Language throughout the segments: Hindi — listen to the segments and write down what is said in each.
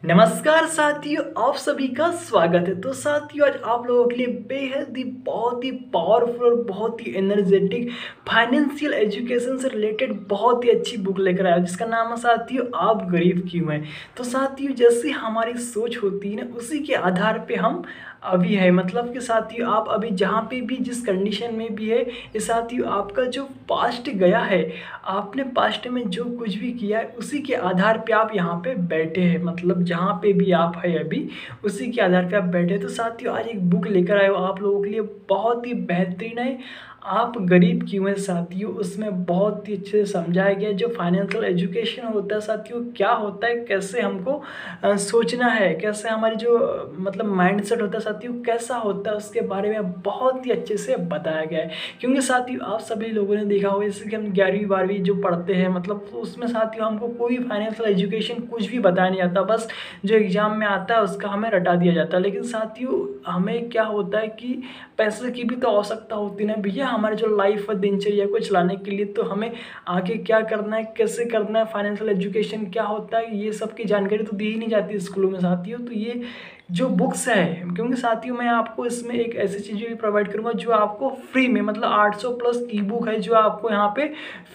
नमस्कार साथियों, आप सभी का स्वागत है। तो साथियों, आज आप लोगों के लिए बेहद ही बहुत ही पावरफुल और बहुत ही एनर्जेटिक फाइनेंशियल एजुकेशन से रिलेटेड बहुत ही अच्छी बुक लेकर आया हूं, जिसका नाम है साथियों आप गरीब क्यों हैं। तो साथियों, जैसी हमारी सोच होती है ना, उसी के आधार पे हम अभी है। मतलब कि साथियों, आप अभी जहाँ पे भी जिस कंडीशन में भी है, ये साथियों आपका जो पास्ट गया है, आपने पास्ट में जो कुछ भी किया है उसी के आधार पे आप यहाँ पे बैठे हैं। मतलब जहाँ पे भी आप है अभी, उसी के आधार पे आप बैठे हैं। तो साथियों, आज एक बुक लेकर आए हो आप लोगों के लिए, बहुत ही बेहतरीन है। आप गरीब क्यों हैं साथियों, उसमें बहुत ही अच्छे से समझाया गया है जो फाइनेंशियल एजुकेशन होता है साथियों, क्या होता है, कैसे हमको सोचना है, कैसे हमारी जो मतलब माइंडसेट होता है साथियों कैसा होता है, उसके बारे में बहुत ही अच्छे से बताया गया है। क्योंकि साथियों, आप सभी लोगों ने देखा होगा, जैसे कि हम 11वीं 12वीं जो पढ़ते हैं, मतलब तो उसमें साथियों हमको कोई फाइनेंशियल एजुकेशन कुछ भी बताया नहीं जाता, बस जो एग्जाम में आता है उसका हमें रटा दिया जाता है। लेकिन साथियों, हमें क्या होता है कि पैसे की भी तो आवश्यकता होती है ना भैया, हमारे जो लाइफ है दिनचर्या को चलाने के लिए। तो हमें आगे क्या करना है, कैसे करना है, फाइनेंशियल एजुकेशन क्या होता है, ये सब की जानकारी तो दी ही नहीं जाती स्कूलों में साथियों। तो ये जो बुक्स है, क्योंकि साथियों मैं आपको इसमें एक ऐसी चीज़ें भी प्रोवाइड करूंगा जो आपको फ्री में, मतलब 800 प्लस ई बुक है जो आपको यहाँ पे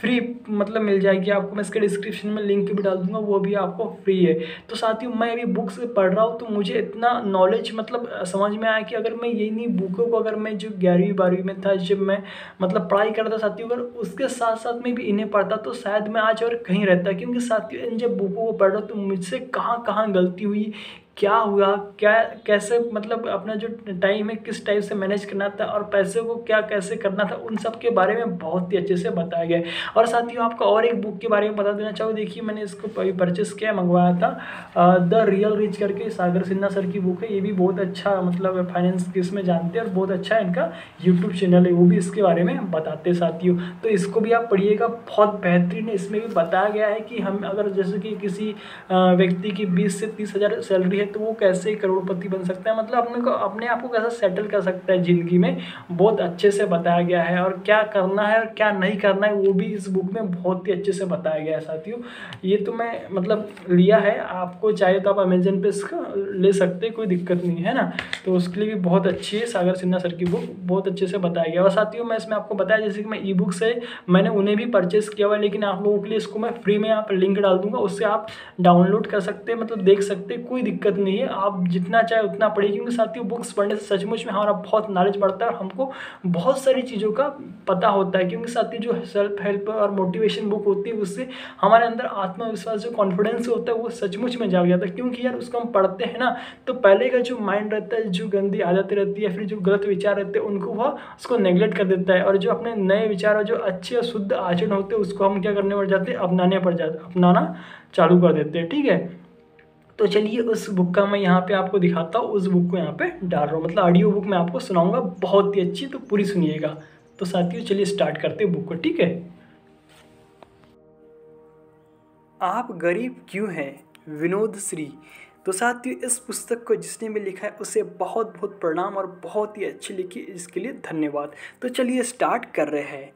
फ्री मतलब मिल जाएगी। आपको मैं इसके डिस्क्रिप्शन में लिंक भी डाल दूंगा, वो भी आपको फ्री है। तो साथियों, मैं अभी बुक्स पढ़ रहा हूँ तो मुझे इतना नॉलेज मतलब समझ में आया कि अगर मैं यही नहीं बुकों को, अगर मैं जो 11वीं 12वीं में था, जब मैं मतलब पढ़ाई करता साथियों, अगर उसके साथ साथ में भी इन्हें पढ़ता तो शायद मैं आज और कहीं रहता। क्योंकि साथियों, इन जब बुकों को पढ़ रहा तो मुझसे कहाँ कहाँ गलती हुई, क्या हुआ, क्या कैसे मतलब अपना जो टाइम है किस टाइप से मैनेज करना था, और पैसे को क्या कैसे करना था, उन सब के बारे में बहुत ही अच्छे से बताया गया है। और साथियों, आपको और एक बुक के बारे में बता देना चाहूँ। देखिए, मैंने इसको अभी परचेस किया, मंगवाया था, द रियल रिच करके सागर सिन्हा सर की बुक है। ये भी बहुत अच्छा मतलब फाइनेंस के इसमें जानते हैं, और बहुत अच्छा इनका यूट्यूब चैनल है, वो भी इसके बारे में बताते हैं साथियों। तो इसको भी आप पढ़िएगा, बहुत बेहतरीन है। इसमें भी बताया गया है कि हम अगर जैसे कि किसी व्यक्ति की 20 से 30 हज़ार सैलरी है तो वो कैसे करोड़पति बन सकता है, मतलब अपने आप को कैसे सेटल कर सकता है ज़िंदगी में, बहुत अच्छे से बताया गया है। और क्या करना है और क्या नहीं करना है वो भी इस बुक में बहुत ही अच्छे से बताया गया है साथियों। ये तो मैं मतलब लिया है, आपको चाहे तो आप अमेजन पे इसका ले सकते हैं, कोई दिक्कत नहीं है ना। तो उसके लिए भी बहुत अच्छी है, सागर सिन्हा सर की बुक बहुत अच्छे से बताया गया। और साथियों, मैं इसमें आपको बताया जैसे कि मैं ई बुक से मैंने उन्हें भी परचेस किया हुआ है, लेकिन आप लोगों के लिए इसको मैं फ्री में यहाँ पर लिंक डाल दूंगा, उससे आप डाउनलोड कर सकते हैं, मतलब देख सकते हैं, कोई दिक्कत नहीं है। आप जितना चाहे उतना पढ़िए, क्योंकि साथियों बुक्स पढ़ने से सचमुच में हमारा बहुत नॉलेज बढ़ता है और हमको बहुत सारी चीज़ों का पता होता है। क्योंकि साथियों, जो सेल्फ हेल्प और मोटिवेशन बुक होती है उससे हमारे अंदर आत्मविश्वास, जो कॉन्फिडेंस होता है वो सचमुच में जाग जाता है। क्योंकि यार उसको हम पढ़ते हैं ना, तो पहले का जो माइंड रहता है, जो गंदी आदतें रहती है, फिर जो गलत विचार रहते हैं, उनको वह उसको नेगलेक्ट कर देता है। और जो अपने नए विचार और जो अच्छे और शुद्ध आचरण होते हैं उसको हम क्या करने पड़ जाते हैं, अपनाना चालू कर देते हैं। ठीक है, तो चलिए उस बुक का मैं यहाँ पे आपको दिखाता हूँ, उस बुक को यहाँ पे डाल रहा हूँ, मतलब ऑडियो बुक मैं आपको सुनाऊंगा, बहुत ही अच्छी, तो पूरी सुनिएगा। तो साथियों, चलिए स्टार्ट करते हैं बुक को। ठीक है, आप गरीब क्यों हैं, विनोद श्री। तो साथियों, इस पुस्तक को जिसने भी लिखा है उसे बहुत बहुत प्रणाम, और बहुत ही अच्छी लिखी, इसके लिए धन्यवाद। तो चलिए स्टार्ट कर रहे हैं।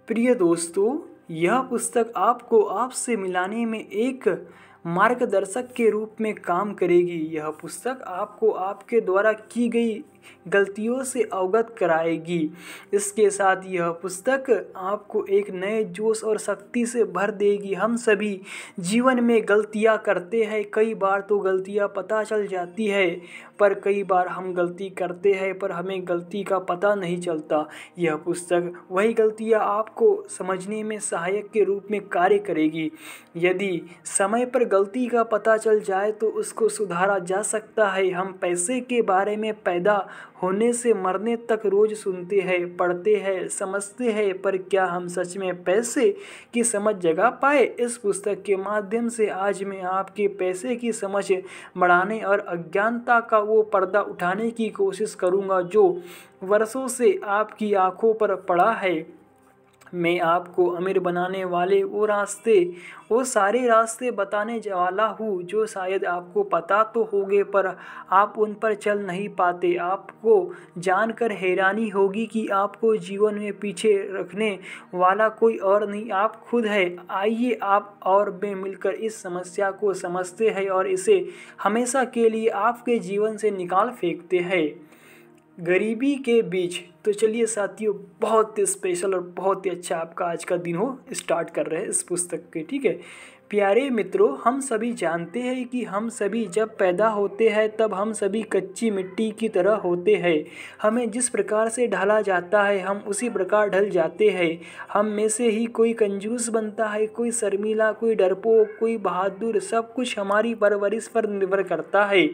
प्रिय दोस्तों, यह पुस्तक आपको आपसे मिलाने में एक मार्गदर्शक के रूप में काम करेगी। यह पुस्तक आपको आपके द्वारा की गई गलतियों से अवगत कराएगी। इसके साथ यह पुस्तक आपको एक नए जोश और शक्ति से भर देगी। हम सभी जीवन में गलतियां करते हैं, कई बार तो गलतियां पता चल जाती है, पर कई बार हम गलती करते हैं पर हमें गलती का पता नहीं चलता। यह पुस्तक वही गलतियां आपको समझने में सहायक के रूप में कार्य करेगी। यदि समय पर गलती का पता चल जाए तो उसको सुधारा जा सकता है। हम पैसे के बारे में पैदा होने से मरने तक रोज सुनते हैं, पढ़ते हैं, समझते हैं, पर क्या हम सच में पैसे की समझ जगा पाए। इस पुस्तक के माध्यम से आज मैं आपके पैसे की समझ बढ़ाने और अज्ञानता का वो पर्दा उठाने की कोशिश करूंगा जो वर्षों से आपकी आंखों पर पड़ा है। मैं आपको अमीर बनाने वाले वो सारे रास्ते बताने वाला हूँ जो शायद आपको पता तो होंगे पर आप उन पर चल नहीं पाते। आपको जानकर हैरानी होगी कि आपको जीवन में पीछे रखने वाला कोई और नहीं, आप खुद हैं। आइए आप और मैं मिलकर इस समस्या को समझते हैं और इसे हमेशा के लिए आपके जीवन से निकाल फेंकते हैं। गरीबी के बीच। तो चलिए साथियों, बहुत ही स्पेशल और बहुत ही अच्छा आपका आज का दिन हो स्टार्ट कर रहे हैं इस पुस्तक के। ठीक है प्यारे मित्रों, हम सभी जानते हैं कि हम सभी जब पैदा होते हैं तब हम सभी कच्ची मिट्टी की तरह होते हैं। हमें जिस प्रकार से ढाला जाता है हम उसी प्रकार ढल जाते हैं। हम में से ही कोई कंजूस बनता है, कोई शर्मीला, कोई डरपोक, कोई बहादुर। सब कुछ हमारी परवरिश पर निर्भर करता है।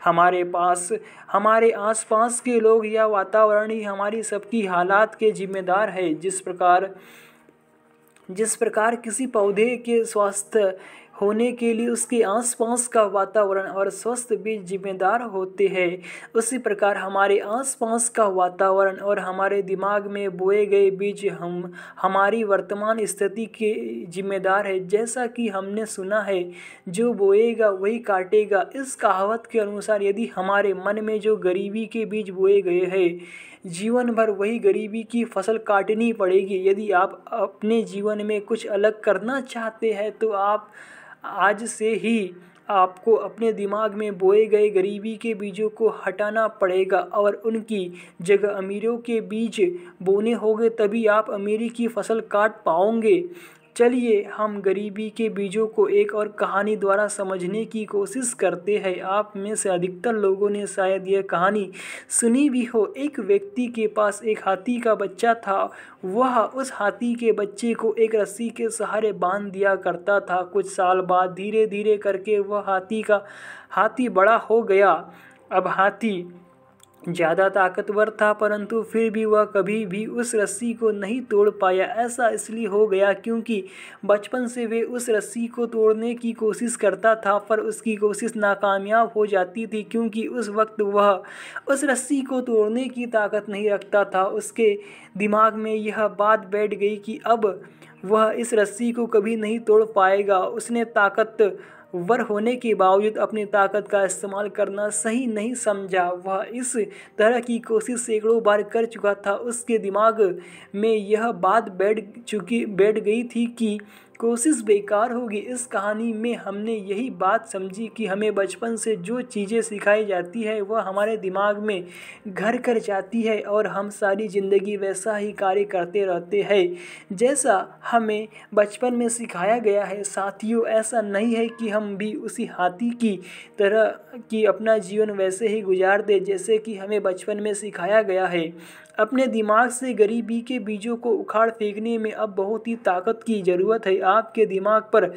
हमारे आसपास के लोग या वातावरण ही हमारी सबकी हालात के जिम्मेदार है। जिस प्रकार किसी पौधे के स्वस्थ होने के लिए उसके आसपास का वातावरण और स्वस्थ बीज जिम्मेदार होते हैं, उसी प्रकार हमारे आसपास का वातावरण और हमारे दिमाग में बोए गए बीज हमारी वर्तमान स्थिति के जिम्मेदार है। जैसा कि हमने सुना है, जो बोएगा वही काटेगा। इस कहावत के अनुसार यदि हमारे मन में जो गरीबी के बीज बोए गए हैं, जीवन भर वही गरीबी की फसल काटनी पड़ेगी। यदि आप अपने जीवन में कुछ अलग करना चाहते हैं तो आप आज से ही आपको अपने दिमाग में बोए गए गरीबी के बीजों को हटाना पड़ेगा और उनकी जगह अमीरों के बीज बोने होंगे, तभी आप अमीरी की फसल काट पाओगे। चलिए हम गरीबी के बीजों को एक और कहानी द्वारा समझने की कोशिश करते हैं। आप में से अधिकतर लोगों ने शायद यह कहानी सुनी भी हो। एक व्यक्ति के पास एक हाथी का बच्चा था। वह उस हाथी के बच्चे को एक रस्सी के सहारे बांध दिया करता था। कुछ साल बाद धीरे धीरे करके वह हाथी बड़ा हो गया। अब हाथी ज़्यादा ताकतवर था, परंतु फिर भी वह कभी भी उस रस्सी को नहीं तोड़ पाया। ऐसा इसलिए हो गया क्योंकि बचपन से वह उस रस्सी को तोड़ने की कोशिश करता था, पर उसकी कोशिश नाकामयाब हो जाती थी क्योंकि उस वक्त वह उस रस्सी को तोड़ने की ताकत नहीं रखता था। उसके दिमाग में यह बात बैठ गई कि अब वह इस रस्सी को कभी नहीं तोड़ पाएगा। उसने ताकतवर होने के बावजूद अपनी ताकत का इस्तेमाल करना सही नहीं समझा। वह इस तरह की कोशिश सैकड़ों बार कर चुका था। उसके दिमाग में यह बात बैठ गई थी कि कोशिश बेकार होगी। इस कहानी में हमने यही बात समझी कि हमें बचपन से जो चीज़ें सिखाई जाती है वह हमारे दिमाग में घर कर जाती है और हम सारी ज़िंदगी वैसा ही कार्य करते रहते हैं जैसा हमें बचपन में सिखाया गया है। साथियों, ऐसा नहीं है कि हम भी उसी हाथी की तरह कि अपना जीवन वैसे ही गुजार दे जैसे कि हमें बचपन में सिखाया गया है। अपने दिमाग से गरीबी के बीजों को उखाड़ फेंकने में अब बहुत ही ताकत की ज़रूरत है। आपके दिमाग पर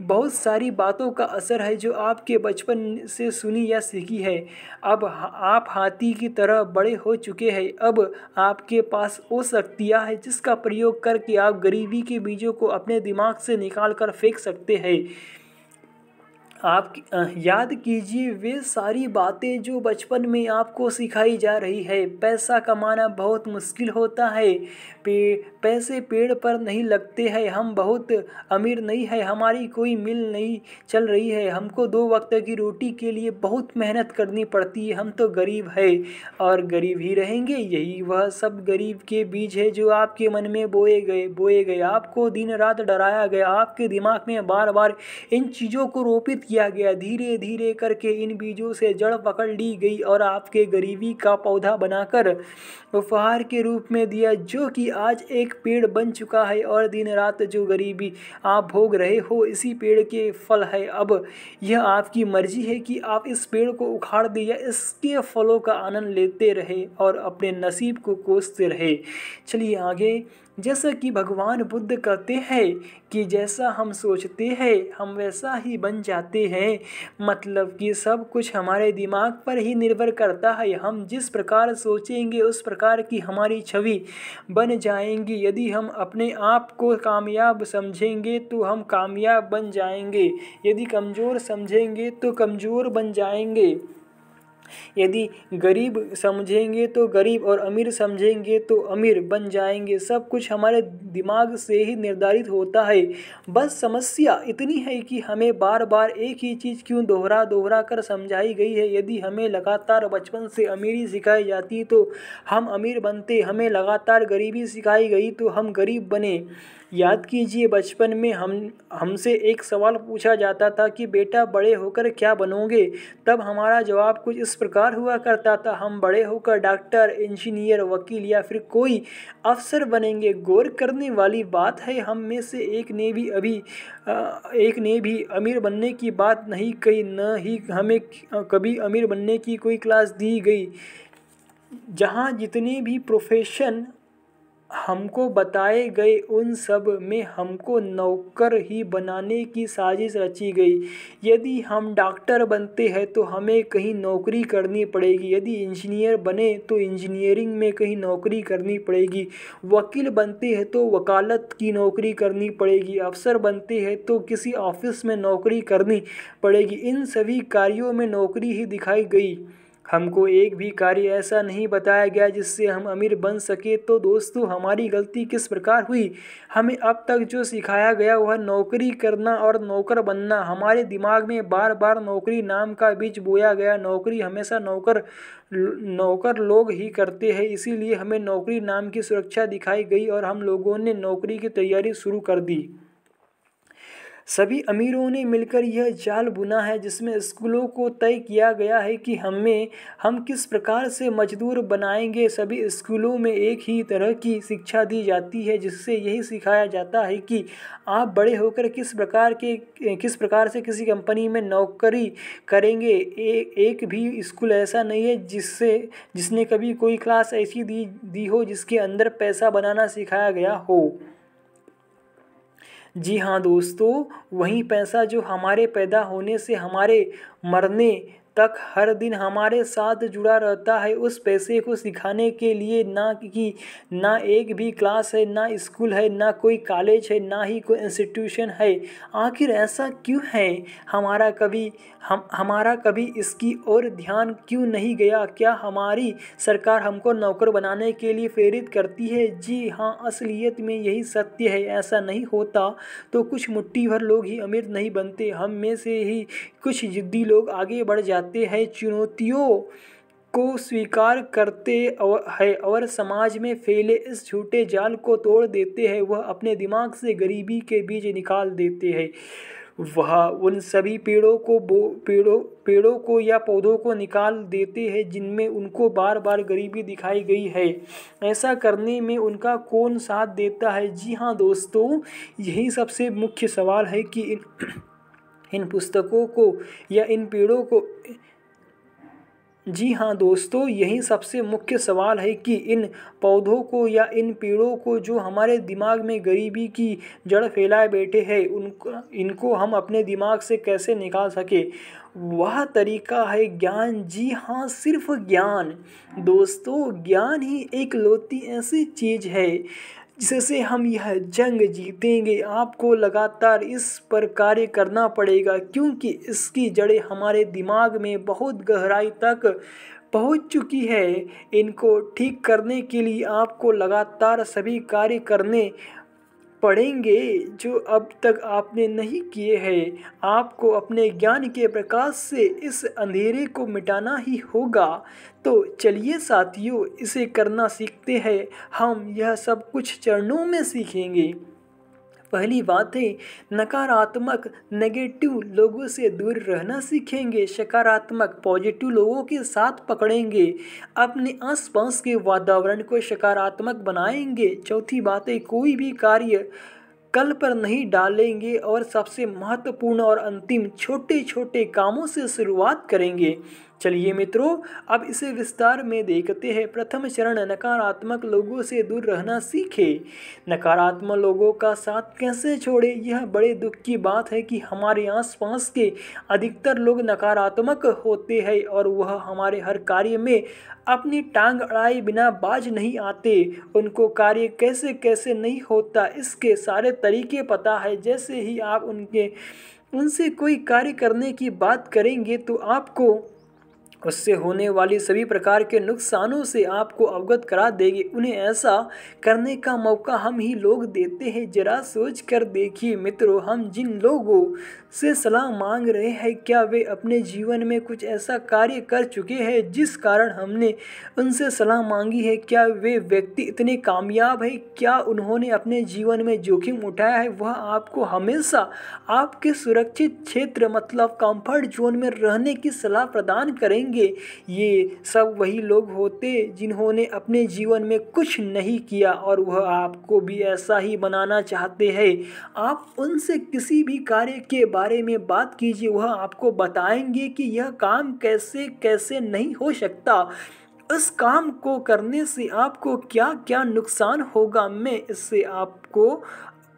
बहुत सारी बातों का असर है जो आपके बचपन से सुनी या सीखी है। अब आप हाथी की तरह बड़े हो चुके हैं। अब आपके पास वो शक्तियाँ हैं जिसका प्रयोग करके आप गरीबी के बीजों को अपने दिमाग से निकाल कर फेंक सकते हैं। आप याद कीजिए वे सारी बातें जो बचपन में आपको सिखाई जा रही है। पैसा कमाना बहुत मुश्किल होता है। पैसे पेड़ पर नहीं लगते हैं। हम बहुत अमीर नहीं है, हमारी कोई मिल नहीं चल रही है। हमको 2 वक्त की रोटी के लिए बहुत मेहनत करनी पड़ती है। हम तो गरीब है और गरीब ही रहेंगे। यही वह सब गरीब के बीज है जो आपके मन में बोए गए। आपको दिन रात डराया गया। आपके दिमाग में बार बार इन चीज़ों को रोपित किया गया। धीरे धीरे करके इन बीजों से जड़ पकड़ ली गई और आपके गरीबी का पौधा बनाकर उपहार के रूप में दिया, जो कि आज एक पेड़ बन चुका है। और दिन रात जो गरीबी आप भोग रहे हो इसी पेड़ के फल है। अब यह आपकी मर्जी है कि आप इस पेड़ को उखाड़ दें या इसके फलों का आनंद लेते रहे और अपने नसीब को कोसते रहे। चलिए आगे। जैसा कि भगवान बुद्ध कहते हैं कि जैसा हम सोचते हैं हम वैसा ही बन जाते हैं। मतलब कि सब कुछ हमारे दिमाग पर ही निर्भर करता है। हम जिस प्रकार सोचेंगे उस प्रकार की हमारी छवि बन जाएंगी। यदि हम अपने आप को कामयाब समझेंगे तो हम कामयाब बन जाएंगे। यदि कमज़ोर समझेंगे तो कमज़ोर बन जाएंगे। यदि गरीब समझेंगे तो गरीब और अमीर समझेंगे तो अमीर बन जाएंगे। सब कुछ हमारे दिमाग से ही निर्धारित होता है। बस समस्या इतनी है कि हमें बार बार एक ही चीज़ क्यों दोहरा दोहरा कर समझाई गई है। यदि हमें लगातार बचपन से अमीरी सिखाई जाती तो हम अमीर बनते, हमें लगातार गरीबी सिखाई गई तो हम गरीब बने। याद कीजिए, बचपन में हमसे एक सवाल पूछा जाता था कि बेटा बड़े होकर क्या बनोगे। तब हमारा जवाब कुछ इस प्रकार हुआ करता था, हम बड़े होकर डॉक्टर, इंजीनियर, वकील या फिर कोई अफसर बनेंगे। गौर करने वाली बात है, हम में से एक ने भी अमीर बनने की बात नहीं कही, न ही हमें कभी अमीर बनने की कोई क्लास दी गई। जहाँ जितने भी प्रोफेशन हमको बताए गए उन सब में हमको नौकर ही बनाने की साजिश रची गई। यदि हम डॉक्टर बनते हैं तो हमें कहीं नौकरी करनी पड़ेगी, यदि इंजीनियर बने तो इंजीनियरिंग में कहीं नौकरी करनी पड़ेगी, वकील बनते हैं तो वकालत की नौकरी करनी पड़ेगी, अफसर बनते हैं तो किसी ऑफिस में नौकरी करनी पड़ेगी। इन सभी कार्यों में नौकरी ही दिखाई गई, हमको एक भी कार्य ऐसा नहीं बताया गया जिससे हम अमीर बन सके। तो दोस्तों, हमारी गलती किस प्रकार हुई? हमें अब तक जो सिखाया गया वह नौकरी करना और नौकर बनना। हमारे दिमाग में बार बार नौकरी नाम का बीज बोया गया। नौकरी हमेशा नौकर लोग ही करते हैं, इसीलिए हमें नौकरी नाम की सुरक्षा दिखाई गई और हम लोगों ने नौकरी की तैयारी शुरू कर दी। सभी अमीरों ने मिलकर यह जाल बुना है जिसमें स्कूलों को तय किया गया है कि हम किस प्रकार से मजदूर बनाएंगे। सभी स्कूलों में एक ही तरह की शिक्षा दी जाती है जिससे यही सिखाया जाता है कि आप बड़े होकर किस प्रकार से किसी कंपनी में नौकरी करेंगे। एक भी स्कूल ऐसा नहीं है जिसने कभी कोई क्लास ऐसी दी हो जिसके अंदर पैसा बनाना सिखाया गया हो। जी हाँ दोस्तों, वही पैसा जो हमारे पैदा होने से हमारे मरने तक हर दिन हमारे साथ जुड़ा रहता है, उस पैसे को सिखाने के लिए ना एक भी क्लास है, ना स्कूल है, ना कोई कॉलेज है, ना ही कोई इंस्टीट्यूशन है। आखिर ऐसा क्यों है? हमारा कभी इसकी ओर ध्यान क्यों नहीं गया? क्या हमारी सरकार हमको नौकर बनाने के लिए प्रेरित करती है? जी हाँ, असलियत में यही सत्य है। ऐसा नहीं होता तो कुछ मुट्ठी भर लोग ही अमीर नहीं बनते, हम में से ही कुछ जिद्दी लोग आगे बढ़ जाते हैं, चुनौतियों को स्वीकार करते हैं और समाज में फैले इस झूठे जाल को तोड़ देते हैं। वह अपने दिमाग से गरीबी के बीज निकाल देते हैं। वह उन सभी पेड़ों को या पौधों को निकाल देते हैं जिनमें उनको बार बार गरीबी दिखाई गई है। ऐसा करने में उनका कौन साथ देता है? जी हाँ दोस्तों, यही सबसे मुख्य सवाल है कि इन पुस्तकों को या इन पेड़ों को जी हाँ दोस्तों, यही सबसे मुख्य सवाल है कि इन पौधों को या इन पेड़ों को जो हमारे दिमाग में गरीबी की जड़ फैलाए बैठे हैं इनको हम अपने दिमाग से कैसे निकाल सके। वह तरीका है ज्ञान। जी हाँ, सिर्फ ज्ञान। दोस्तों, ज्ञान ही एक लौती ऐसी चीज़ है जिससे हम यह जंग जीतेंगे। आपको लगातार इस पर कार्य करना पड़ेगा क्योंकि इसकी जड़ें हमारे दिमाग में बहुत गहराई तक पहुंच चुकी है। इनको ठीक करने के लिए आपको लगातार सभी कार्य करने पढ़ेंगे जो अब तक आपने नहीं किए हैं। आपको अपने ज्ञान के प्रकाश से इस अंधेरे को मिटाना ही होगा। तो चलिए साथियों, इसे करना सीखते हैं। हम यह सब कुछ चरणों में सीखेंगे। पहली बात है, नकारात्मक नेगेटिव लोगों से दूर रहना सीखेंगे, सकारात्मक पॉजिटिव लोगों के साथ पकड़ेंगे, अपने आसपास के वातावरण को सकारात्मक बनाएंगे। चौथी बात है, कोई भी कार्य कल पर नहीं डालेंगे और सबसे महत्वपूर्ण और अंतिम छोटे छोटे कामों से शुरुआत करेंगे। चलिए मित्रों, अब इसे विस्तार में देखते हैं। प्रथम चरण, नकारात्मक लोगों से दूर रहना सीखे। नकारात्मक लोगों का साथ कैसे छोड़े? यह बड़े दुख की बात है कि हमारे आसपास के अधिकतर लोग नकारात्मक होते हैं और वह हमारे हर कार्य में अपनी टांग अड़ाए बिना बाज नहीं आते। उनको कार्य कैसे कैसे नहीं होता इसके सारे तरीके पता है। जैसे ही आप उनसे कोई कार्य करने की बात करेंगे तो आपको उससे होने वाली सभी प्रकार के नुकसानों से आपको अवगत करा देगी। उन्हें ऐसा करने का मौका हम ही लोग देते हैं। जरा सोच कर देखिए मित्रों, हम जिन लोगों से सलाह मांग रहे हैं, क्या वे अपने जीवन में कुछ ऐसा कार्य कर चुके हैं जिस कारण हमने उनसे सलाह मांगी है? क्या वे व्यक्ति इतने कामयाब हैं? क्या उन्होंने अपने जीवन में जोखिम उठाया है? वह आपको हमेशा आपके सुरक्षित क्षेत्र मतलब कंफर्ट जोन में रहने की सलाह प्रदान करेंगे। ये सब वही लोग होते जिन्होंने अपने जीवन में कुछ नहीं किया और वह आपको भी ऐसा ही बनाना चाहते हैं। आप उनसे किसी भी कार्य के बारे में बात कीजिए, वह आपको बताएंगे कि यह काम कैसे कैसे नहीं हो सकता, उस काम को करने से आपको क्या क्या नुकसान होगा। मैं इससे आपको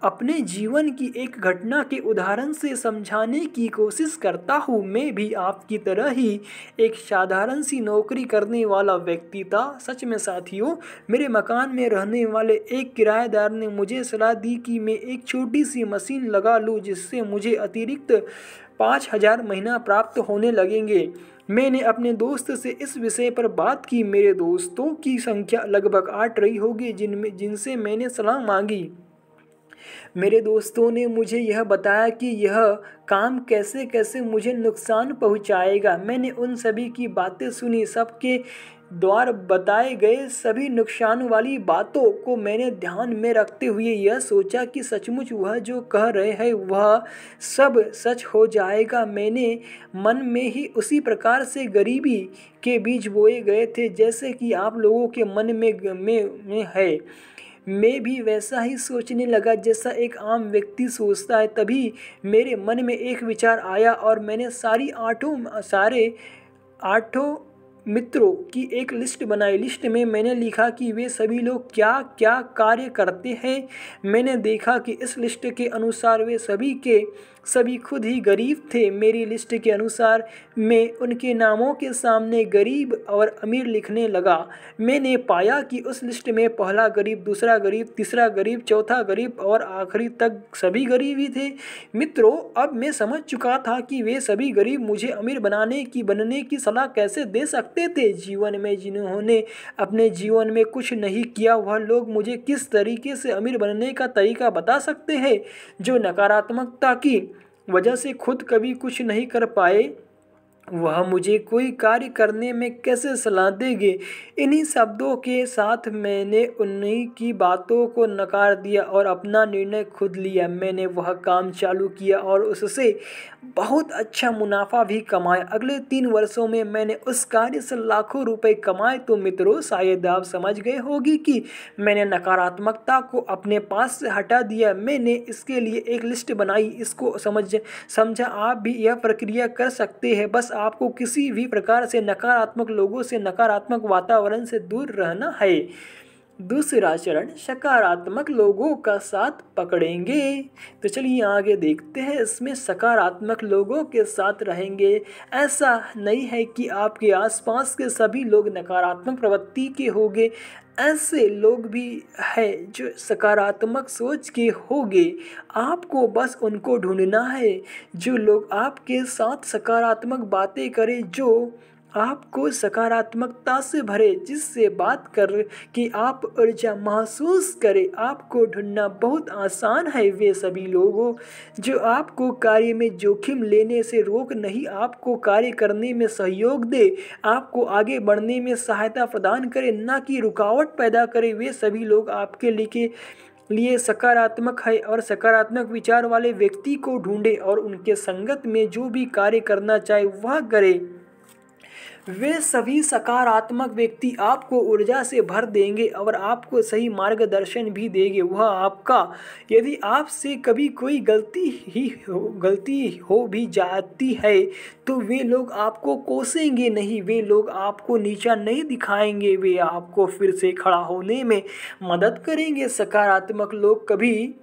अपने जीवन की एक घटना के उदाहरण से समझाने की कोशिश करता हूँ। मैं भी आपकी तरह ही एक साधारण सी नौकरी करने वाला व्यक्ति था। सच में साथियों, मेरे मकान में रहने वाले एक किराएदार ने मुझे सलाह दी कि मैं एक छोटी सी मशीन लगा लूँ जिससे मुझे अतिरिक्त 5,000 महीना प्राप्त होने लगेंगे। मैंने अपने दोस्त से इस विषय पर बात की। मेरे दोस्तों की संख्या लगभग 8 रही होगी जिनसे मैंने सलाह मांगी। मेरे दोस्तों ने मुझे यह बताया कि यह काम कैसे कैसे मुझे नुकसान पहुंचाएगा। मैंने उन सभी की बातें सुनी। सबके द्वारा बताए गए सभी नुकसान वाली बातों को मैंने ध्यान में रखते हुए यह सोचा कि सचमुच वह जो कह रहे हैं वह सब सच हो जाएगा। मैंने मन में ही उसी प्रकार से गरीबी के बीज बोए गए थे जैसे कि आप लोगों के मन में है। मैं भी वैसा ही सोचने लगा जैसा एक आम व्यक्ति सोचता है। तभी मेरे मन में एक विचार आया और मैंने सारे आठों मित्रों की एक लिस्ट बनाई। लिस्ट में मैंने लिखा कि वे सभी लोग क्या क्या कार्य करते हैं। मैंने देखा कि इस लिस्ट के अनुसार वे सभी के सभी खुद ही गरीब थे। मेरी लिस्ट के अनुसार मैं उनके नामों के सामने गरीब और अमीर लिखने लगा। मैंने पाया कि उस लिस्ट में पहला गरीब, दूसरा गरीब, तीसरा गरीब, चौथा गरीब और आखिरी तक सभी गरीब ही थे। मित्रों, अब मैं समझ चुका था कि वे सभी गरीब मुझे अमीर बनने की सलाह कैसे दे सकते थे। जीवन में जिन्होंने अपने जीवन में कुछ नहीं किया वह लोग मुझे किस तरीके से अमीर बनने का तरीका बता सकते हैं। जो नकारात्मकता की वजह से खुद कभी कुछ नहीं कर पाए वह मुझे कोई कार्य करने में कैसे सलाह देंगे। इन्हीं शब्दों के साथ मैंने उन्हीं की बातों को नकार दिया और अपना निर्णय खुद लिया। मैंने वह काम चालू किया और उससे बहुत अच्छा मुनाफा भी कमाया। अगले 3 वर्षों में मैंने उस कार्य से लाखों रुपए कमाए। तो मित्रों, शायद आप समझ गए होगी कि मैंने नकारात्मकता को अपने पास से हटा दिया। मैंने इसके लिए एक लिस्ट बनाई। इसको समझा आप भी यह प्रक्रिया कर सकते हैं। बस आपको किसी भी प्रकार से नकारात्मक लोगों से, नकारात्मक वातावरण से दूर रहना है। दूसरा चरण, सकारात्मक लोगों का साथ पकड़ेंगे। तो चलिए आगे देखते हैं। इसमें सकारात्मक लोगों के साथ रहेंगे। ऐसा नहीं है कि आपके आसपास के सभी लोग नकारात्मक प्रवृत्ति के होंगे। ऐसे लोग भी हैं जो सकारात्मक सोच के होंगे। आपको बस उनको ढूंढना है जो लोग आपके साथ सकारात्मक बातें करें, जो आपको सकारात्मकता से भरे, जिससे बात कर कि आप ऊर्जा महसूस करें। आपको ढूंढना बहुत आसान है। वे सभी लोगों जो आपको कार्य में जोखिम लेने से रोक नहीं, आपको कार्य करने में सहयोग दे, आपको आगे बढ़ने में सहायता प्रदान करे, न कि रुकावट पैदा करे। वे सभी लोग आपके लिए सकारात्मक है और सकारात्मक विचार वाले व्यक्ति को ढूंढे और उनके संगत में जो भी कार्य करना चाहे वह करे। वे सभी सकारात्मक व्यक्ति आपको ऊर्जा से भर देंगे और आपको सही मार्गदर्शन भी देंगे। वह आपका यदि आपसे कभी कोई गलती हो भी जाती है तो वे लोग आपको कोसेंगे नहीं, वे लोग आपको नीचा नहीं दिखाएंगे, वे आपको फिर से खड़ा होने में मदद करेंगे। सकारात्मक लोग कभी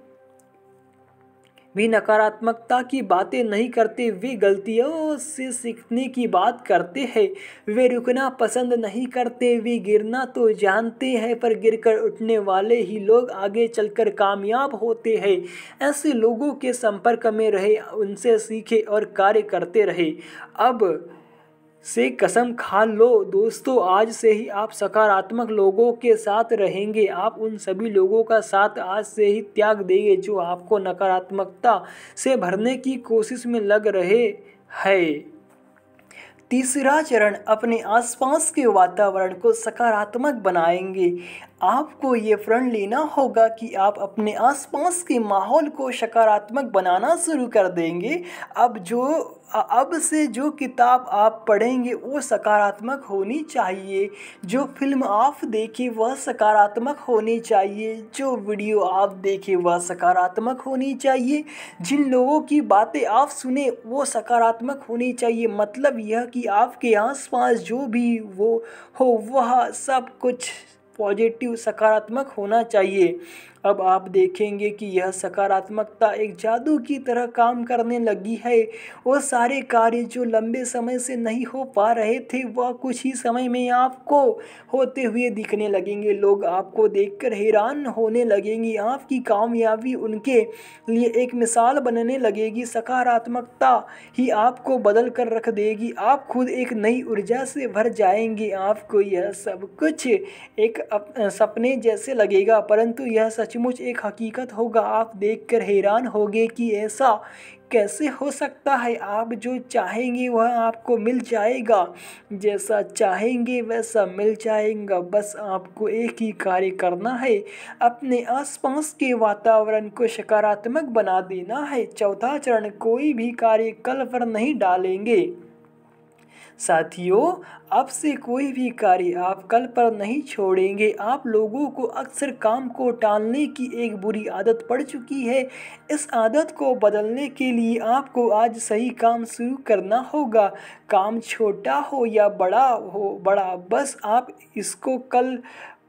भी नकारात्मकता की बातें नहीं करते। वे गलतियों से सीखने की बात करते हैं। वे रुकना पसंद नहीं करते। वे गिरना तो जानते हैं पर गिरकर उठने वाले ही लोग आगे चलकर कामयाब होते हैं। ऐसे लोगों के संपर्क में रहे, उनसे सीखे और कार्य करते रहे। अब से कसम खा लो दोस्तों, आज से ही आप सकारात्मक लोगों के साथ रहेंगे। आप उन सभी लोगों का साथ आज से ही त्याग देंगे जो आपको नकारात्मकता से भरने की कोशिश में लग रहे हैं। तीसरा चरण, अपने आसपास के वातावरण को सकारात्मक बनाएंगे। आपको ये प्रण लेना होगा कि आप अपने आसपास के माहौल को सकारात्मक बनाना शुरू कर देंगे। अब से जो किताब आप पढ़ेंगे वो सकारात्मक होनी चाहिए, जो फिल्म आप देखें वह सकारात्मक होनी चाहिए, जो वीडियो आप देखें वह सकारात्मक होनी चाहिए, जिन लोगों की बातें आप सुने वो सकारात्मक होनी चाहिए। मतलब यह कि आपके आसपास जो भी वो हो वह सब कुछ पॉजिटिव सकारात्मक होना चाहिए। अब आप देखेंगे कि यह सकारात्मकता एक जादू की तरह काम करने लगी है। वो सारे कार्य जो लंबे समय से नहीं हो पा रहे थे वह कुछ ही समय में आपको होते हुए दिखने लगेंगे। लोग आपको देखकर हैरान होने लगेंगे। आपकी कामयाबी उनके लिए एक मिसाल बनने लगेगी। सकारात्मकता ही आपको बदल कर रख देगी। आप खुद एक नई ऊर्जा से भर जाएंगे। आपको यह सब कुछ एक सपने जैसे लगेगा, परंतु यह सचमुच एक हकीकत होगा। आप देखकर हैरान होंगे कि ऐसा कैसे हो सकता है। आप जो चाहेंगे वह आपको मिल जाएगा, जैसा चाहेंगे वैसा मिल जाएगा। बस आपको एक ही कार्य करना है, अपने आसपास के वातावरण को सकारात्मक बना देना है। चौथा चरण, कोई भी कार्य कल पर नहीं डालेंगे। साथियों, अब से कोई भी कार्य आप कल पर नहीं छोड़ेंगे। आप लोगों को अक्सर काम को टालने की एक बुरी आदत पड़ चुकी है। इस आदत को बदलने के लिए आपको आज सही काम शुरू करना होगा। काम छोटा हो या बड़ा, बस आप इसको कल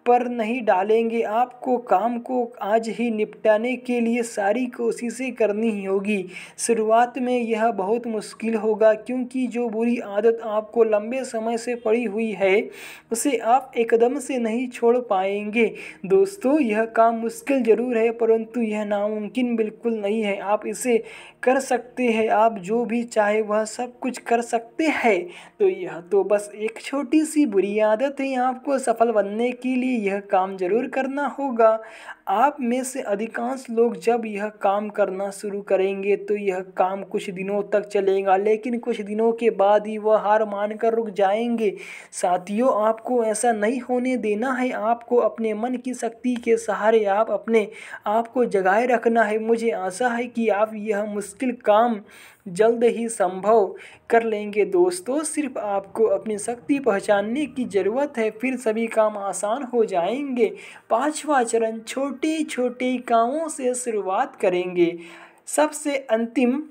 पर नहीं डालेंगे। आपको काम को आज ही निपटाने के लिए सारी कोशिशें करनी ही होगी। शुरुआत में यह बहुत मुश्किल होगा, क्योंकि जो बुरी आदत आपको लंबे समय से पड़ी हुई है उसे आप एकदम से नहीं छोड़ पाएंगे। दोस्तों, यह काम मुश्किल ज़रूर है, परंतु यह नामुमकिन बिल्कुल नहीं है। आप इसे कर सकते हैं। आप जो भी चाहे वह सब कुछ कर सकते हैं। तो यह तो बस एक छोटी सी बुरी आदत है। आपको सफल बनने के लिए यह काम जरूर करना होगा। आप में से अधिकांश लोग जब यह काम करना शुरू करेंगे तो यह काम कुछ दिनों तक चलेगा, लेकिन कुछ दिनों के बाद ही वह हार मानकर रुक जाएंगे। साथियों, आपको ऐसा नहीं होने देना है। आपको अपने मन की शक्ति के सहारे आप अपने आप को जगाए रखना है। मुझे आशा है कि आप यह मुश्किल काम जल्द ही संभव कर लेंगे। दोस्तों, सिर्फ आपको अपनी शक्ति पहचानने की ज़रूरत है, फिर सभी काम आसान हो जाएंगे। पांचवा चरण, छोटे छोटे कामों से शुरुआत करेंगे। सबसे अंतिम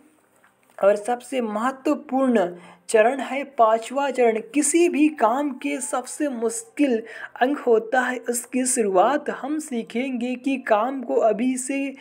और सबसे महत्वपूर्ण चरण है पांचवा चरण। किसी भी काम के सबसे मुश्किल अंग होता है उसकी शुरुआत। हम सीखेंगे कि काम को अभी से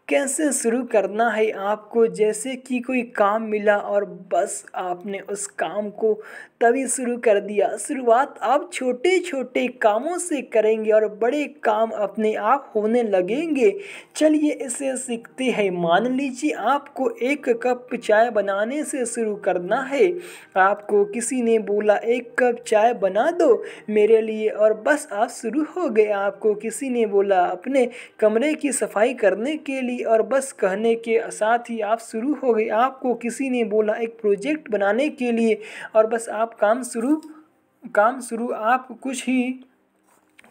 कैसे शुरू करना है। आपको जैसे कि कोई काम मिला और बस आपने उस काम को तभी शुरू कर दिया। शुरुआत आप छोटे छोटे कामों से करेंगे और बड़े काम अपने आप होने लगेंगे। चलिए इसे सीखते हैं। मान लीजिए आपको एक कप चाय बनाने से शुरू करना है। आपको किसी ने बोला एक कप चाय बना दो मेरे लिए, और बस आप शुरू हो गए। आपको किसी ने बोला अपने कमरे की सफाई करने के लिए, और बस कहने के साथ ही आप शुरू हो गए। आपको किसी ने बोला एक प्रोजेक्ट बनाने के लिए, और बस आप काम शुरू। आप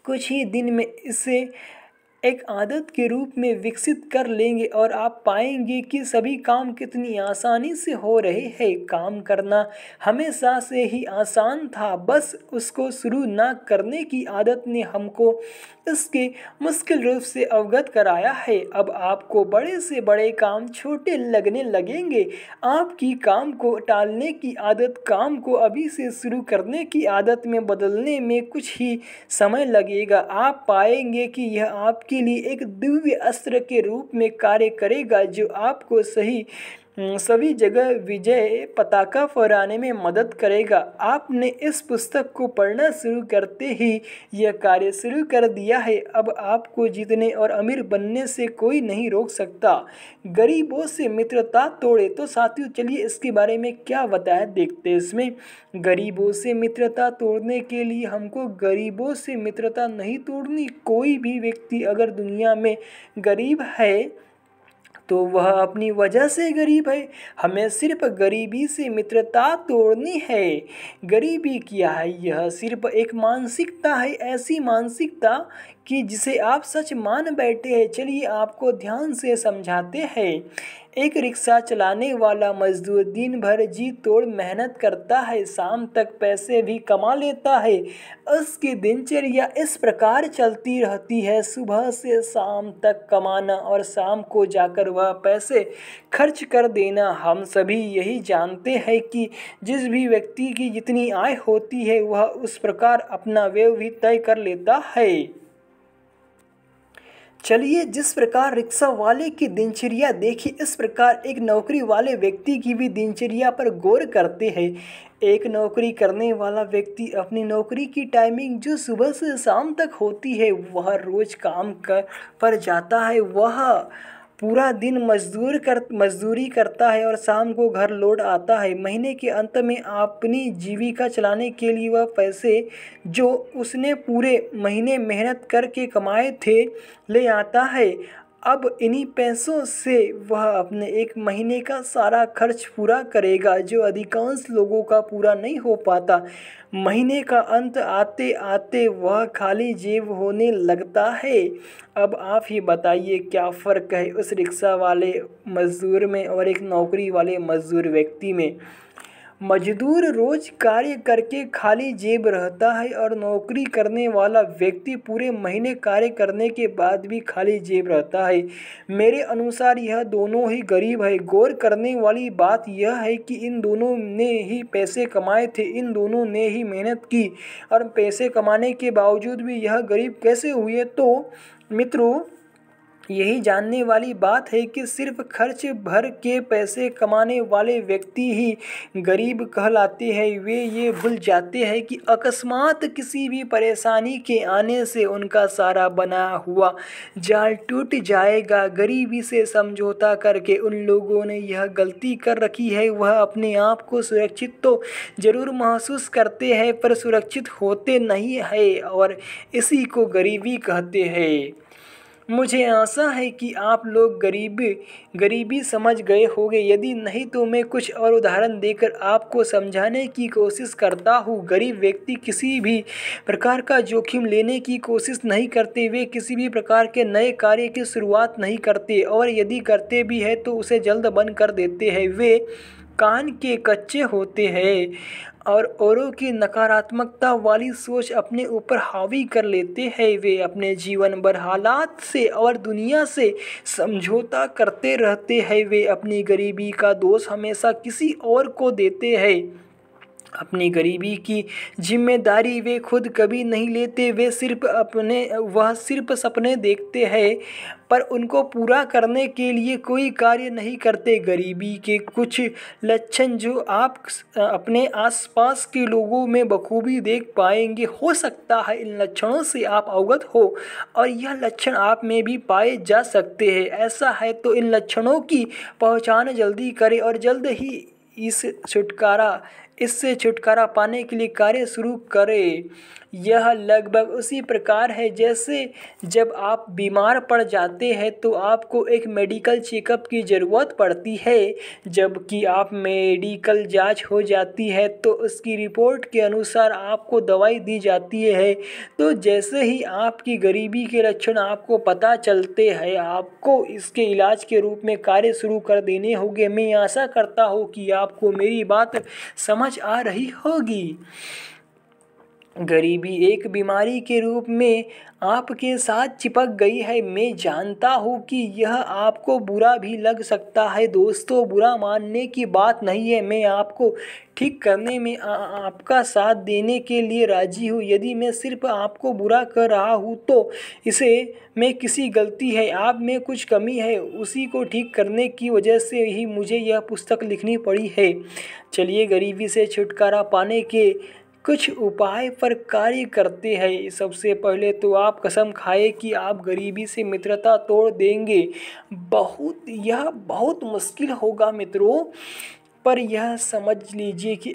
कुछ ही दिन में इसे एक आदत के रूप में विकसित कर लेंगे और आप पाएंगे कि सभी काम कितनी आसानी से हो रहे हैं। काम करना हमेशा से ही आसान था, बस उसको शुरू ना करने की आदत ने हमको इसके मुश्किल रूप से अवगत कराया है। अब आपको बड़े से बड़े काम छोटे लगने लगेंगे। आपकी काम को टालने की आदत काम को अभी से शुरू करने की आदत में बदलने में कुछ ही समय लगेगा। आप पाएंगे कि यह आपके लिए एक दिव्य अस्त्र के रूप में कार्य करेगा, जो आपको सही सभी जगह विजय पताका फहराने में मदद करेगा। आपने इस पुस्तक को पढ़ना शुरू करते ही यह कार्य शुरू कर दिया है। अब आपको जीतने और अमीर बनने से कोई नहीं रोक सकता। गरीबों से मित्रता तोड़े। तो साथियों चलिए इसके बारे में क्या बताया देखते हैं। इसमें गरीबों से मित्रता तोड़ने के लिए हमको गरीबों से मित्रता नहीं तोड़नी। कोई भी व्यक्ति अगर दुनिया में गरीब है तो वह अपनी वजह से गरीब है। हमें सिर्फ गरीबी से मित्रता तोड़नी है। गरीबी क्या है? यह सिर्फ एक मानसिकता है, ऐसी मानसिकता कि जिसे आप सच मान बैठे हैं। चलिए आपको ध्यान से समझाते हैं। एक रिक्शा चलाने वाला मजदूर दिन भर जी तोड़ मेहनत करता है, शाम तक पैसे भी कमा लेता है। उसकी दिनचर्या इस प्रकार चलती रहती है, सुबह से शाम तक कमाना और शाम को जाकर वह पैसे खर्च कर देना। हम सभी यही जानते हैं कि जिस भी व्यक्ति की जितनी आय होती है वह उस प्रकार अपना व्यय भी तय कर लेता है। चलिए जिस प्रकार रिक्शा वाले की दिनचर्या देखिए, इस प्रकार एक नौकरी वाले व्यक्ति की भी दिनचर्या पर गौर करते हैं। एक नौकरी करने वाला व्यक्ति अपनी नौकरी की टाइमिंग जो सुबह से शाम तक होती है वह रोज काम पर जाता है। वह पूरा दिन मजदूरी करता है और शाम को घर लौट आता है। महीने के अंत में अपनी जीविका चलाने के लिए वह पैसे जो उसने पूरे महीने मेहनत करके कमाए थे ले आता है। अब इन्हीं पैसों से वह अपने एक महीने का सारा खर्च पूरा करेगा, जो अधिकांश लोगों का पूरा नहीं हो पाता। महीने का अंत आते आते वह खाली जेब होने लगता है। अब आप ही बताइए क्या फ़र्क है उस रिक्शा वाले मज़दूर में और एक नौकरी वाले मज़दूर व्यक्ति में। मजदूर रोज कार्य करके खाली जेब रहता है और नौकरी करने वाला व्यक्ति पूरे महीने कार्य करने के बाद भी खाली जेब रहता है। मेरे अनुसार यह दोनों ही गरीब है। गौर करने वाली बात यह है कि इन दोनों ने ही पैसे कमाए थे, इन दोनों ने ही मेहनत की और पैसे कमाने के बावजूद भी यह गरीब कैसे हुए। तो मित्रों यही जानने वाली बात है कि सिर्फ खर्च भर के पैसे कमाने वाले व्यक्ति ही गरीब कहलाते हैं। वे ये भूल जाते हैं कि अकस्मात किसी भी परेशानी के आने से उनका सारा बना हुआ जाल टूट जाएगा। गरीबी से समझौता करके उन लोगों ने यह गलती कर रखी है। वह अपने आप को सुरक्षित तो ज़रूर महसूस करते हैं पर सुरक्षित होते नहीं हैं और इसी को गरीबी कहते हैं। मुझे आशा है कि आप लोग गरीबी समझ गए होंगे। यदि नहीं तो मैं कुछ और उदाहरण देकर आपको समझाने की कोशिश करता हूँ। गरीब व्यक्ति किसी भी प्रकार का जोखिम लेने की कोशिश नहीं करते। वे किसी भी प्रकार के नए कार्य की शुरुआत नहीं करते और यदि करते भी हैं तो उसे जल्द बंद कर देते हैं। वे कान के कच्चे होते हैं और औरों की नकारात्मकता वाली सोच अपने ऊपर हावी कर लेते हैं। वे अपने जीवन भर हालात से और दुनिया से समझौता करते रहते हैं। वे अपनी गरीबी का दोष हमेशा किसी और को देते हैं। अपनी गरीबी की जिम्मेदारी वे खुद कभी नहीं लेते। वह सिर्फ सपने देखते हैं पर उनको पूरा करने के लिए कोई कार्य नहीं करते। गरीबी के कुछ लक्षण जो आप अपने आसपास के लोगों में बखूबी देख पाएंगे। हो सकता है इन लक्षणों से आप अवगत हो और यह लक्षण आप में भी पाए जा सकते हैं। ऐसा है तो इन लक्षणों की पहचान जल्दी करें और जल्द ही इससे छुटकारा पाने के लिए कार्य शुरू करें। यह लगभग उसी प्रकार है जैसे जब आप बीमार पड़ जाते हैं तो आपको एक मेडिकल चेकअप की ज़रूरत पड़ती है। जबकि आप मेडिकल जांच हो जाती है तो उसकी रिपोर्ट के अनुसार आपको दवाई दी जाती है। तो जैसे ही आपकी गरीबी के लक्षण आपको पता चलते हैं आपको इसके इलाज के रूप में कार्य शुरू कर देने होंगे। मैं आशा करता हूँ कि आपको मेरी बात समझ आ रही होगी। गरीबी एक बीमारी के रूप में आपके साथ चिपक गई है। मैं जानता हूँ कि यह आपको बुरा भी लग सकता है दोस्तों, बुरा मानने की बात नहीं है। मैं आपको ठीक करने में आपका साथ देने के लिए राजी हूँ। यदि मैं सिर्फ आपको बुरा कर रहा हूँ तो इसे में किसी गलती है, आप में कुछ कमी है। उसी को ठीक करने की वजह से ही मुझे यह पुस्तक लिखनी पड़ी है। चलिए गरीबी से छुटकारा पाने के कुछ उपाय पर कार्य करते हैं। सबसे पहले तो आप कसम खाए कि आप गरीबी से मित्रता तोड़ देंगे। यह बहुत मुश्किल होगा मित्रों, पर यह समझ लीजिए कि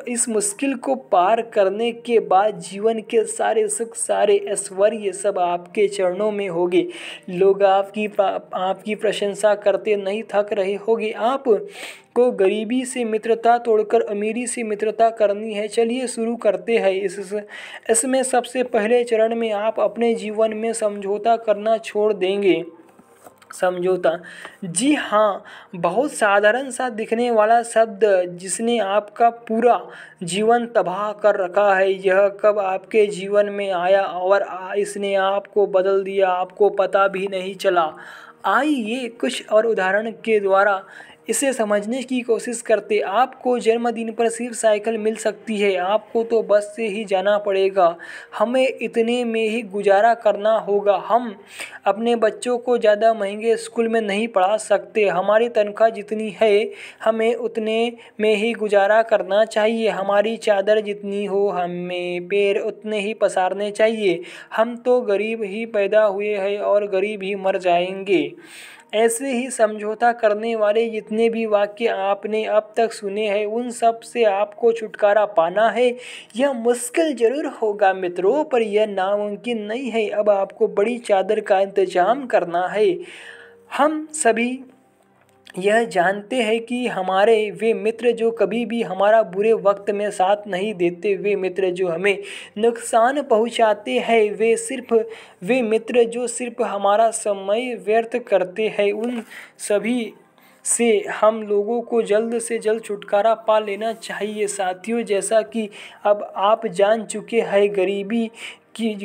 इस मुश्किल को पार करने के बाद जीवन के सारे सुख, सारे ऐश्वर्य सब आपके चरणों में होंगे। लोग आपकी प्रशंसा करते नहीं थक रहे होंगे। आप को गरीबी से मित्रता तोड़कर अमीरी से मित्रता करनी है। चलिए शुरू करते हैं। इसमें सबसे पहले चरण में आप अपने जीवन में समझौता करना छोड़ देंगे। समझौता, जी हाँ, बहुत साधारण सा दिखने वाला शब्द जिसने आपका पूरा जीवन तबाह कर रखा है। यह कब आपके जीवन में आया और इसने आपको बदल दिया, आपको पता भी नहीं चला। आइए कुछ और उदाहरण के द्वारा इसे समझने की कोशिश करते। आपको जन्मदिन पर सिर्फ साइकिल मिल सकती है, आपको तो बस से ही जाना पड़ेगा। हमें इतने में ही गुजारा करना होगा। हम अपने बच्चों को ज़्यादा महंगे स्कूल में नहीं पढ़ा सकते। हमारी तनख्वाह जितनी है हमें उतने में ही गुजारा करना चाहिए। हमारी चादर जितनी हो हमें पैर उतने ही पसारने चाहिए। हम तो गरीब ही पैदा हुए हैं और गरीब ही मर जाएंगे। ऐसे ही समझौता करने वाले जितने भी वाक्य आपने अब तक सुने हैं उन सब से आपको छुटकारा पाना है। यह मुश्किल जरूर होगा मित्रों, पर यह नामुमकिन नहीं है। अब आपको बड़ी चादर का इंतजाम करना है। हम सभी यह जानते हैं कि हमारे वे मित्र जो कभी भी हमारा बुरे वक्त में साथ नहीं देते, वे मित्र जो हमें नुकसान पहुंचाते हैं, वे मित्र जो सिर्फ हमारा समय व्यर्थ करते हैं, उन सभी से हम लोगों को जल्द से जल्द छुटकारा पा लेना चाहिए। साथियों, जैसा कि अब आप जान चुके हैं,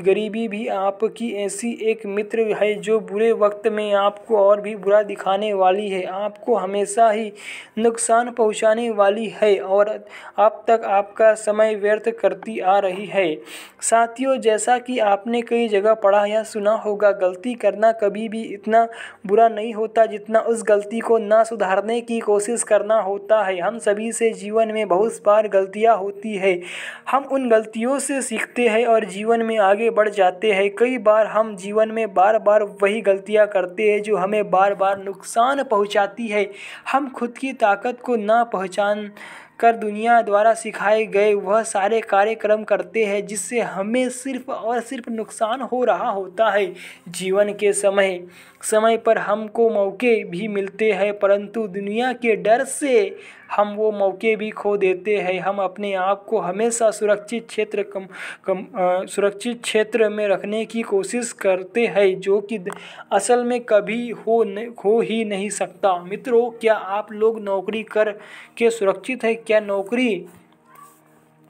गरीबी भी आपकी ऐसी एक मित्र है जो बुरे वक्त में आपको और भी बुरा दिखाने वाली है, आपको हमेशा ही नुकसान पहुंचाने वाली है और अब तक आपका समय व्यर्थ करती आ रही है। साथियों, जैसा कि आपने कई जगह पढ़ा या सुना होगा, गलती करना कभी भी इतना बुरा नहीं होता जितना उस गलती को ना सुधारने की कोशिश करना होता है। हम सभी से जीवन में बहुत बार गलतियां होती है। हम उन गलतियों से सीखते हैं और जीवन में आगे बढ़ जाते हैं। कई बार हम जीवन में बार बार वही गलतियां करते हैं जो हमें बार बार नुकसान पहुंचाती है। हम खुद की ताकत को ना पहचान कर दुनिया द्वारा सिखाए गए वह सारे कार्यक्रम करते हैं जिससे हमें सिर्फ और सिर्फ नुकसान हो रहा होता है। जीवन के समय पर हमको मौके भी मिलते हैं, परंतु दुनिया के डर से हम वो मौके भी खो देते हैं। हम अपने आप को हमेशा सुरक्षित क्षेत्र में रखने की कोशिश करते हैं जो कि असल में कभी हो ही नहीं सकता। मित्रों, क्या आप लोग नौकरी कर के सुरक्षित है? क्या नौकरी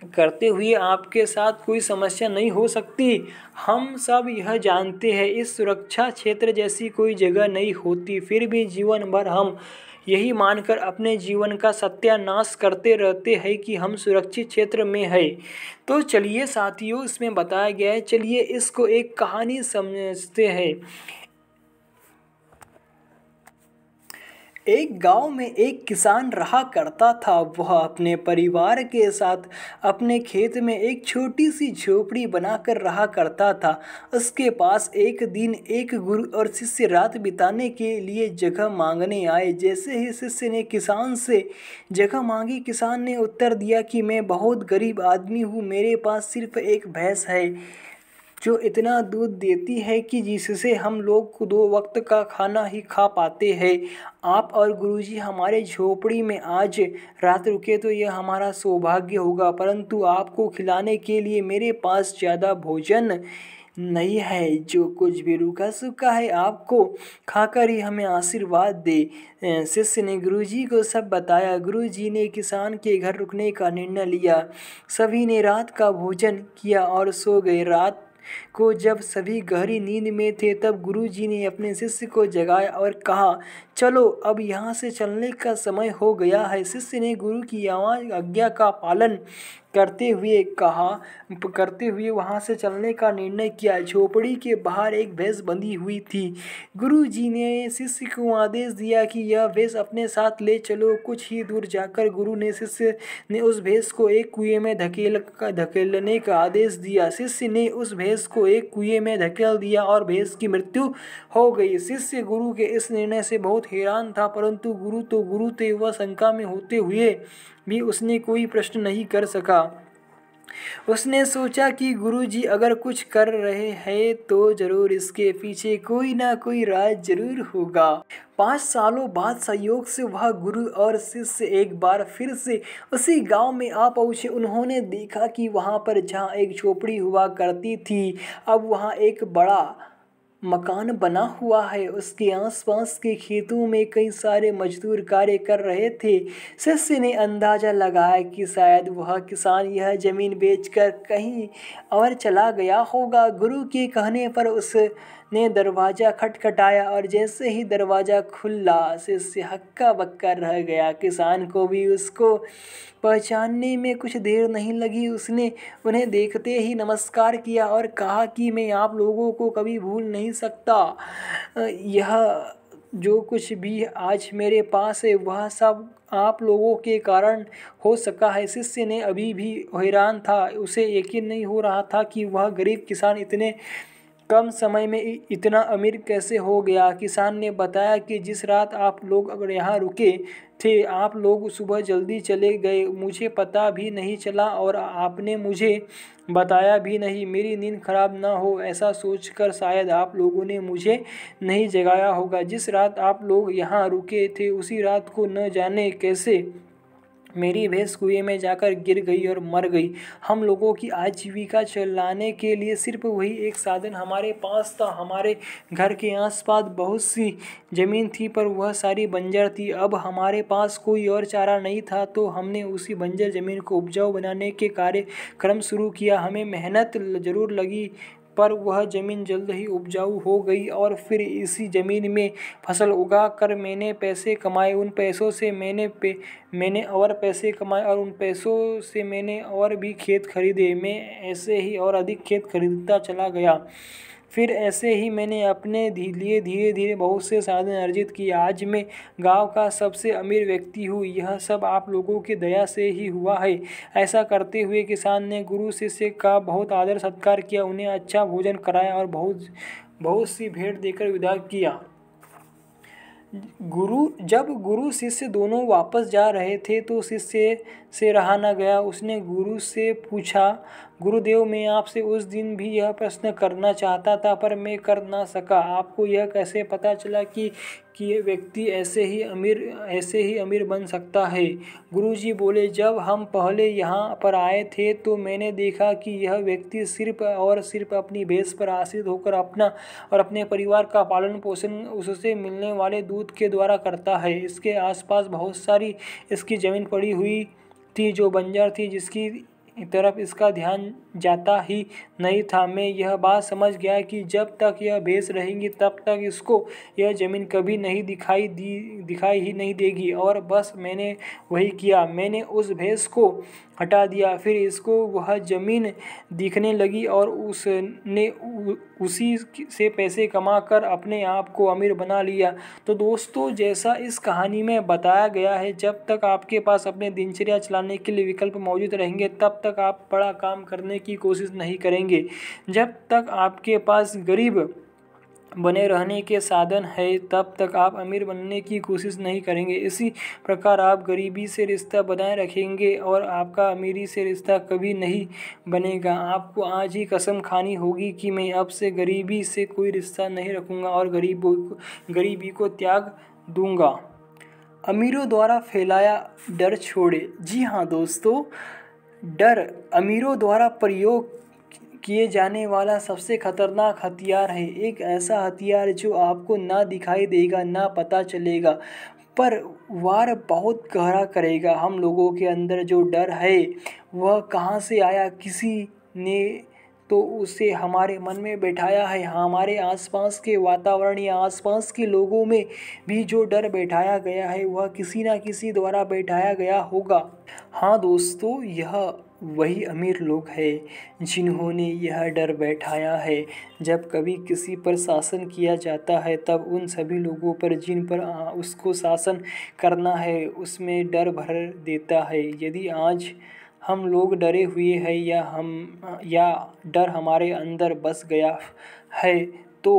करते हुए आपके साथ कोई समस्या नहीं हो सकती? हम सब यह जानते हैं इस सुरक्षा क्षेत्र जैसी कोई जगह नहीं होती, फिर भी जीवन भर हम यही मानकर अपने जीवन का सत्यानाश करते रहते हैं कि हम सुरक्षित क्षेत्र में हैं। तो चलिए साथियों, इसमें बताया गया है, चलिए इसको एक कहानी समझते हैं। एक गांव में एक किसान रहा करता था। वह अपने परिवार के साथ अपने खेत में एक छोटी सी झोपड़ी बनाकर रहा करता था। उसके पास एक दिन एक गुरु और शिष्य रात बिताने के लिए जगह मांगने आए। जैसे ही शिष्य ने किसान से जगह मांगी, किसान ने उत्तर दिया कि मैं बहुत गरीब आदमी हूँ, मेरे पास सिर्फ एक भैंस है जो इतना दूध देती है कि जिससे हम लोग 2 वक्त का खाना ही खा पाते हैं। आप और गुरुजी हमारे झोपड़ी में आज रात रुके तो यह हमारा सौभाग्य होगा, परंतु आपको खिलाने के लिए मेरे पास ज़्यादा भोजन नहीं है। जो कुछ भी रूखा सूखा है आपको खाकर ही हमें आशीर्वाद दे। शिष्य ने गुरुजी को सब बताया। गुरुजी ने किसान के घर रुकने का निर्णय लिया। सभी ने रात का भोजन किया और सो गए। रात को जब सभी गहरी नींद में थे तब गुरुजी ने अपने शिष्य को जगाया और कहा, चलो अब यहाँ से चलने का समय हो गया है। शिष्य ने गुरु की आज्ञा का पालन करते हुए वहाँ से चलने का निर्णय किया। झोपड़ी के बाहर एक भैंस बंधी हुई थी। गुरुजी ने शिष्य को आदेश दिया कि यह भैंस अपने साथ ले चलो। कुछ ही दूर जाकर गुरु ने शिष्य ने उस भैंस को एक कुएं में धकेलने का आदेश दिया। शिष्य ने उस भैंस को एक कुएं में धकेल दिया और भैंस की मृत्यु हो गई। शिष्य गुरु के इस निर्णय से बहुत हैरान था, परंतु गुरु थे, वह शंका में होते हुए भी उसने कोई प्रश्न नहीं कर सका। उसने सोचा कि गुरुजी अगर कुछ कर रहे हैं तो जरूर इसके पीछे कोई ना कोई राज जरूर होगा। 5 सालों बाद संयोग से वह गुरु और शिष्य एक बार फिर से उसी गांव में आ पहुंचे। उन्होंने देखा कि वहां पर जहां एक झोपड़ी हुआ करती थी, अब वहां एक बड़ा मकान बना हुआ है। उसके आसपास के खेतों में कई सारे मजदूर कार्य कर रहे थे। शिष्य ने अंदाजा लगाया कि शायद वह किसान यह जमीन बेचकर कहीं और चला गया होगा। गुरु के कहने पर उसने दरवाजा खटखटाया और जैसे ही दरवाजा खुला, शिष्य हक्का बक्का रह गया। किसान को भी उसको पहचानने में कुछ देर नहीं लगी। उसने उन्हें देखते ही नमस्कार किया और कहा कि मैं आप लोगों को कभी भूल नहीं सकता। यह जो कुछ भी आज मेरे पास है वह सब आप लोगों के कारण हो सका है। शिष्य ने अभी भी हैरान था। उसे यकीन नहीं हो रहा था कि वह गरीब किसान इतने कम समय में इतना अमीर कैसे हो गया। किसान ने बताया कि जिस रात आप लोग अगर यहाँ रुके थे, आप लोग सुबह जल्दी चले गए। मुझे पता भी नहीं चला और आपने मुझे बताया भी नहीं। मेरी नींद खराब ना हो ऐसा सोचकर शायद आप लोगों ने मुझे नहीं जगाया होगा। जिस रात आप लोग यहाँ रुके थे उसी रात को न जाने कैसे मेरी भैंस कुएं में जाकर गिर गई और मर गई। हम लोगों की आजीविका चलाने के लिए सिर्फ वही एक साधन हमारे पास था। हमारे घर के आसपास बहुत सी ज़मीन थी पर वह सारी बंजर थी। अब हमारे पास कोई और चारा नहीं था तो हमने उसी बंजर ज़मीन को उपजाऊ बनाने के कार्यक्रम शुरू किया। हमें मेहनत ज़रूर लगी पर वह ज़मीन जल्द ही उपजाऊ हो गई और फिर इसी ज़मीन में फसल उगा कर मैंने पैसे कमाए। उन पैसों से मैंने और पैसे कमाए और उन पैसों से मैंने और भी खेत खरीदे। मैं ऐसे ही और अधिक खेत खरीदता चला गया। फिर ऐसे ही मैंने अपने लिए धीरे धीरे बहुत से साधन अर्जित किए। आज मैं गांव का सबसे अमीर व्यक्ति हूँ। यह सब आप लोगों की दया से ही हुआ है। ऐसा करते हुए किसान ने गुरु शिष्य का बहुत आदर सत्कार किया, उन्हें अच्छा भोजन कराया और बहुत सी भेंट देकर विदा किया। जब गुरु शिष्य दोनों वापस जा रहे थे तो शिष्य से रहा न गया। उसने गुरु से पूछा, गुरुदेव मैं आपसे उस दिन भी यह प्रश्न करना चाहता था पर मैं कर ना सका। आपको यह कैसे पता चला कि ये व्यक्ति ऐसे ही अमीर बन सकता है? गुरुजी बोले, जब हम पहले यहाँ पर आए थे तो मैंने देखा कि यह व्यक्ति सिर्फ और सिर्फ अपनी भैंस पर आश्रित होकर अपना और अपने परिवार का पालन पोषण उससे मिलने वाले दूध के द्वारा करता है। इसके आसपास बहुत सारी इसकी ज़मीन पड़ी हुई थी जो बंजर थी, जिसकी तरफ इसका ध्यान जाता ही नहीं था। मैं यह बात समझ गया कि जब तक यह भैंस रहेंगी तब तक इसको यह ज़मीन कभी नहीं दिखाई ही नहीं देगी और बस मैंने वही किया। मैंने उस भैंस को हटा दिया, फिर इसको वह ज़मीन दिखने लगी और उसने उसी से पैसे कमाकर अपने आप को अमीर बना लिया। तो दोस्तों, जैसा इस कहानी में बताया गया है, जब तक आपके पास अपने दिनचर्या चलाने के लिए विकल्प मौजूद रहेंगे तब तक आप बड़ा काम करने की कोशिश नहीं करेंगे। जब तक आपके पास गरीब बने रहने के साधन है तब तक आप अमीर बनने की कोशिश नहीं करेंगे। इसी प्रकार आप गरीबी से रिश्ता बनाए रखेंगे और आपका अमीरी से रिश्ता कभी नहीं बनेगा। आपको आज ही कसम खानी होगी कि मैं अब से गरीबी से कोई रिश्ता नहीं रखूँगा और गरीबी को त्याग दूँगा। अमीरों द्वारा फैलाया डर छोड़े। जी हाँ दोस्तों, डर अमीरों द्वारा प्रयोग किए जाने वाला सबसे खतरनाक हथियार है। एक ऐसा हथियार जो आपको ना दिखाई देगा, ना पता चलेगा, पर वार बहुत गहरा करेगा। हम लोगों के अंदर जो डर है वह कहाँ से आया, किसी ने तो उसे हमारे मन में बैठाया है। हमारे आसपास के वातावरण या आसपास के लोगों में भी जो डर बैठाया गया है वह किसी ना किसी द्वारा बैठाया गया होगा। हाँ दोस्तों, यह वही अमीर लोग हैं जिन्होंने यह डर बैठाया है। जब कभी किसी पर शासन किया जाता है तब उन सभी लोगों पर जिन पर उसको शासन करना है उसमें डर भर देता है। यदि आज हम लोग डरे हुए हैं या डर हमारे अंदर बस गया है तो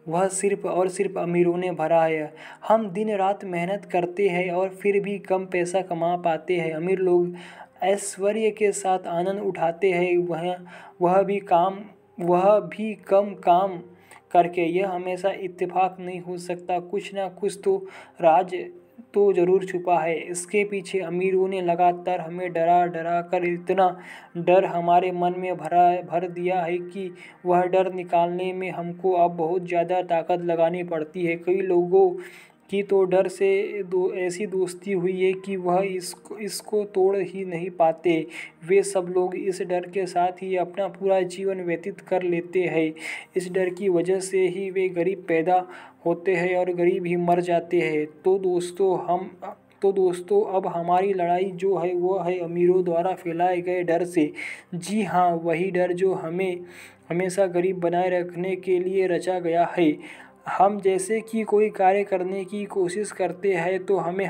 वह सिर्फ और सिर्फ अमीरों ने भरा है। हम दिन रात मेहनत करते हैं और फिर भी कम पैसा कमा पाते हैं। अमीर लोग ऐश्वर्य के साथ आनंद उठाते हैं, वह भी कम काम करके। यह हमेशा इत्तेफाक नहीं हो सकता, कुछ ना कुछ तो राज तो ज़रूर छुपा है इसके पीछे। अमीरों ने लगातार हमें डरा डरा कर इतना डर हमारे मन में भर दिया है कि वह डर निकालने में हमको अब बहुत ज़्यादा ताकत लगानी पड़ती है। कई लोगों की तो डर से ऐसी दोस्ती हुई है कि वह इसको तोड़ ही नहीं पाते। वे सब लोग इस डर के साथ ही अपना पूरा जीवन व्यतीत कर लेते हैं। इस डर की वजह से ही वे गरीब पैदा होते हैं और गरीब ही मर जाते हैं। तो दोस्तों अब हमारी लड़ाई जो है वो है अमीरों द्वारा फैलाए गए डर से। जी हाँ, वही डर जो हमें हमेशा गरीब बनाए रखने के लिए रचा गया है। हम जैसे कि कोई कार्य करने की कोशिश करते हैं तो हमें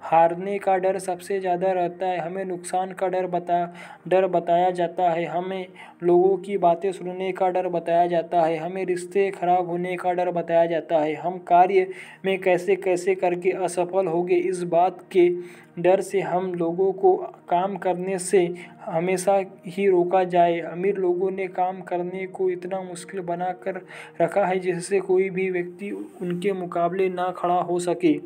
हारने का डर सबसे ज़्यादा रहता है। हमें नुकसान का डर बताया जाता है। हमें लोगों की बातें सुनने का डर बताया जाता है। हमें रिश्ते खराब होने का डर बताया जाता है। हम कार्य में कैसे कैसे करके असफल होंगे, इस बात के डर से हम लोगों को काम करने से हमेशा ही रोका जाए। अमीर लोगों ने काम करने को इतना मुश्किल बना कर रखा है जिससे कोई भी व्यक्ति उनके मुकाबले ना खड़ा हो सके।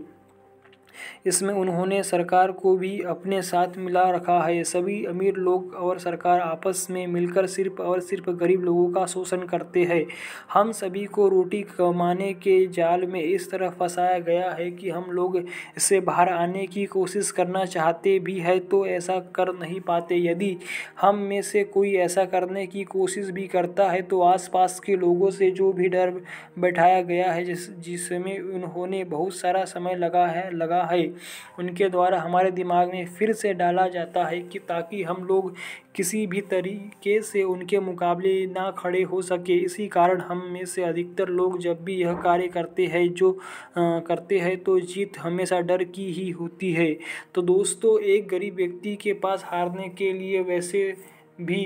इसमें उन्होंने सरकार को भी अपने साथ मिला रखा है। सभी अमीर लोग और सरकार आपस में मिलकर सिर्फ और सिर्फ गरीब लोगों का शोषण करते हैं। हम सभी को रोटी कमाने के जाल में इस तरह फंसाया गया है कि हम लोग इससे बाहर आने की कोशिश करना चाहते भी है तो ऐसा कर नहीं पाते। यदि हम में से कोई ऐसा करने की कोशिश भी करता है तो आसपास के लोगों से जो भी डर बैठाया गया है जिसमें उन्होंने बहुत सारा समय लगा है उनके द्वारा हमारे दिमाग में फिर से डाला जाता है कि ताकि हम लोग किसी भी तरीके से उनके मुकाबले ना खड़े हो सके। इसी कारण हम में से अधिकतर लोग जब भी यह कार्य करते हैं तो जीत हमेशा डर की ही होती है। तो दोस्तों, एक गरीब व्यक्ति के पास हारने के लिए वैसे भी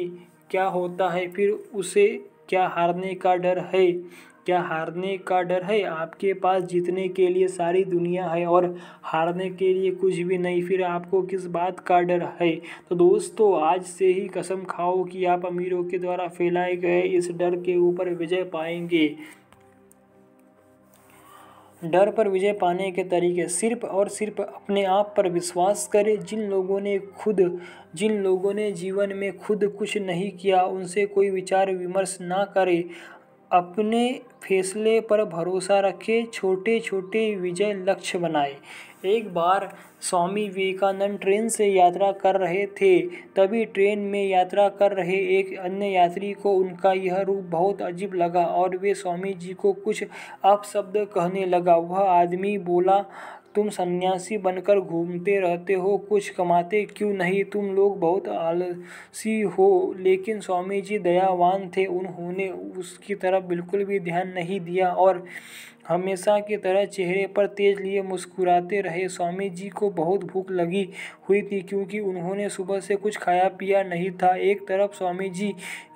क्या होता है, फिर उसे क्या हारने का डर है? क्या हारने का डर है? आपके पास जीतने के लिए सारी दुनिया है और हारने के लिए कुछ भी नहीं, फिर आपको किस बात का डर है? तो दोस्तों, आज से ही कसम खाओ कि आप अमीरों के द्वारा फैलाए गए इस डर के ऊपर विजय पाएंगे। डर पर विजय पाने के तरीके सिर्फ और सिर्फ अपने आप पर विश्वास करें। जिन लोगों ने जीवन में खुद कुछ नहीं किया उनसे कोई विचार विमर्श ना करें। अपने फैसले पर भरोसा रखें, छोटे छोटे विजय लक्ष्य बनाएं। एक बार स्वामी विवेकानंद ट्रेन से यात्रा कर रहे थे। तभी ट्रेन में यात्रा कर रहे एक अन्य यात्री को उनका यह रूप बहुत अजीब लगा और वे स्वामी जी को कुछ अपशब्द कहने लगा। वह आदमी बोला, तुम सन्यासी बनकर घूमते रहते हो, कुछ कमाते क्यों नहीं? तुम लोग बहुत आलसी हो। लेकिन स्वामी जी दयावान थे, उन्होंने उसकी तरफ बिल्कुल भी ध्यान नहीं दिया और हमेशा की तरह चेहरे पर तेज लिए मुस्कुराते रहे। स्वामी जी को बहुत भूख लगी हुई थी क्योंकि उन्होंने सुबह से कुछ खाया पिया नहीं था। एक तरफ स्वामी जी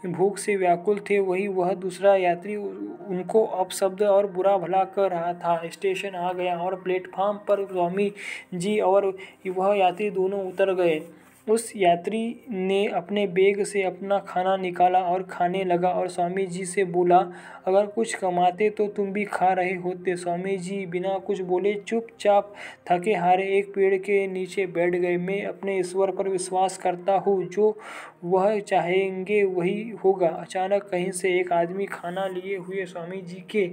भूख से व्याकुल थे, वहीं वह दूसरा यात्री उनको अपशब्द और बुरा भला कह रहा था। स्टेशन आ गया और प्लेटफार्म पर स्वामी जी और वह यात्री दोनों उतर गए। उस यात्री ने अपने बैग से अपना खाना निकाला और खाने लगा और स्वामी जी से बोला, अगर कुछ कमाते तो तुम भी खा रहे होते। स्वामी जी बिना कुछ बोले चुपचाप थके हारे एक पेड़ के नीचे बैठ गए। मैं अपने ईश्वर पर विश्वास करता हूँ, जो वह चाहेंगे वही होगा। अचानक कहीं से एक आदमी खाना लिए हुए स्वामी जी के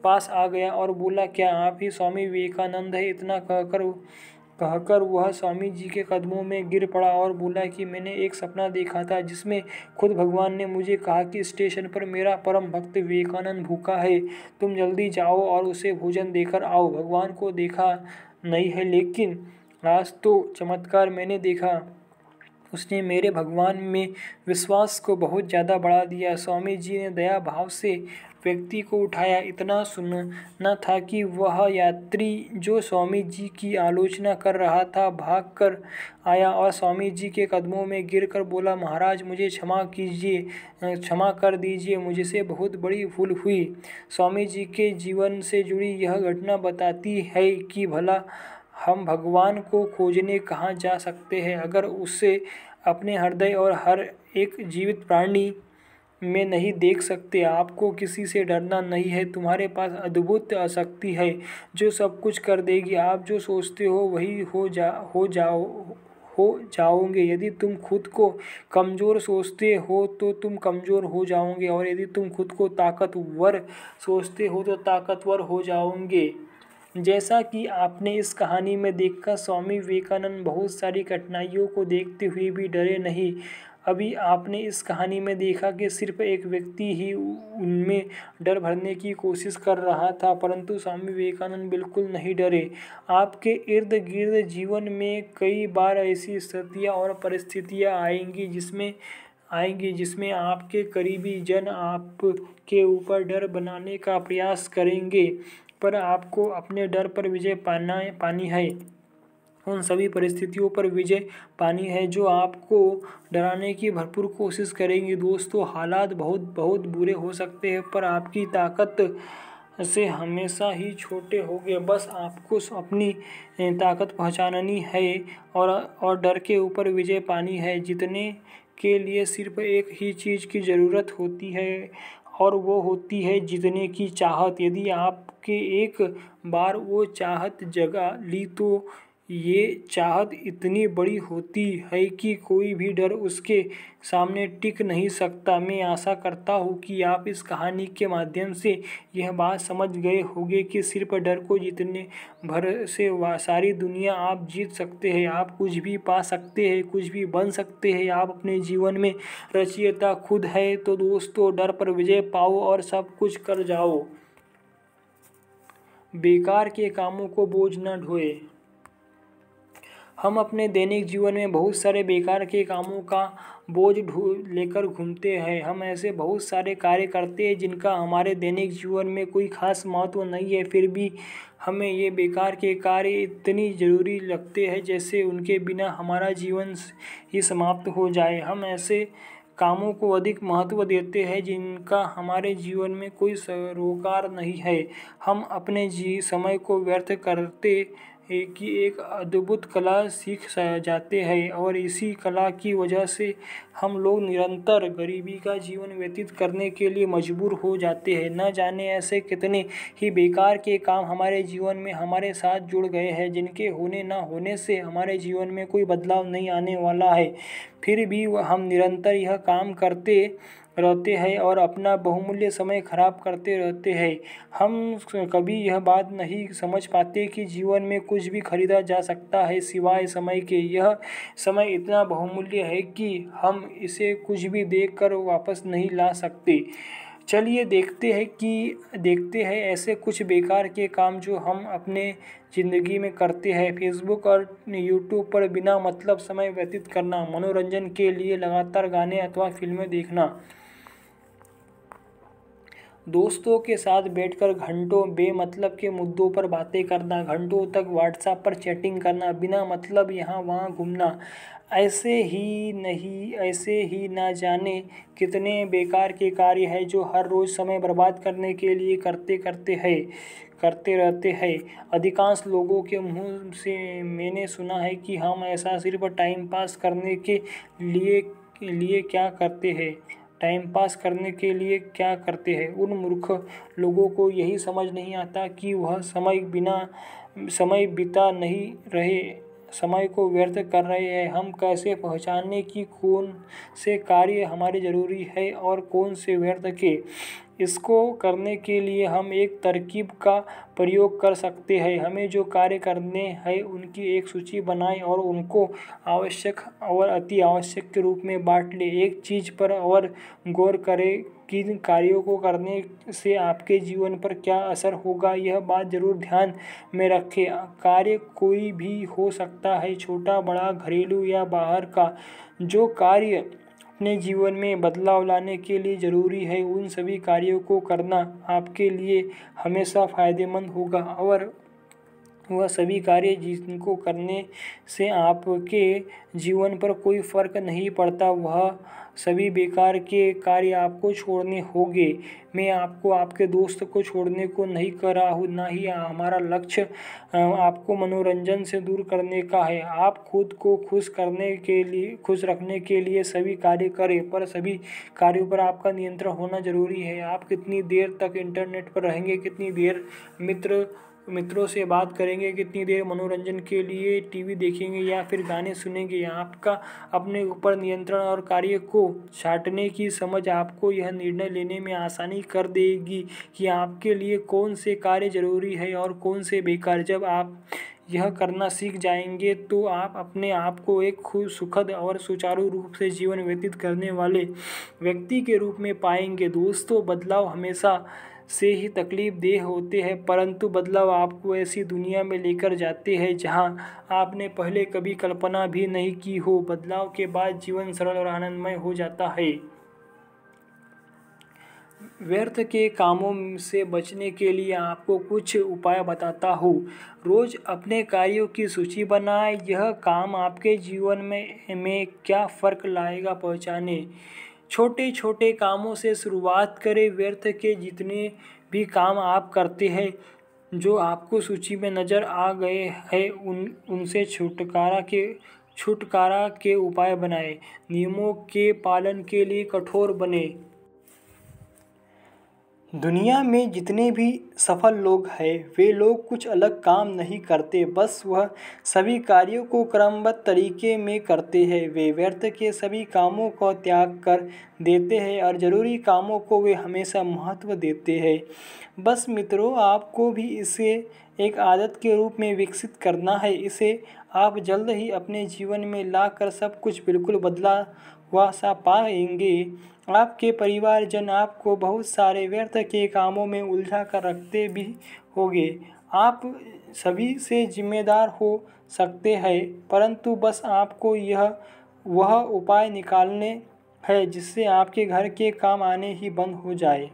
पास आ गया और बोला, क्या आप ही स्वामी विवेकानंद है? इतना कहकर वह स्वामी जी के कदमों में गिर पड़ा और बोला कि मैंने एक सपना देखा था जिसमें खुद भगवान ने मुझे कहा कि स्टेशन पर मेरा परम भक्त विवेकानंद भूखा है, तुम जल्दी जाओ और उसे भोजन देकर आओ। भगवान को देखा नहीं है, लेकिन आज तो चमत्कार मैंने देखा। उसने मेरे भगवान में विश्वास को बहुत ज़्यादा बढ़ा दिया। स्वामी जी ने दया भाव से व्यक्ति को उठाया। इतना सुनना था कि वह यात्री जो स्वामी जी की आलोचना कर रहा था भाग कर आया और स्वामी जी के कदमों में गिरकर बोला, महाराज मुझे क्षमा कीजिए, क्षमा कर दीजिए, मुझसे बहुत बड़ी भूल हुई। स्वामी जी के जीवन से जुड़ी यह घटना बताती है कि भला हम भगवान को खोजने कहाँ जा सकते हैं अगर उसे अपने हृदय और हर एक जीवित प्राणी में नहीं देख सकते। आपको किसी से डरना नहीं है, तुम्हारे पास अद्भुत शक्ति है जो सब कुछ कर देगी। आप जो सोचते हो वही हो जाओगे। यदि तुम खुद को कमज़ोर सोचते हो तो तुम कमज़ोर हो जाओगे, और यदि तुम खुद को ताकतवर सोचते हो तो ताकतवर हो जाओगे। जैसा कि आपने इस कहानी में देखा, स्वामी विवेकानंद बहुत सारी कठिनाइयों को देखते हुए भी डरे नहीं। अभी आपने इस कहानी में देखा कि सिर्फ एक व्यक्ति ही उनमें डर भरने की कोशिश कर रहा था, परंतु स्वामी विवेकानंद बिल्कुल नहीं डरे। आपके इर्द गिर्द जीवन में कई बार ऐसी स्थितियाँ और परिस्थितियाँ आएंगी जिसमें आपके करीबी जन आपके ऊपर डर बनाने का प्रयास करेंगे, पर आपको अपने डर पर विजय पानी है। उन सभी परिस्थितियों पर विजय पानी है जो आपको डराने की भरपूर कोशिश करेंगी। दोस्तों, हालात बहुत बहुत बुरे हो सकते हैं, पर आपकी ताकत से हमेशा ही छोटे होगे। बस आपको अपनी ताकत पहचाननी है और डर के ऊपर विजय पानी है। जीतने के लिए सिर्फ एक ही चीज़ की ज़रूरत होती है, और वो होती है जीतने की चाहत। यदि आपके एक बार वो चाहत जगा ली तो ये चाहत इतनी बड़ी होती है कि कोई भी डर उसके सामने टिक नहीं सकता। मैं आशा करता हूँ कि आप इस कहानी के माध्यम से यह बात समझ गए होंगे कि सिर्फ डर को जीतने भर से सारी दुनिया आप जीत सकते हैं। आप कुछ भी पा सकते हैं, कुछ भी बन सकते हैं। आप अपने जीवन में रचयिता खुद है। तो दोस्तों, डर पर विजय पाओ और सब कुछ कर जाओ। बेकार के कामों को बोझ न ढोए। हम अपने दैनिक जीवन में बहुत सारे बेकार के कामों का बोझ लेकर घूमते हैं। हम ऐसे बहुत सारे कार्य करते हैं जिनका हमारे दैनिक जीवन में कोई खास महत्व नहीं है, फिर भी हमें ये बेकार के कार्य इतनी ज़रूरी लगते हैं जैसे उनके बिना हमारा जीवन ही समाप्त हो जाए। हम ऐसे कामों को अधिक महत्व देते हैं जिनका हमारे जीवन में कोई सरोकार नहीं है। हम अपने समय को व्यर्थ करते कि एक अद्भुत कला सीख जाते हैं, और इसी कला की वजह से हम लोग निरंतर गरीबी का जीवन व्यतीत करने के लिए मजबूर हो जाते हैं। न जाने ऐसे कितने ही बेकार के काम हमारे जीवन में हमारे साथ जुड़ गए हैं जिनके होने न होने से हमारे जीवन में कोई बदलाव नहीं आने वाला है, फिर भी हम निरंतर यह काम करते रहते हैं और अपना बहुमूल्य समय खराब करते रहते हैं। हम कभी यह बात नहीं समझ पाते कि जीवन में कुछ भी खरीदा जा सकता है सिवाय समय के। यह समय इतना बहुमूल्य है कि हम इसे कुछ भी देकर वापस नहीं ला सकते। चलिए देखते हैं ऐसे कुछ बेकार के काम जो हम अपने ज़िंदगी में करते हैं। फेसबुक और यूट्यूब पर बिना मतलब समय व्यतीत करना, मनोरंजन के लिए लगातार गाने अथवा फिल्में देखना, दोस्तों के साथ बैठकर घंटों बेमतलब के मुद्दों पर बातें करना, घंटों तक व्हाट्सएप पर चैटिंग करना, बिना मतलब यहाँ वहाँ घूमना, ऐसे ही ना जाने कितने बेकार के कार्य हैं जो हर रोज़ समय बर्बाद करने के लिए करते हैं। करते रहते हैं। अधिकांश लोगों के मुंह से मैंने सुना है कि हम ऐसा सिर्फ टाइम पास करने के लिए क्या करते हैं। टाइम पास करने के लिए क्या करते हैं। उन मूर्ख लोगों को यही समझ नहीं आता कि वह समय बिता नहीं रहे, समय को व्यर्थ कर रहे हैं। हम कैसे पहचानें कि कौन से कार्य हमारे ज़रूरी है और कौन से व्यर्थ के। इसको करने के लिए हम एक तरकीब का प्रयोग कर सकते हैं। हमें जो कार्य करने हैं उनकी एक सूची बनाएं और उनको आवश्यक और अति आवश्यक के रूप में बांट लें। एक चीज़ पर और गौर करें कि इन कार्यों को करने से आपके जीवन पर क्या असर होगा। यह बात ज़रूर ध्यान में रखें। कार्य कोई भी हो सकता है, छोटा बड़ा, घरेलू या बाहर का। जो कार्य अपने जीवन में बदलाव लाने के लिए ज़रूरी है उन सभी कार्यों को करना आपके लिए हमेशा फ़ायदेमंद होगा। और वह सभी कार्य जिनको करने से आपके जीवन पर कोई फर्क नहीं पड़ता, वह सभी बेकार के कार्य आपको छोड़ने होंगे। मैं आपको आपके दोस्त को छोड़ने को नहीं कह रहा हूँ, ना ही हमारा लक्ष्य आपको मनोरंजन से दूर करने का है। आप खुद को खुश रखने के लिए सभी कार्य करें, पर सभी कार्यों पर आपका नियंत्रण होना जरूरी है। आप कितनी देर तक इंटरनेट पर रहेंगे, कितनी देर मित्रों से बात करेंगे, कितनी देर मनोरंजन के लिए टीवी देखेंगे या फिर गाने सुनेंगे। आपका अपने ऊपर नियंत्रण और कार्य को छांटने की समझ आपको यह निर्णय लेने में आसानी कर देगी कि आपके लिए कौन से कार्य जरूरी है और कौन से बेकार। जब आप यह करना सीख जाएंगे तो आप अपने आप को एक सुखद और सुचारू रूप से जीवन व्यतीत करने वाले व्यक्ति के रूप में पाएंगे। दोस्तों, बदलाव हमेशा से ही तकलीफ देह होते हैं, परंतु बदलाव आपको ऐसी दुनिया में लेकर जाते हैं जहां आपने पहले कभी कल्पना भी नहीं की हो। बदलाव के बाद जीवन सरल और आनंदमय हो जाता है। व्यर्थ के कामों से बचने के लिए आपको कुछ उपाय बताता हूँ। रोज अपने कार्यों की सूची बनाएं। यह काम आपके जीवन में क्या फ़र्क लाएगा पहचानें। छोटे छोटे कामों से शुरुआत करें। व्यर्थ के जितने भी काम आप करते हैं जो आपको सूची में नज़र आ गए हैं उनसे छुटकारा के उपाय बनाएं। नियमों के पालन के लिए कठोर बने। दुनिया में जितने भी सफल लोग हैं वे लोग कुछ अलग काम नहीं करते, बस वह सभी कार्यों को क्रमबद्ध तरीके में करते हैं। वे व्यर्थ के सभी कामों को त्याग कर देते हैं और ज़रूरी कामों को वे हमेशा महत्व देते हैं। बस मित्रों, आपको भी इसे एक आदत के रूप में विकसित करना है। इसे आप जल्द ही अपने जीवन में लाकर सब कुछ बिल्कुल बदला हुआ सा पाएंगे। आपके परिवारजन आपको बहुत सारे व्यर्थ के कामों में उलझा कर रखते भी होंगे। आप सभी से जिम्मेदार हो सकते हैं, परंतु बस आपको वह उपाय निकालने हैं जिससे आपके घर के काम आने ही बंद हो जाए।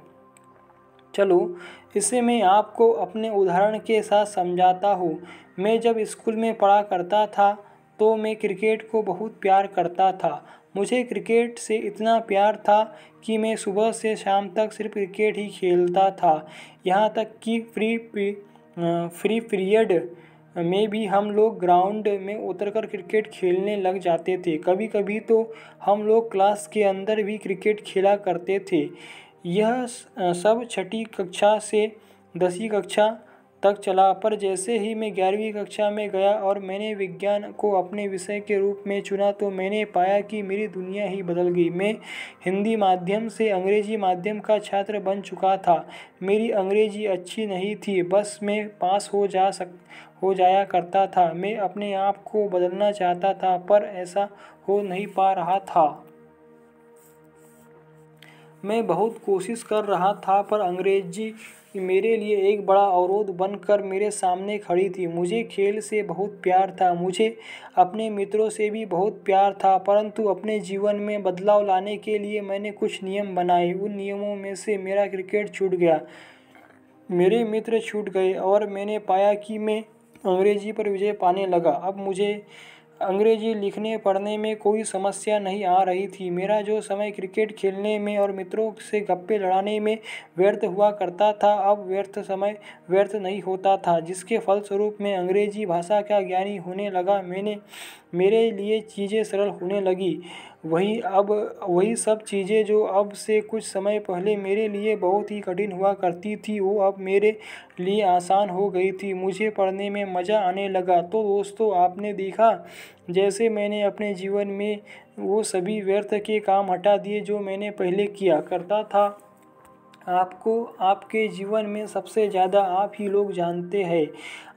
चलो, इसे मैं आपको अपने उदाहरण के साथ समझाता हूँ। मैं जब स्कूल में पढ़ा करता था तो मैं क्रिकेट को बहुत प्यार करता था। मुझे क्रिकेट से इतना प्यार था कि मैं सुबह से शाम तक सिर्फ क्रिकेट ही खेलता था। यहाँ तक कि फ्री पीरियड में भी हम लोग ग्राउंड में उतरकर क्रिकेट खेलने लग जाते थे। कभी कभी तो हम लोग क्लास के अंदर भी क्रिकेट खेला करते थे। यह सब छठी कक्षा से 10वीं कक्षा तक चला, पर जैसे ही मैं 11वीं कक्षा में गया और मैंने विज्ञान को अपने विषय के रूप में चुना तो मैंने पाया कि मेरी दुनिया ही बदल गई। मैं हिंदी माध्यम से अंग्रेजी माध्यम का छात्र बन चुका था। मेरी अंग्रेजी अच्छी नहीं थी, बस मैं पास हो जाया करता था। मैं अपने आप को बदलना चाहता था पर ऐसा हो नहीं पा रहा था। मैं बहुत कोशिश कर रहा था पर अंग्रेजी मेरे लिए एक बड़ा अवरोध बनकर मेरे सामने खड़ी थी। मुझे खेल से बहुत प्यार था, मुझे अपने मित्रों से भी बहुत प्यार था, परंतु अपने जीवन में बदलाव लाने के लिए मैंने कुछ नियम बनाए। उन नियमों में से मेरा क्रिकेट छूट गया, मेरे मित्र छूट गए और मैंने पाया कि मैं अंग्रेजी पर विजय पाने लगा। अब मुझे अंग्रेजी लिखने पढ़ने में कोई समस्या नहीं आ रही थी। मेरा जो समय क्रिकेट खेलने में और मित्रों से गप्पे लड़ाने में व्यर्थ हुआ करता था, अब समय व्यर्थ नहीं होता था, जिसके फलस्वरूप मैं अंग्रेजी भाषा का ज्ञानी होने लगा। मेरे लिए चीज़ें सरल होने लगी। वही सब चीज़ें जो अब से कुछ समय पहले मेरे लिए बहुत ही कठिन हुआ करती थी, वो अब मेरे लिए आसान हो गई थी। मुझे पढ़ने में मज़ा आने लगा। तो दोस्तों, आपने देखा जैसे मैंने अपने जीवन में वो सभी व्यर्थ के काम हटा दिए जो मैंने पहले किया करता था। आपको आपके जीवन में सबसे ज़्यादा आप ही लोग जानते हैं,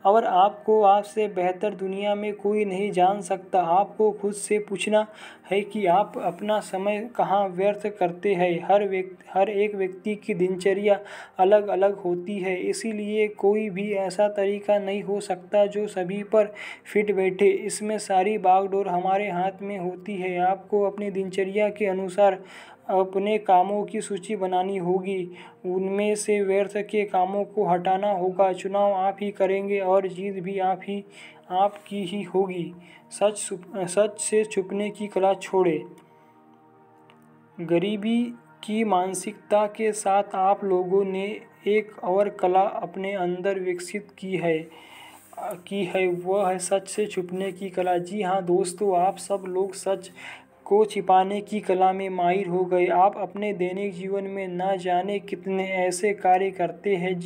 और आपको आपसे बेहतर दुनिया में कोई नहीं जान सकता। आपको खुद से पूछना है कि आप अपना समय कहाँ व्यर्थ करते हैं। हर एक व्यक्ति की दिनचर्या अलग अलग होती है, इसीलिए कोई भी ऐसा तरीका नहीं हो सकता जो सभी पर फिट बैठे। इसमें सारी बागडोर हमारे हाथ में होती है। आपको अपनी दिनचर्या के अनुसार अपने कामों की सूची बनानी होगी, उनमें से व्यर्थ के कामों को हटाना होगा। चुनाव आप ही करेंगे और जीत भी आपकी ही होगी। सच से छुपने की कला छोड़े। गरीबी की मानसिकता के साथ आप लोगों ने एक और कला अपने अंदर विकसित की है, वह है सच से छुपने की कला। जी हाँ दोस्तों, आप सब लोग सच को छिपाने की कला में माहिर हो गए। आप अपने दैनिक जीवन में न जाने कितने ऐसे कार्य करते हैं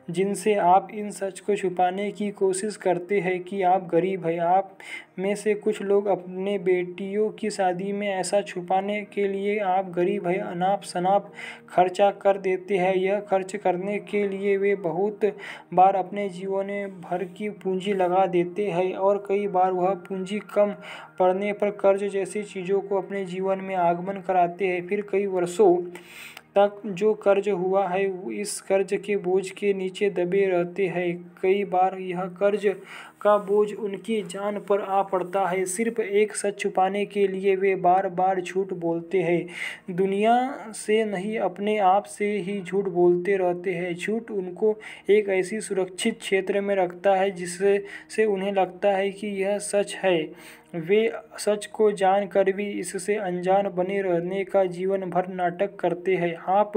जिनसे आप इन सच को छुपाने की कोशिश करते हैं कि आप गरीब हैं। आप में से कुछ लोग अपने बेटियों की शादी में ऐसा छुपाने के लिए आप गरीब हैं अनाप शनाप खर्चा कर देते हैं। यह खर्च करने के लिए वे बहुत बार अपने जीवन भर की पूंजी लगा देते हैं, और कई बार वह पूंजी कम पड़ने पर कर्ज जैसी चीज़ों को अपने जीवन में आगमन कराते हैं। फिर कई वर्षों तक जो कर्ज हुआ है इस कर्ज के बोझ के नीचे दबे रहते हैं। कई बार यह कर्ज का बोझ उनकी जान पर आ पड़ता है। सिर्फ एक सच छुपाने के लिए वे बार बार झूठ बोलते हैं। दुनिया से नहीं, अपने आप से ही झूठ बोलते रहते हैं। झूठ उनको एक ऐसी सुरक्षित क्षेत्र में रखता है जिससे उन्हें लगता है कि यह सच है। वे सच को जानकर भी इससे अनजान बने रहने का जीवन भर नाटक करते हैं। आप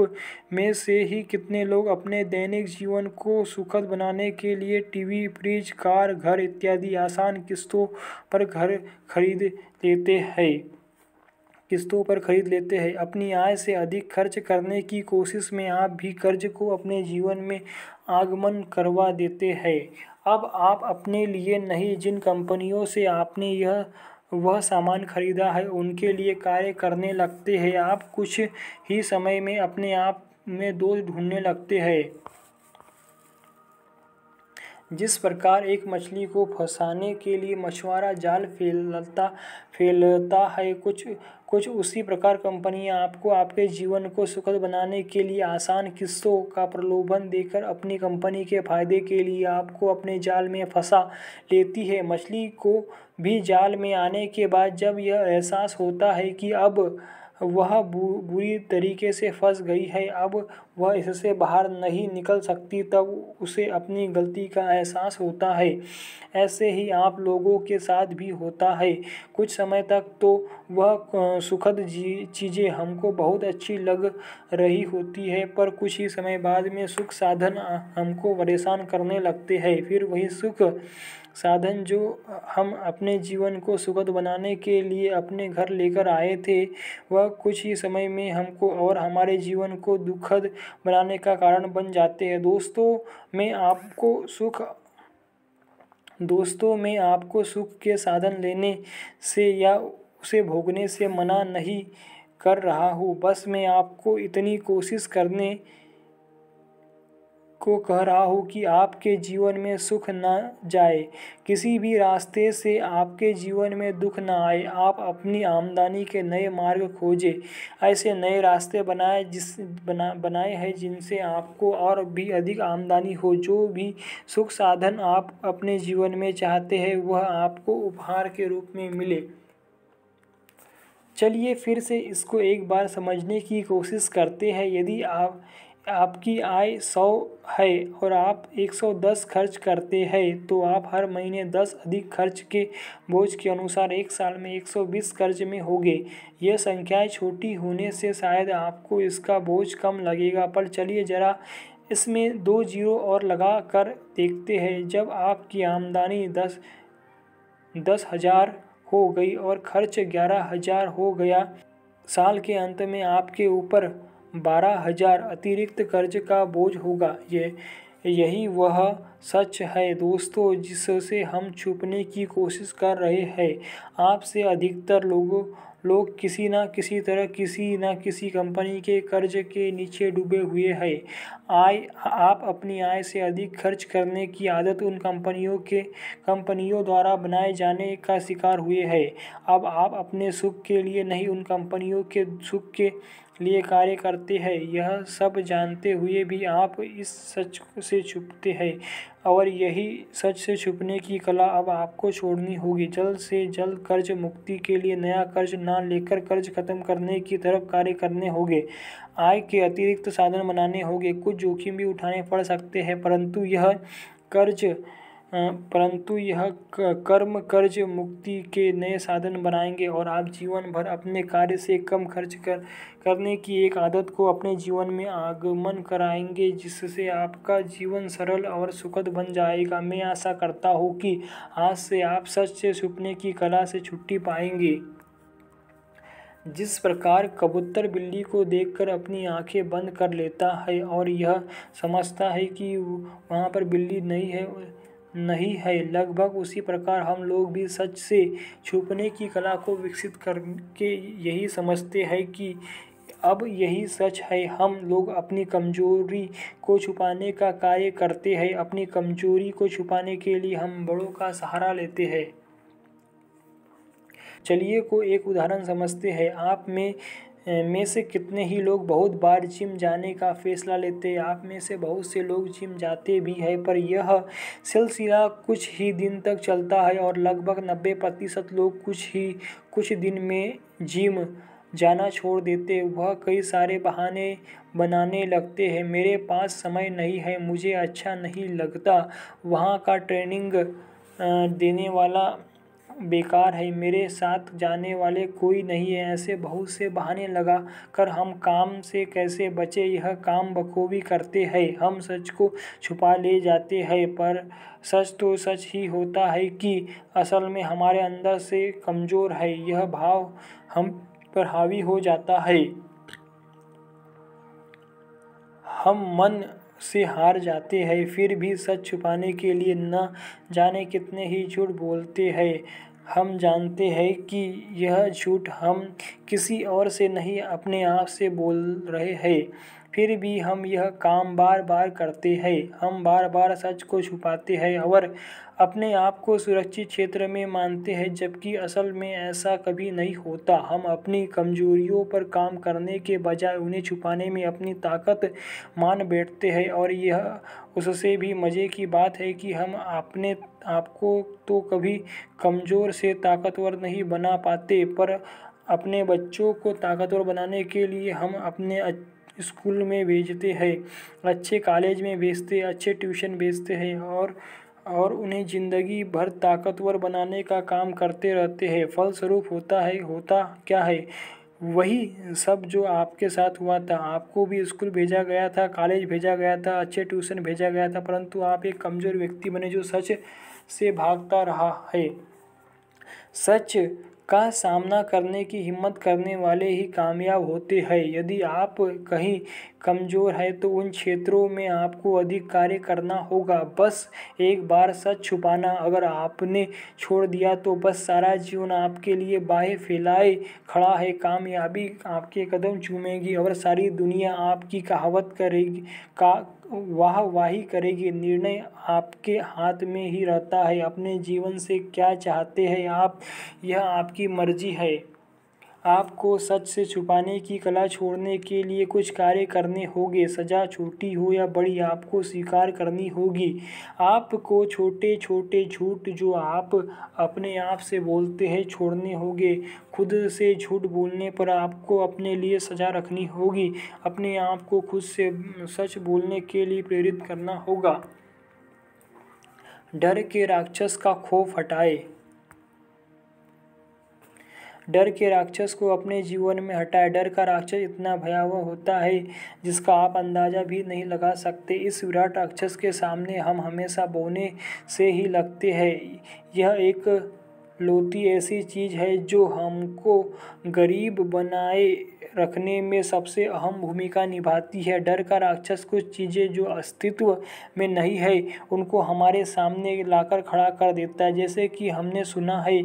में से ही कितने लोग अपने दैनिक जीवन को सुखद बनाने के लिए टीवी, फ्रिज, कार, घर इत्यादि आसान किस्तों पर खरीद लेते हैं। अपनी आय से अधिक खर्च करने की कोशिश में आप भी कर्ज को अपने जीवन में आगमन करवा देते हैं। अब आप अपने लिए नहीं, जिन कंपनियों से आपने वह सामान खरीदा है उनके लिए कार्य करने लगते हैं। आप कुछ ही समय में अपने आप में दोष ढूंढने लगते हैं। जिस प्रकार एक मछली को फंसाने के लिए मछुआरा जाल फैलता है, कुछ उसी प्रकार कंपनियां आपको आपके जीवन को सुखद बनाने के लिए आसान किस्तों का प्रलोभन देकर अपनी कंपनी के फायदे के लिए आपको अपने जाल में फंसा लेती है। मछली को भी जाल में आने के बाद जब यह एहसास होता है कि अब वह बुरी तरीके से फंस गई है, अब वह इससे बाहर नहीं निकल सकती, तब उसे अपनी गलती का एहसास होता है। ऐसे ही आप लोगों के साथ भी होता है। कुछ समय तक तो वह सुखद चीज़ें हमको बहुत अच्छी लग रही होती है, पर कुछ ही समय बाद में सुख साधन हमको परेशान करने लगते हैं। फिर वही सुख साधन जो हम अपने जीवन को सुखद बनाने के लिए अपने घर लेकर आए थे, वह कुछ ही समय में हमको और हमारे जीवन को दुखद बनाने का कारण बन जाते हैं। दोस्तों, मैं आपको सुख के साधन लेने से या उसे भोगने से मना नहीं कर रहा हूँ, बस मैं आपको इतनी कोशिश करने को कह रहा हूँ कि आपके जीवन में सुख न जाए, किसी भी रास्ते से आपके जीवन में दुख न आए। आप अपनी आमदनी के नए मार्ग खोजें, ऐसे नए रास्ते बनाए हैं जिनसे आपको और भी अधिक आमदनी हो। जो भी सुख साधन आप अपने जीवन में चाहते हैं वह आपको उपहार के रूप में मिले। चलिए फिर से इसको एक बार समझने की कोशिश करते हैं। यदि आपकी आय 100 है और आप 110 खर्च करते हैं तो आप हर महीने 10 अधिक खर्च के बोझ के अनुसार एक साल में 120 कर्ज में होंगे। यह संख्याएं छोटी होने से शायद आपको इसका बोझ कम लगेगा, पर चलिए जरा इसमें 2 जीरो और लगा कर देखते हैं। जब आपकी आमदनी 10,000 हो गई और खर्च 11,000 हो गया, साल के अंत में आपके ऊपर 12,000 अतिरिक्त कर्ज का बोझ होगा। यही वह सच है दोस्तों जिससे हम छुपने की कोशिश कर रहे हैं। आपसे अधिकतर लोग किसी न किसी तरह किसी न किसी कंपनी के कर्ज के नीचे डूबे हुए हैं। आप अपनी आय से अधिक खर्च करने की आदत उन कंपनियों द्वारा बनाए जाने का शिकार हुए हैं। अब आप अपने सुख के लिए नहीं, उन कंपनियों के सुख के लिए कार्य करते हैं। यह सब जानते हुए भी आप इस सच से छुपते हैं और यही सच से छुपने की कला अब आपको छोड़नी होगी। जल्द से जल्द कर्ज मुक्ति के लिए नया कर्ज ना लेकर कर्ज खत्म करने की तरफ कार्य करने होंगे। आय के अतिरिक्त साधन बनाने होंगे। कुछ जोखिम भी उठाने पड़ सकते हैं, परंतु यह कर्म कर्ज मुक्ति के नए साधन बनाएंगे और आप जीवन भर अपने कार्य से कम खर्च करने की एक आदत को अपने जीवन में आगमन कराएंगे, जिससे आपका जीवन सरल और सुखद बन जाएगा। मैं आशा करता हूँ कि आज से आप सच से छुपने की कला से छुट्टी पाएंगे। जिस प्रकार कबूतर बिल्ली को देखकर अपनी आंखें बंद कर लेता है और यह समझता है कि वहाँ पर बिल्ली नहीं है, लगभग उसी प्रकार हम लोग भी सच से छुपने की कला को विकसित करके यही समझते हैं कि अब यही सच है। हम लोग अपनी कमजोरी को छुपाने का कार्य करते हैं। अपनी कमजोरी को छुपाने के लिए हम बड़ों का सहारा लेते हैं। चलिए एक उदाहरण समझते हैं। आप में से कितने ही लोग बहुत बार जिम जाने का फैसला लेते हैं। आप में से बहुत से लोग जिम जाते भी हैं, पर यह सिलसिला कुछ ही दिन तक चलता है और लगभग 90% लोग कुछ दिन में जिम जाना छोड़ देते। वह कई सारे बहाने बनाने लगते हैं। मेरे पास समय नहीं है, मुझे अच्छा नहीं लगता, वहाँ का ट्रेनिंग देने वाला बेकार है, मेरे साथ जाने वाले कोई नहीं है। ऐसे बहुत से बहाने लगा कर हम काम से कैसे बचे यह काम बखूबी करते हैं। हम सच को छुपा ले जाते हैं, पर सच तो सच ही होता है कि असल में हमारे अंदर से कमज़ोर है। यह भाव हम पर हावी हो जाता है। हम मन से हार जाते हैं, फिर भी सच छुपाने के लिए न जाने कितने ही झूठ बोलते हैं। हम जानते हैं कि यह झूठ हम किसी और से नहीं अपने आप से बोल रहे हैं, फिर भी हम यह काम बार बार करते हैं। हम बार बार सच को छुपाते हैं और अपने आप को सुरक्षित क्षेत्र में मानते हैं, जबकि असल में ऐसा कभी नहीं होता। हम अपनी कमजोरियों पर काम करने के बजाय उन्हें छुपाने में अपनी ताकत मान बैठते हैं और यह उससे भी मज़े की बात है कि हम अपने आपको तो कभी कमज़ोर से ताकतवर नहीं बना पाते, पर अपने बच्चों को ताकतवर बनाने के लिए हम अपने स्कूल में भेजते हैं, अच्छे कॉलेज में भेजते हैं, अच्छे ट्यूशन भेजते हैं और उन्हें ज़िंदगी भर ताकतवर बनाने का काम करते रहते हैं। फलस्वरूप होता क्या है, वही सब जो आपके साथ हुआ था। आपको भी स्कूल भेजा गया था, कॉलेज भेजा गया था, अच्छे ट्यूशन भेजा गया था, परंतु आप एक कमज़ोर व्यक्ति बने जो सच से भागता रहा है। सच का सामना करने की हिम्मत करने वाले ही कामयाब होते हैं। यदि आप कहीं कमज़ोर है तो उन क्षेत्रों में आपको अधिक कार्य करना होगा। बस एक बार सच छुपाना अगर आपने छोड़ दिया तो बस सारा जीवन आपके लिए बाहें फैलाए खड़ा है। कामयाबी आपके कदम चूमेगी और सारी दुनिया आपकी वाहवाही करेगी। निर्णय आपके हाथ में ही रहता है। अपने जीवन से क्या चाहते हैं आप, यह आपकी मर्जी है। आपको सच से छुपाने की कला छोड़ने के लिए कुछ कार्य करने होंगे। सजा छोटी हो या बड़ी, आपको स्वीकार करनी होगी। आपको छोटे छोटे झूठ जो आप अपने आप से बोलते हैं छोड़ने होंगे। खुद से झूठ बोलने पर आपको अपने लिए सजा रखनी होगी। अपने आप को खुद से सच बोलने के लिए प्रेरित करना होगा। डर के राक्षस का खौफ हटाए। डर के राक्षस को अपने जीवन में हटाए। डर का राक्षस इतना भयावह होता है जिसका आप अंदाजा भी नहीं लगा सकते। इस विराट राक्षस के सामने हम हमेशा बौने से ही लगते हैं। यह एक लौती ऐसी चीज़ है जो हमको गरीब बनाए रखने में सबसे अहम भूमिका निभाती है। डर का राक्षस कुछ चीज़ें जो अस्तित्व में नहीं है उनको हमारे सामने लाकर खड़ा कर देता है। जैसे कि हमने सुना है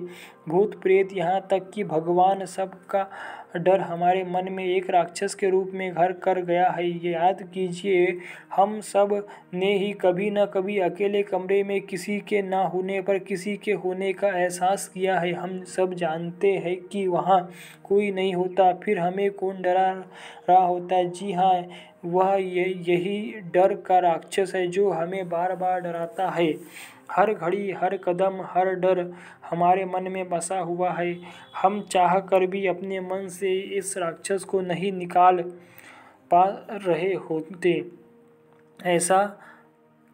भूत प्रेत यहाँ तक कि भगवान सबका डर हमारे मन में एक राक्षस के रूप में घर कर गया है। ये याद कीजिए, हम सब ने ही कभी न कभी अकेले कमरे में किसी के ना होने पर किसी के होने का एहसास किया है। हम सब जानते हैं कि वहाँ कोई नहीं होता, फिर हमें कौन डरा रहा होता है। जी हाँ, वह यही डर का राक्षस है जो हमें बार बार डराता है। हर घड़ी, हर कदम, हर डर हमारे मन में बसा हुआ है। हम चाह कर भी अपने मन से इस राक्षस को नहीं निकाल पा रहे होते। ऐसा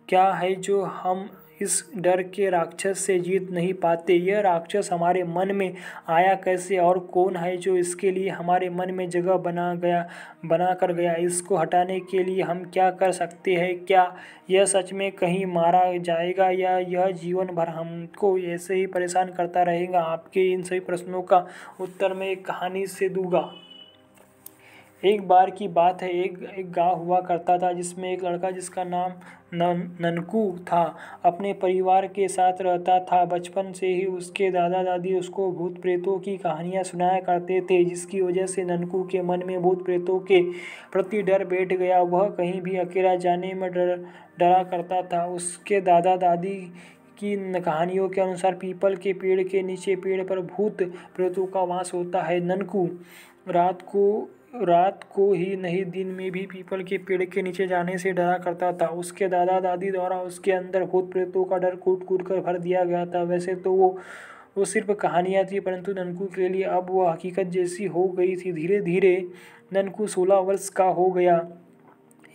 क्या है जो हम इस डर के राक्षस से जीत नहीं पाते? यह राक्षस हमारे मन में आया कैसे और कौन है जो इसके लिए हमारे मन में जगह बना कर गया? इसको हटाने के लिए हम क्या कर सकते हैं? क्या यह सच में कहीं मारा जाएगा या यह जीवन भर हमको ऐसे ही परेशान करता रहेगा? आपके इन सभी प्रश्नों का उत्तर मैं एक कहानी से दूंगा। एक बार की बात है, एक गांव हुआ करता था जिसमें एक लड़का जिसका नाम ननकू था अपने परिवार के साथ रहता था। बचपन से ही उसके दादा दादी उसको भूत प्रेतों की कहानियां सुनाया करते थे, जिसकी वजह से ननकू के मन में भूत प्रेतों के प्रति डर बैठ गया। वह कहीं भी अकेला जाने में डरा करता था। उसके दादा दादी की कहानियों के अनुसार पीपल के पेड़ के नीचे पेड़ पर भूत प्रेतों का वास होता है। ननकू रात को ही नहीं दिन में भी पीपल के पेड़ के नीचे जाने से डरा करता था। उसके दादा दादी द्वारा उसके अंदर भूत प्रेतों का डर कूट कूट कर भर दिया गया था। वैसे तो वो सिर्फ कहानियाँ थी, परंतु ननकू के लिए अब वो हकीकत जैसी हो गई थी। धीरे धीरे ननकू 16 वर्ष का हो गया।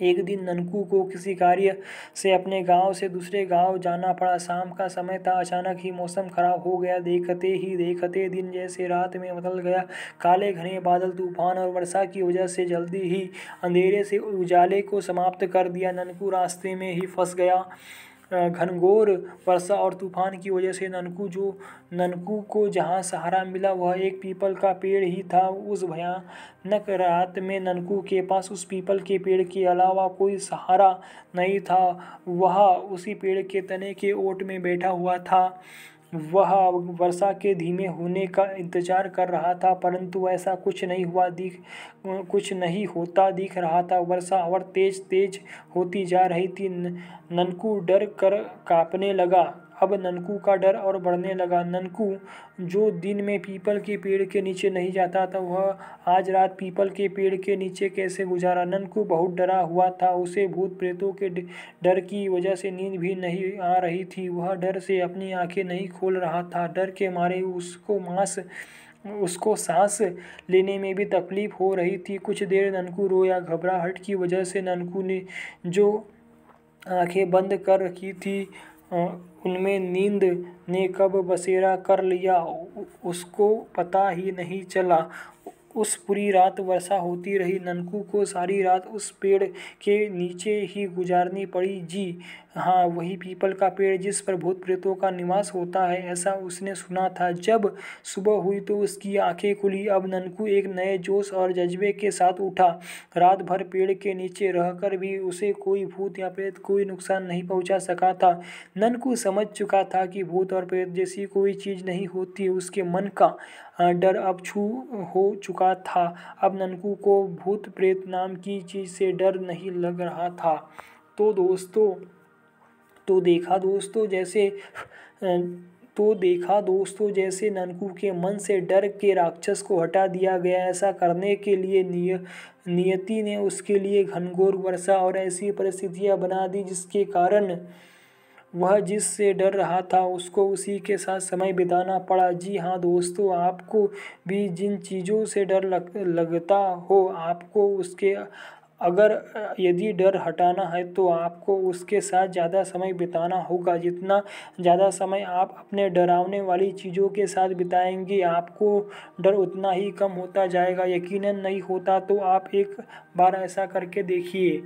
एक दिन ननकू को किसी कार्य से अपने गांव से दूसरे गांव जाना पड़ा। शाम का समय था, अचानक ही मौसम खराब हो गया। देखते ही देखते दिन जैसे रात में बदल गया। काले घने बादल, तूफान और वर्षा की वजह से जल्दी ही अंधेरे से उजाले को समाप्त कर दिया। ननकू रास्ते में ही फंस गया। घनघोर वर्षा और तूफान की वजह से ननकू को जहाँ सहारा मिला वह एक पीपल का पेड़ ही था। उस भयानक रात में ननकू के पास उस पीपल के पेड़ के अलावा कोई सहारा नहीं था। वह उसी पेड़ के तने के ओट में बैठा हुआ था। वह वर्षा के धीमे होने का इंतजार कर रहा था, परंतु ऐसा कुछ नहीं होता दिख रहा था। वर्षा और तेज तेज होती जा रही थी। ननकू डर कर कांपने लगा। अब ननकू का डर और बढ़ने लगा। ननकू जो दिन में पीपल के पेड़ के नीचे नहीं जाता था, वह आज रात पीपल के पेड़ के नीचे कैसे गुजारा? ननकू बहुत डरा हुआ था। उसे भूत प्रेतों के डर की वजह से नींद भी नहीं आ रही थी। वह डर से अपनी आंखें नहीं खोल रहा था। डर के मारे उसको सांस लेने में भी तकलीफ हो रही थी। कुछ देर ननकू रोया। घबराहट की वजह से ननकू ने जो आंखें बंद कर रखी थी उनमें नींद ने कब बसेरा कर लिया उसको पता ही नहीं चला। उस पूरी रात वर्षा होती रही। ननकू को सारी रात उस पेड़ के नीचे ही गुजारनी पड़ी। जी हाँ, वही पीपल का पेड़ जिस पर भूत प्रेतों का निवास होता है, ऐसा उसने सुना था। जब सुबह हुई तो उसकी आंखें खुली। अब ननकू एक नए जोश और जज्बे के साथ उठा। रात भर पेड़ के नीचे रहकर भी उसे कोई भूत या प्रेत कोई नुकसान नहीं पहुंचा सका था। ननकू समझ चुका था कि भूत और प्रेत जैसी कोई चीज़ नहीं होती। उसके मन का डर अब छू हो चुका था। अब ननकू को भूत प्रेत नाम की चीज़ से डर नहीं लग रहा था। तो देखा दोस्तों, जैसे तो देखा दोस्तों, जैसे ननकू के मन से डर के राक्षस को हटा दिया गया। ऐसा करने के लिए नियति ने उसके लिए घनघोर वर्षा और ऐसी परिस्थितियां बना दी जिसके कारण वह जिससे डर रहा था उसको उसी के साथ समय बिताना पड़ा। जी हाँ दोस्तों, आपको भी जिन चीज़ों से डर लगता हो, आपको उसके अगर यदि डर हटाना है तो आपको उसके साथ ज़्यादा समय बिताना होगा। जितना ज़्यादा समय आप अपने डरावने वाली चीज़ों के साथ बिताएंगे, आपको डर उतना ही कम होता जाएगा। यकीनन नहीं होता तो आप एक बार ऐसा करके देखिए।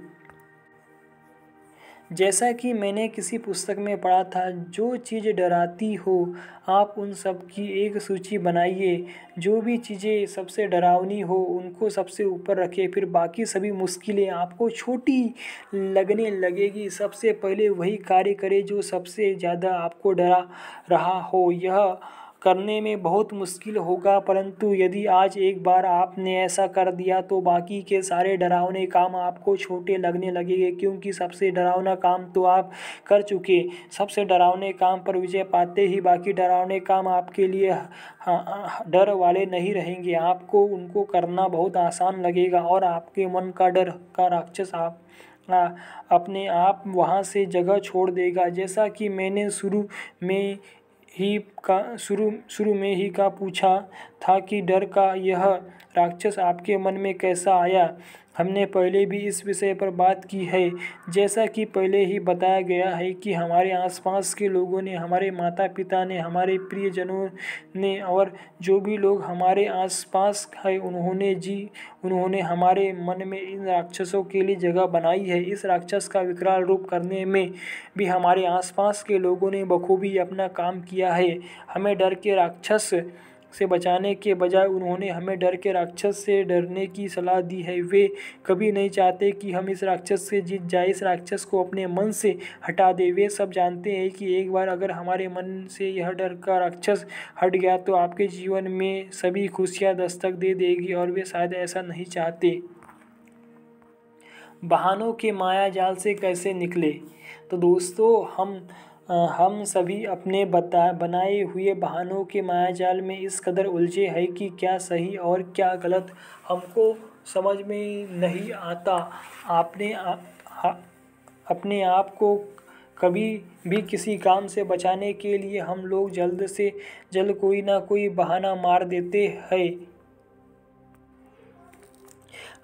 जैसा कि मैंने किसी पुस्तक में पढ़ा था, जो चीज़ डराती हो आप उन सब की एक सूची बनाइए। जो भी चीज़ें सबसे डरावनी हो उनको सबसे ऊपर रखिए, फिर बाकी सभी मुश्किलें आपको छोटी लगने लगेगी। सबसे पहले वही कार्य करें जो सबसे ज़्यादा आपको डरा रहा हो। यह करने में बहुत मुश्किल होगा, परंतु यदि आज एक बार आपने ऐसा कर दिया तो बाकी के सारे डरावने काम आपको छोटे लगने लगेंगे, क्योंकि सबसे डरावना काम तो आप कर चुके। सबसे डरावने काम पर विजय पाते ही बाकी डरावने काम आपके लिए डर वाले नहीं रहेंगे। आपको उनको करना बहुत आसान लगेगा और आपके मन का डर का राक्षस अपने आप वहाँ से जगह छोड़ देगा। जैसा कि मैंने शुरू में ही का पूछा था कि डर का यह राक्षस आपके मन में कैसा आया, हमने पहले भी इस विषय पर बात की है। जैसा कि पहले ही बताया गया है कि हमारे आसपास के लोगों ने, हमारे माता पिता ने, हमारे प्रियजनों ने और जो भी लोग हमारे आसपास है उन्होंने हमारे मन में इन राक्षसों के लिए जगह बनाई है। इस राक्षस का विकराल रूप करने में भी हमारे आसपास के लोगों ने बखूबी अपना काम किया है। हमें डर के राक्षस से बचाने के बजाय उन्होंने हमें डर के राक्षस से डरने की सलाह दी है। वे कभी नहीं चाहते कि हम इस राक्षस से जीत जाए, इस राक्षस को अपने मन से हटा दे। वे सब जानते हैं कि एक बार अगर हमारे मन से यह डर का राक्षस हट गया तो आपके जीवन में सभी खुशियाँ दस्तक दे देगी, और वे शायद ऐसा नहीं चाहते। बहानों के माया जाल से कैसे निकले? तो दोस्तों, हम सभी अपने बनाए हुए बहानों के मायाजाल में इस कदर उलझे हैं कि क्या सही और क्या गलत हमको समझ में नहीं आता। अपने आप को कभी भी किसी काम से बचाने के लिए हम लोग जल्द से जल्द कोई ना कोई बहाना मार देते हैं।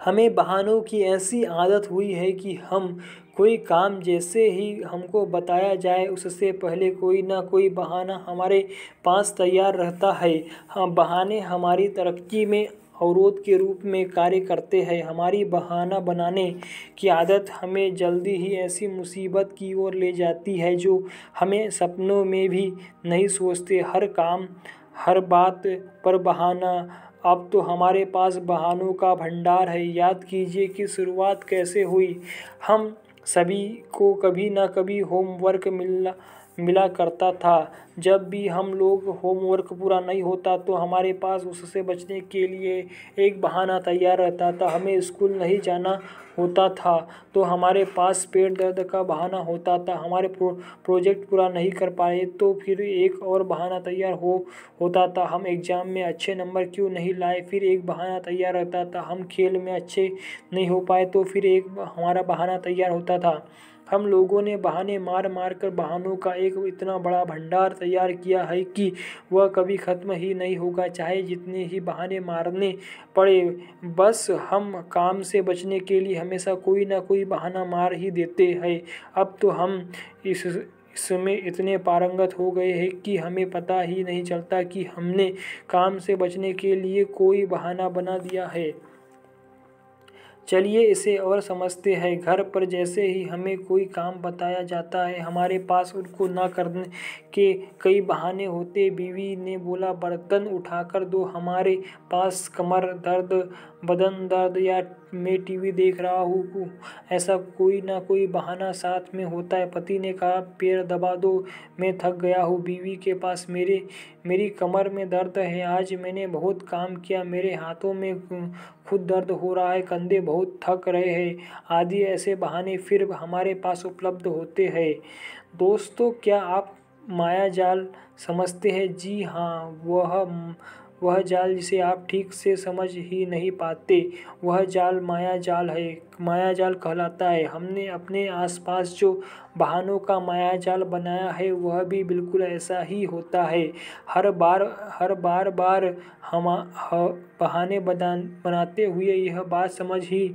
हमें बहानों की ऐसी आदत हुई है कि हम कोई काम जैसे ही हमको बताया जाए उससे पहले कोई ना कोई बहाना हमारे पास तैयार रहता है। हाँ, बहाने हमारी तरक्की में अवरोध के रूप में कार्य करते हैं। हमारी बहाना बनाने की आदत हमें जल्दी ही ऐसी मुसीबत की ओर ले जाती है जो हमें सपनों में भी नहीं सोचते। हर काम, हर बात पर बहाना। अब तो हमारे पास बहानों का भंडार है। याद कीजिए कि शुरुआत कैसे हुई। हम सभी को कभी ना कभी होमवर्क मिला करता था। जब भी हम लोग होमवर्क पूरा नहीं होता तो हमारे पास उससे बचने के लिए एक बहाना तैयार रहता था। हमें स्कूल नहीं जाना होता था तो हमारे पास पेट दर्द का बहाना होता था। हमारे प्रोजेक्ट पूरा नहीं कर पाए तो फिर एक और बहाना तैयार होता था। हम एग्ज़ाम में अच्छे नंबर क्यों नहीं लाए, फिर एक बहाना तैयार रहता था। हम खेल में अच्छे नहीं हो पाए तो फिर एक हमारा बहाना तैयार होता था। हम लोगों ने बहाने मार मार कर बहानों का एक इतना बड़ा भंडार तैयार किया है कि वह कभी ख़त्म ही नहीं होगा, चाहे जितने ही बहाने मारने पड़े। बस हम काम से बचने के लिए हमेशा कोई ना कोई बहाना मार ही देते हैं। अब तो हम इसमें इतने पारंगत हो गए हैं कि हमें पता ही नहीं चलता कि हमने काम से बचने के लिए कोई बहाना बना दिया है। चलिए इसे और समझते हैं। घर पर जैसे ही हमें कोई काम बताया जाता है हमारे पास उनको ना करने के कई बहाने होते। बीवी ने बोला बर्तन उठाकर दो, हमारे पास कमर दर्द, बदन दर्द या मैं टीवी देख रहा हूँ, ऐसा कोई ना कोई बहाना साथ में होता है। पति ने कहा पैर दबा दो, मैं थक गया हूँ। बीवी के पास मेरी कमर में दर्द है, आज मैंने बहुत काम किया, मेरे हाथों में खुद दर्द हो रहा है, कंधे बहुत थक रहे हैं, आदि ऐसे बहाने फिर हमारे पास उपलब्ध होते हैं। दोस्तों, क्या आप मायाजाल समझते हैं। जी हाँ, वह जाल जिसे आप ठीक से समझ ही नहीं पाते, वह जाल मायाजाल है, मायाजाल कहलाता है। हमने अपने आसपास जो बहानों का मायाजाल बनाया है वह भी बिल्कुल ऐसा ही होता है। हर बार हम बहाने बनाते हुए यह बात समझ ही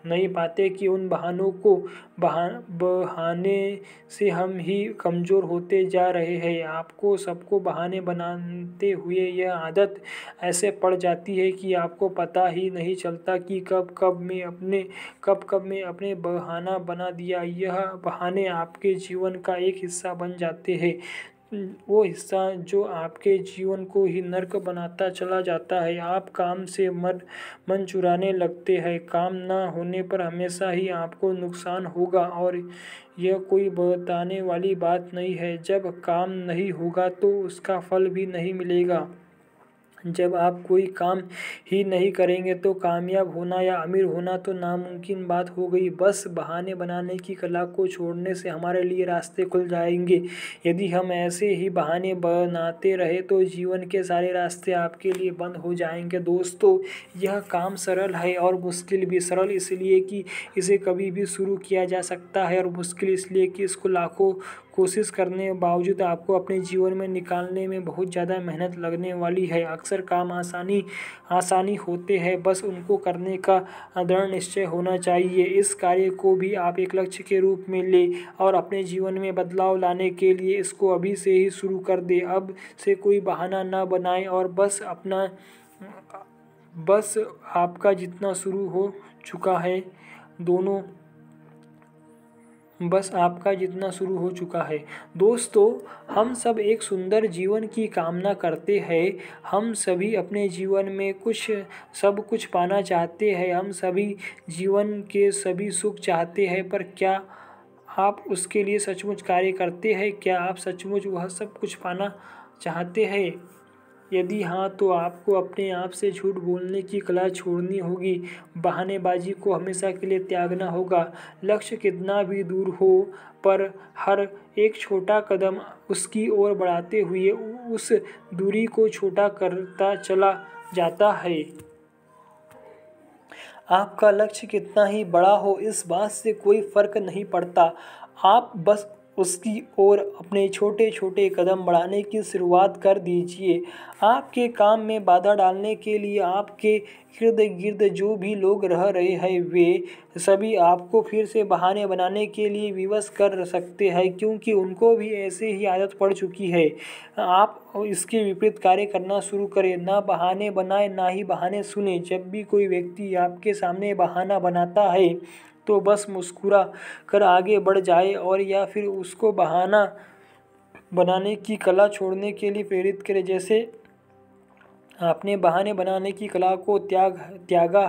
नहीं पाते कि उन बहानों को बहाने से हम ही कमज़ोर होते जा रहे हैं। आपको सबको बहाने बनाते हुए यह आदत ऐसे पड़ जाती है कि आपको पता ही नहीं चलता कि कब में अपने बहाना बना दिया। यह बहाने आपके जीवन का एक हिस्सा बन जाते हैं, वो हिस्सा जो आपके जीवन को ही नर्क बनाता चला जाता है। आप काम से मन चुराने लगते हैं। काम ना होने पर हमेशा ही आपको नुकसान होगा और यह कोई बताने वाली बात नहीं है। जब काम नहीं होगा तो उसका फल भी नहीं मिलेगा। जब आप कोई काम ही नहीं करेंगे तो कामयाब होना या अमीर होना तो नामुमकिन बात हो गई। बस बहाने बनाने की कला को छोड़ने से हमारे लिए रास्ते खुल जाएंगे। यदि हम ऐसे ही बहाने बनाते रहे तो जीवन के सारे रास्ते आपके लिए बंद हो जाएंगे। दोस्तों, यह काम सरल है और मुश्किल भी। सरल इसलिए कि इसे कभी भी शुरू किया जा सकता है और मुश्किल इसलिए कि इसको लाखों कोशिश करने के बावजूद आपको अपने जीवन में निकालने में बहुत ज़्यादा मेहनत लगने वाली है। अक्सर काम आसानी होते हैं, बस उनको करने का दृढ़ निश्चय होना चाहिए। इस कार्य को भी आप एक लक्ष्य के रूप में लें और अपने जीवन में बदलाव लाने के लिए इसको अभी से ही शुरू कर दें। अब से कोई बहाना ना बनाएं और बस आपका जितना शुरू हो चुका है दोस्तों, हम सब एक सुंदर जीवन की कामना करते हैं। हम सभी अपने जीवन में सब कुछ पाना चाहते हैं। हम सभी जीवन के सभी सुख चाहते हैं, पर क्या आप उसके लिए सचमुच कार्य करते हैं? क्या आप सचमुच वह सब कुछ पाना चाहते हैं? यदि हाँ, तो आपको अपने आप से झूठ बोलने की कला छोड़नी होगी। बहानेबाजी को हमेशा के लिए त्यागना होगा। लक्ष्य कितना भी दूर हो, पर हर एक छोटा कदम उसकी ओर बढ़ाते हुए उस दूरी को छोटा करता चला जाता है। आपका लक्ष्य कितना ही बड़ा हो, इस बात से कोई फर्क नहीं पड़ता। आप बस उसकी ओर अपने छोटे छोटे कदम बढ़ाने की शुरुआत कर दीजिए। आपके काम में बाधा डालने के लिए आपके इर्द गिर्द जो भी लोग रह रहे हैं वे सभी आपको फिर से बहाने बनाने के लिए विवश कर सकते हैं, क्योंकि उनको भी ऐसे ही आदत पड़ चुकी है। आप इसके विपरीत कार्य करना शुरू करें। ना बहाने बनाएं, ना ही बहाने सुने। जब भी कोई व्यक्ति आपके सामने बहाना बनाता है तो बस मुस्कुरा कर आगे बढ़ जाए और या फिर उसको बहाना बनाने की कला छोड़ने के लिए प्रेरित करें। जैसे आपने बहाने बनाने की कला को त्यागा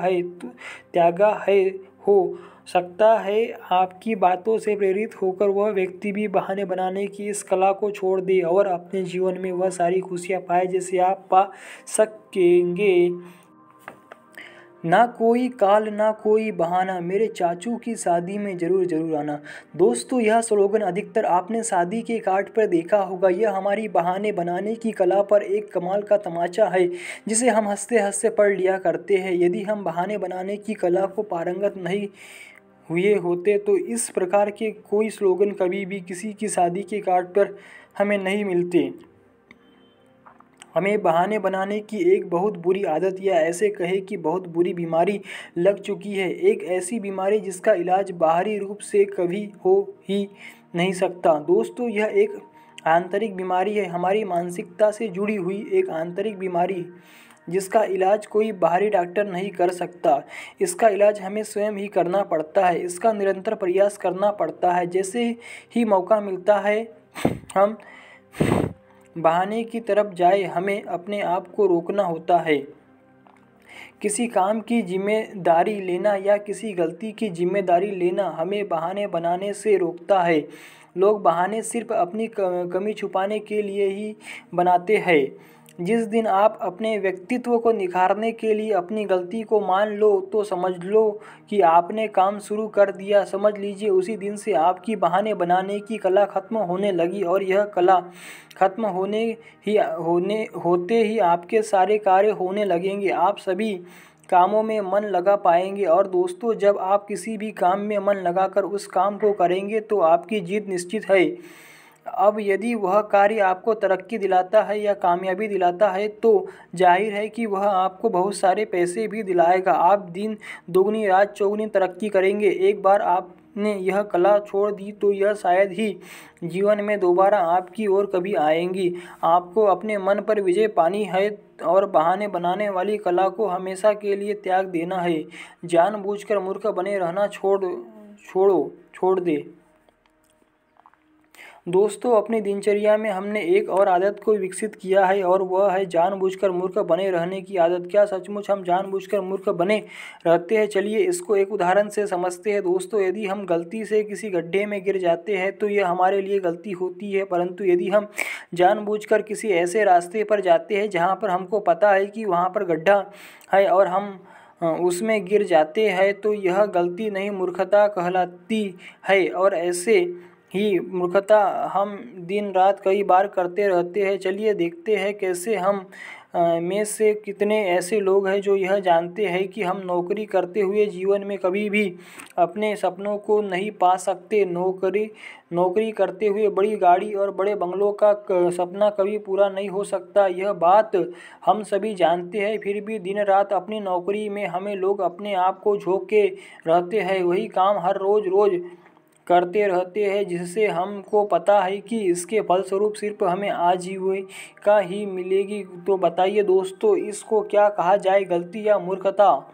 है। हो सकता है आपकी बातों से प्रेरित होकर वह व्यक्ति भी बहाने बनाने की इस कला को छोड़ दे और अपने जीवन में वह सारी खुशियाँ पाए जिसे आप पा सकेंगे। ना कोई काल ना कोई बहाना, मेरे चाचू की शादी में जरूर आना। दोस्तों, यह स्लोगन अधिकतर आपने शादी के कार्ड पर देखा होगा। यह हमारी बहाने बनाने की कला पर एक कमाल का तमाचा है जिसे हम हंसते हंसते पढ़ लिया करते हैं। यदि हम बहाने बनाने की कला को पारंगत नहीं हुए होते तो इस प्रकार के कोई स्लोगन कभी भी किसी की शादी के कार्ड पर हमें नहीं मिलते। हमें बहाने बनाने की एक बहुत बुरी आदत या ऐसे कहे कि बहुत बुरी बीमारी लग चुकी है। एक ऐसी बीमारी जिसका इलाज बाहरी रूप से कभी हो ही नहीं सकता। दोस्तों, यह एक आंतरिक बीमारी है, हमारी मानसिकता से जुड़ी हुई एक आंतरिक बीमारी जिसका इलाज कोई बाहरी डॉक्टर नहीं कर सकता। इसका इलाज हमें स्वयं ही करना पड़ता है। इसका निरंतर प्रयास करना पड़ता है। जैसे ही मौका मिलता है हम बहाने की तरफ जाए, हमें अपने आप को रोकना होता है। किसी काम की जिम्मेदारी लेना या किसी गलती की जिम्मेदारी लेना हमें बहाने बनाने से रोकता है। लोग बहाने सिर्फ अपनी कमी छुपाने के लिए ही बनाते हैं। जिस दिन आप अपने व्यक्तित्व को निखारने के लिए अपनी गलती को मान लो तो समझ लो कि आपने काम शुरू कर दिया। समझ लीजिए उसी दिन से आपकी बहाने बनाने की कला खत्म होने लगी और यह कला खत्म होते ही आपके सारे कार्य होने लगेंगे। आप सभी कामों में मन लगा पाएंगे। और दोस्तों, जब आप किसी भी काम में मन लगाकर उस काम को करेंगे तो आपकी जीत निश्चित है। अब यदि वह कार्य आपको तरक्की दिलाता है या कामयाबी दिलाता है तो जाहिर है कि वह आपको बहुत सारे पैसे भी दिलाएगा। आप दिन दोगुनी रात चौगुनी तरक्की करेंगे। एक बार आपने यह कला छोड़ दी तो यह शायद ही जीवन में दोबारा आपकी ओर कभी आएंगी। आपको अपने मन पर विजय पानी है और बहाने बनाने वाली कला को हमेशा के लिए त्याग देना है। जानबूझकर मूर्ख बने रहना छोड़ दे। दोस्तों, अपनी दिनचर्या में हमने एक और आदत को विकसित किया है और वह है जानबूझकर मूर्ख बने रहने की आदत। क्या सचमुच हम जानबूझकर मूर्ख बने रहते हैं? चलिए इसको एक उदाहरण से समझते हैं। दोस्तों, यदि हम गलती से किसी गड्ढे में गिर जाते हैं तो यह हमारे लिए गलती होती है, परंतु यदि हम जानबूझकर किसी ऐसे रास्ते पर जाते हैं जहाँ पर हमको पता है कि वहाँ पर गड्ढा है और हम उसमें गिर जाते हैं तो यह गलती नहीं मूर्खता कहलाती है। और ऐसे ही मूर्खता हम दिन रात कई बार करते रहते हैं। चलिए देखते हैं कैसे। हम में से कितने ऐसे लोग हैं जो यह जानते हैं कि हम नौकरी करते हुए जीवन में कभी भी अपने सपनों को नहीं पा सकते। नौकरी करते हुए बड़ी गाड़ी और बड़े बंगलों का सपना कभी पूरा नहीं हो सकता। यह बात हम सभी जानते हैं, फिर भी दिन रात अपनी नौकरी में हमें लोग अपने आप को झोंके रहते हैं। वही काम हर रोज करते रहते हैं जिससे हमको पता है कि इसके फलस्वरूप सिर्फ हमें आजीविका ही मिलेगी। तो बताइए दोस्तों, इसको क्या कहा जाए, गलती या मूर्खता?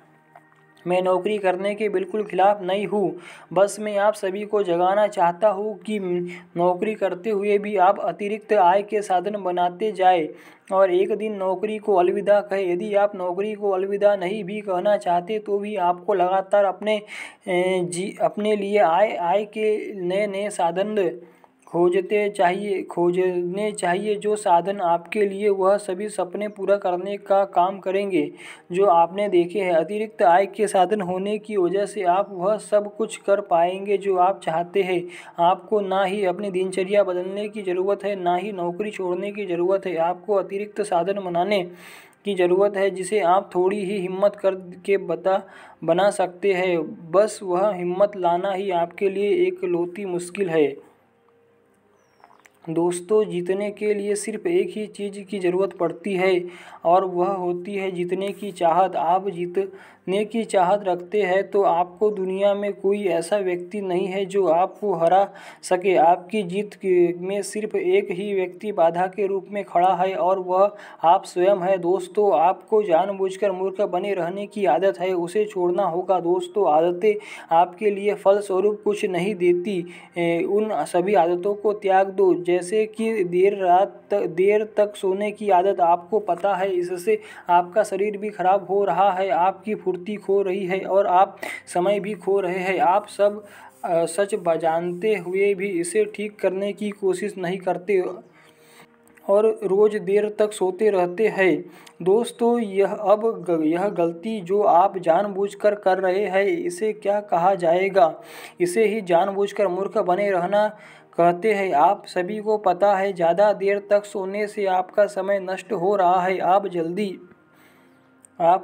मैं नौकरी करने के बिल्कुल खिलाफ नहीं हूँ, बस मैं आप सभी को जगाना चाहता हूँ कि नौकरी करते हुए भी आप अतिरिक्त आय के साधन बनाते जाएं और एक दिन नौकरी को अलविदा कहें। यदि आप नौकरी को अलविदा नहीं भी कहना चाहते तो भी आपको लगातार अपने लिए आय के नए साधन खोजने चाहिए, जो साधन आपके लिए वह सभी सपने पूरा करने का काम करेंगे जो आपने देखे हैं। अतिरिक्त आय के साधन होने की वजह से आप वह सब कुछ कर पाएंगे जो आप चाहते हैं। आपको ना ही अपनी दिनचर्या बदलने की ज़रूरत है, ना ही नौकरी छोड़ने की ज़रूरत है। आपको अतिरिक्त साधन बनाने की ज़रूरत है जिसे आप थोड़ी ही हिम्मत करके बना सकते हैं। बस वह हिम्मत लाना ही आपके लिए इकलौती मुश्किल है। दोस्तों, जीतने के लिए सिर्फ एक ही चीज़ की ज़रूरत पड़ती है और वह होती है जीतने की चाहत। आप जीतने की चाहत रखते हैं तो आपको दुनिया में कोई ऐसा व्यक्ति नहीं है जो आपको हरा सके। आपकी जीत में सिर्फ एक ही व्यक्ति बाधा के रूप में खड़ा है और वह आप स्वयं है। दोस्तों, आपको जानबूझकर मूर्ख बने रहने की आदत है, उसे छोड़ना होगा। दोस्तों, आदतें आपके लिए फलस्वरूप कुछ नहीं देती, उन सभी आदतों को त्याग दो। जैसे कि देर तक सोने की आदत। आपको पता है इससे आपका शरीर भी खराब हो रहा है, आपकी फुर्ती खो रही है और आप समय भी खो रहे हैं। आप सब सच जानते हुए भी इसे ठीक करने की कोशिश नहीं करते और रोज़ देर तक सोते रहते हैं। दोस्तों, यह गलती जो आप जानबूझकर कर रहे हैं इसे क्या कहा जाएगा? इसे ही जानबूझकर मूर्ख बने रहना कहते हैं। आप सभी को पता है ज़्यादा देर तक सोने से आपका समय नष्ट हो रहा है। आप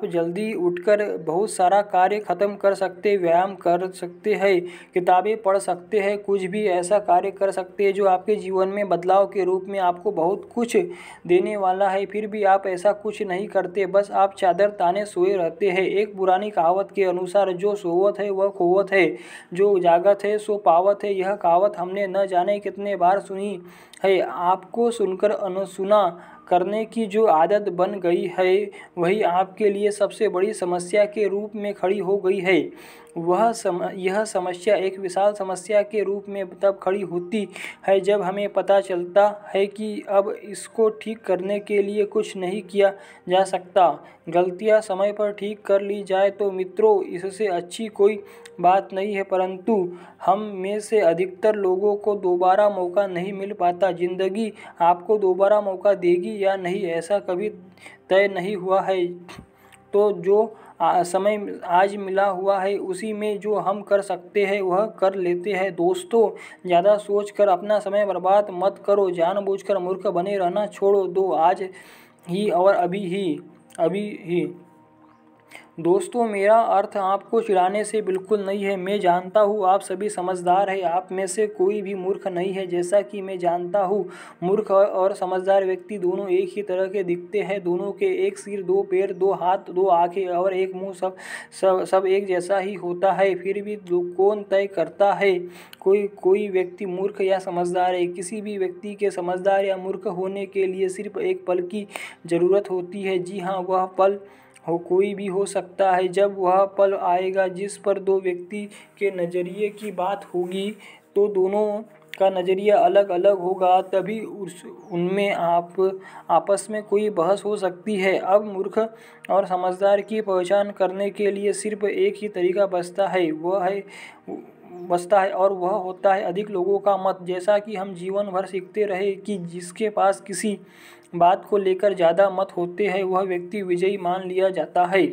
जल्दी उठकर बहुत सारा कार्य ख़त्म कर सकते, व्यायाम कर सकते हैं, किताबें पढ़ सकते हैं, कुछ भी ऐसा कार्य कर सकते हैं जो आपके जीवन में बदलाव के रूप में आपको बहुत कुछ देने वाला है। फिर भी आप ऐसा कुछ नहीं करते, बस आप चादर ताने सोए रहते हैं। एक पुरानी कहावत के अनुसार जो सोवत है वह खोवत है, जो जागत है सो पावत है। यह कहावत हमने न जाने कितने बार सुनी है। आपको सुनकर अनसुना करने की जो आदत बन गई है वही आपके लिए सबसे बड़ी समस्या के रूप में खड़ी हो गई है। यह समस्या एक विशाल समस्या के रूप में तब खड़ी होती है जब हमें पता चलता है कि अब इसको ठीक करने के लिए कुछ नहीं किया जा सकता। गलतियां समय पर ठीक कर ली जाए तो मित्रों इससे अच्छी कोई बात नहीं है, परंतु हम में से अधिकतर लोगों को दोबारा मौका नहीं मिल पाता। ज़िंदगी आपको दोबारा मौका देगी सही या नहीं ऐसा कभी तय नहीं हुआ है। तो जो समय आज मिला हुआ है उसी में जो हम कर सकते हैं वह कर लेते हैं। दोस्तों, ज़्यादा सोच कर अपना समय बर्बाद मत करो, जानबूझकर मूर्ख बने रहना छोड़ो दो आज ही और अभी ही। दोस्तों, मेरा अर्थ आपको चिढ़ाने से बिल्कुल नहीं है। मैं जानता हूँ आप सभी समझदार हैं, आप में से कोई भी मूर्ख नहीं है। जैसा कि मैं जानता हूँ मूर्ख और समझदार व्यक्ति दोनों एक ही तरह के दिखते हैं। दोनों के एक सिर, दो पैर, दो हाथ, दो आँखें और एक मुँह, सब एक जैसा ही होता है। फिर भी कौन तय करता है कोई व्यक्ति मूर्ख या समझदार है? किसी भी व्यक्ति के समझदार या मूर्ख होने के लिए सिर्फ एक पल की ज़रूरत होती है। जी हाँ, वह पल कोई भी हो सकता है। जब वह पल आएगा जिस पर दो व्यक्ति के नज़रिए की बात होगी तो दोनों का नज़रिया अलग अलग होगा, तभी उनमें आपस में कोई बहस हो सकती है। अब मूर्ख और समझदार की पहचान करने के लिए सिर्फ एक ही तरीका बचता है और वह होता है अधिक लोगों का मत। जैसा कि हम जीवन भर सीखते रहे कि जिसके पास किसी बात को लेकर ज़्यादा मत होते हैं वह व्यक्ति विजयी मान लिया जाता है।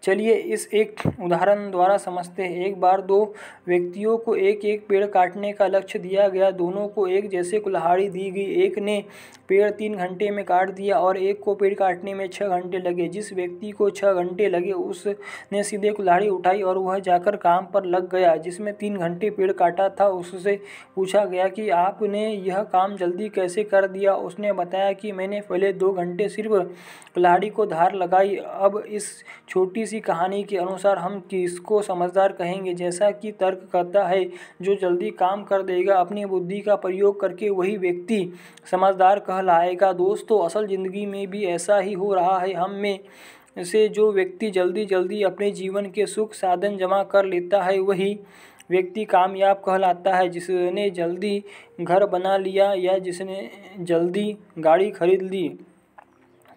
चलिए इस एक उदाहरण द्वारा समझते हैं। एक बार दो व्यक्तियों को एक एक पेड़ काटने का लक्ष्य दिया गया। दोनों को एक जैसे कुल्हाड़ी दी गई। एक ने पेड़ 3 घंटे में काट दिया और एक को पेड़ काटने में 6 घंटे लगे। जिस व्यक्ति को 6 घंटे लगे उसने सीधे कुल्हाड़ी उठाई और वह जाकर काम पर लग गया। जिसमें 3 घंटे पेड़ काटा था उससे पूछा गया कि आपने यह काम जल्दी कैसे कर दिया। उसने बताया कि मैंने पहले 2 घंटे सिर्फ कुल्हाड़ी को धार लगाई। अब इस छोटी सी कहानी के अनुसार हम किसको समझदार कहेंगे? जैसा कि तर्क करता है जो जल्दी काम कर देगा अपनी बुद्धि का प्रयोग करके वही व्यक्ति समझदार कहलाएगा। दोस्तों, असल ज़िंदगी में भी ऐसा ही हो रहा है। हम में से जो व्यक्ति जल्दी अपने जीवन के सुख साधन जमा कर लेता है वही व्यक्ति कामयाब कहलाता है। जिसने जल्दी घर बना लिया या जिसने जल्दी गाड़ी खरीद ली,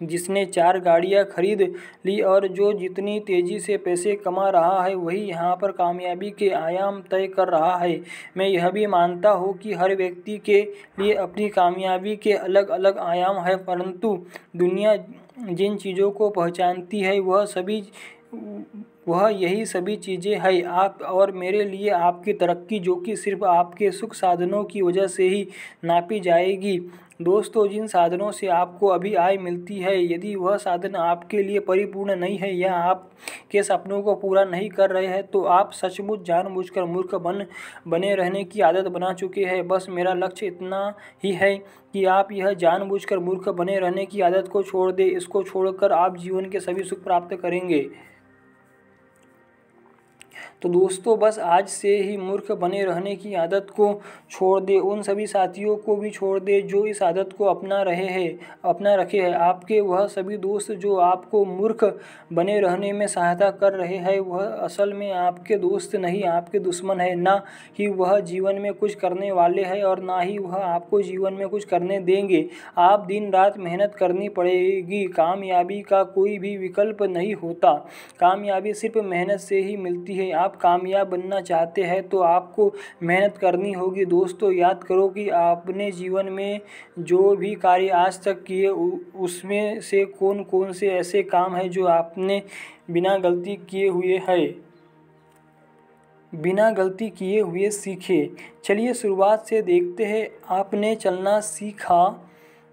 जिसने 4 गाड़ियाँ खरीद ली और जो जितनी तेज़ी से पैसे कमा रहा है वही यहाँ पर कामयाबी के आयाम तय कर रहा है। मैं यह भी मानता हूँ कि हर व्यक्ति के लिए अपनी कामयाबी के अलग अलग आयाम है, परंतु दुनिया जिन चीज़ों को पहचानती है वह यही सभी चीज़ें हैं। आप और मेरे लिए आपकी तरक्की जो कि सिर्फ आपके सुख साधनों की वजह से ही नापी जाएगी। दोस्तों, जिन साधनों से आपको अभी आय मिलती है, यदि वह साधन आपके लिए परिपूर्ण नहीं है या आपके सपनों को पूरा नहीं कर रहे हैं तो आप सचमुच जानबूझकर मूर्ख बने रहने की आदत बना चुके हैं। बस मेरा लक्ष्य इतना ही है कि आप यह जानबूझकर मूर्ख बने रहने की आदत को छोड़ दें। इसको छोड़कर आप जीवन के सभी सुख प्राप्त करेंगे। तो दोस्तों, बस आज से ही मूर्ख बने रहने की आदत को छोड़ दे। उन सभी साथियों को भी छोड़ दे जो इस आदत को अपना रखे हैं। आपके वह सभी दोस्त जो आपको मूर्ख बने रहने में सहायता कर रहे हैं वह असल में आपके दोस्त नहीं, आपके दुश्मन है। ना ही वह जीवन में कुछ करने वाले हैं और ना ही वह आपको जीवन में कुछ करने देंगे। आप दिन रात मेहनत करनी पड़ेगी। कामयाबी का कोई भी विकल्प नहीं होता। कामयाबी सिर्फ मेहनत से ही मिलती है। आप कामयाब बनना चाहते हैं तो आपको मेहनत करनी होगी। दोस्तों, याद करो कि आपने जीवन में जो भी कार्य आज तक किए उसमें से कौन कौन से ऐसे काम हैं जो आपने बिना गलती किए हुए सीखे। चलिए शुरुआत से देखते हैं। आपने चलना सीखा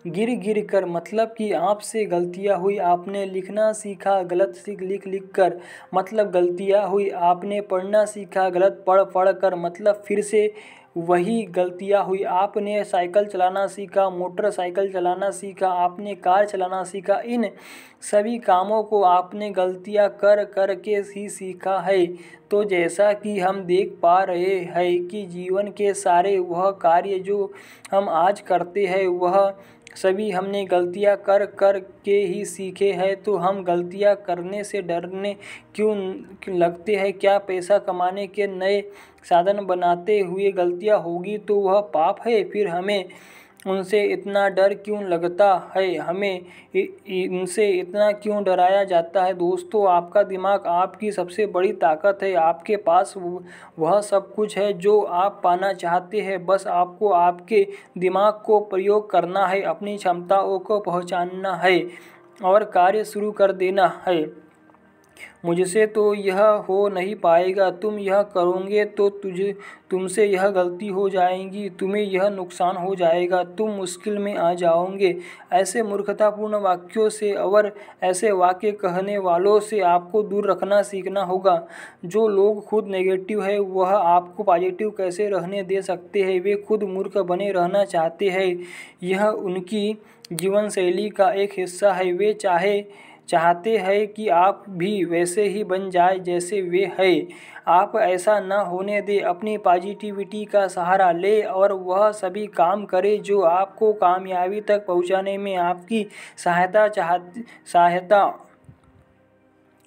गिर कर, मतलब कि आपसे गलतियां हुई। आपने लिखना सीखा गलत लिख कर, मतलब गलतियां हुई। आपने पढ़ना सीखा गलत पढ़ कर, मतलब फिर से वही गलतियां हुई। आपने साइकिल चलाना सीखा, मोटरसाइकिल चलाना सीखा, आपने कार चलाना सीखा। इन सभी कामों को आपने गलतियां कर के ही सीखा है। तो जैसा कि हम देख पा रहे हैं कि जीवन के सारे वह कार्य जो हम आज करते हैं वह सभी हमने गलतियां कर के ही सीखे हैं। तो हम गलतियां करने से डरने क्यों लगते हैं? क्या पैसा कमाने के नए साधन बनाते हुए गलतियां होगी तो वह पाप है? फिर हमें उनसे इतना डर क्यों लगता है, हमें इनसे इतना क्यों डराया जाता है। दोस्तों, आपका दिमाग आपकी सबसे बड़ी ताकत है। आपके पास वह सब कुछ है जो आप पाना चाहते हैं। बस आपको आपके दिमाग को प्रयोग करना है, अपनी क्षमताओं को पहचानना है और कार्य शुरू कर देना है। मुझसे तो यह हो नहीं पाएगा, तुम यह करोगे तो तुमसे यह गलती हो जाएगी, तुम्हें यह नुकसान हो जाएगा, तुम मुश्किल में आ जाओगे। ऐसे मूर्खतापूर्ण वाक्यों से और ऐसे वाक्य कहने वालों से आपको दूर रखना सीखना होगा। जो लोग खुद नेगेटिव है वह आपको पॉजिटिव कैसे रहने दे सकते हैं। वे खुद मूर्ख बने रहना चाहते हैं, यह उनकी जीवन शैली का एक हिस्सा है। वे चाहते हैं कि आप भी वैसे ही बन जाए जैसे वे हैं। आप ऐसा न होने दें, अपनी पॉजिटिविटी का सहारा ले और वह सभी काम करें जो आपको कामयाबी तक पहुंचाने में आपकी सहायता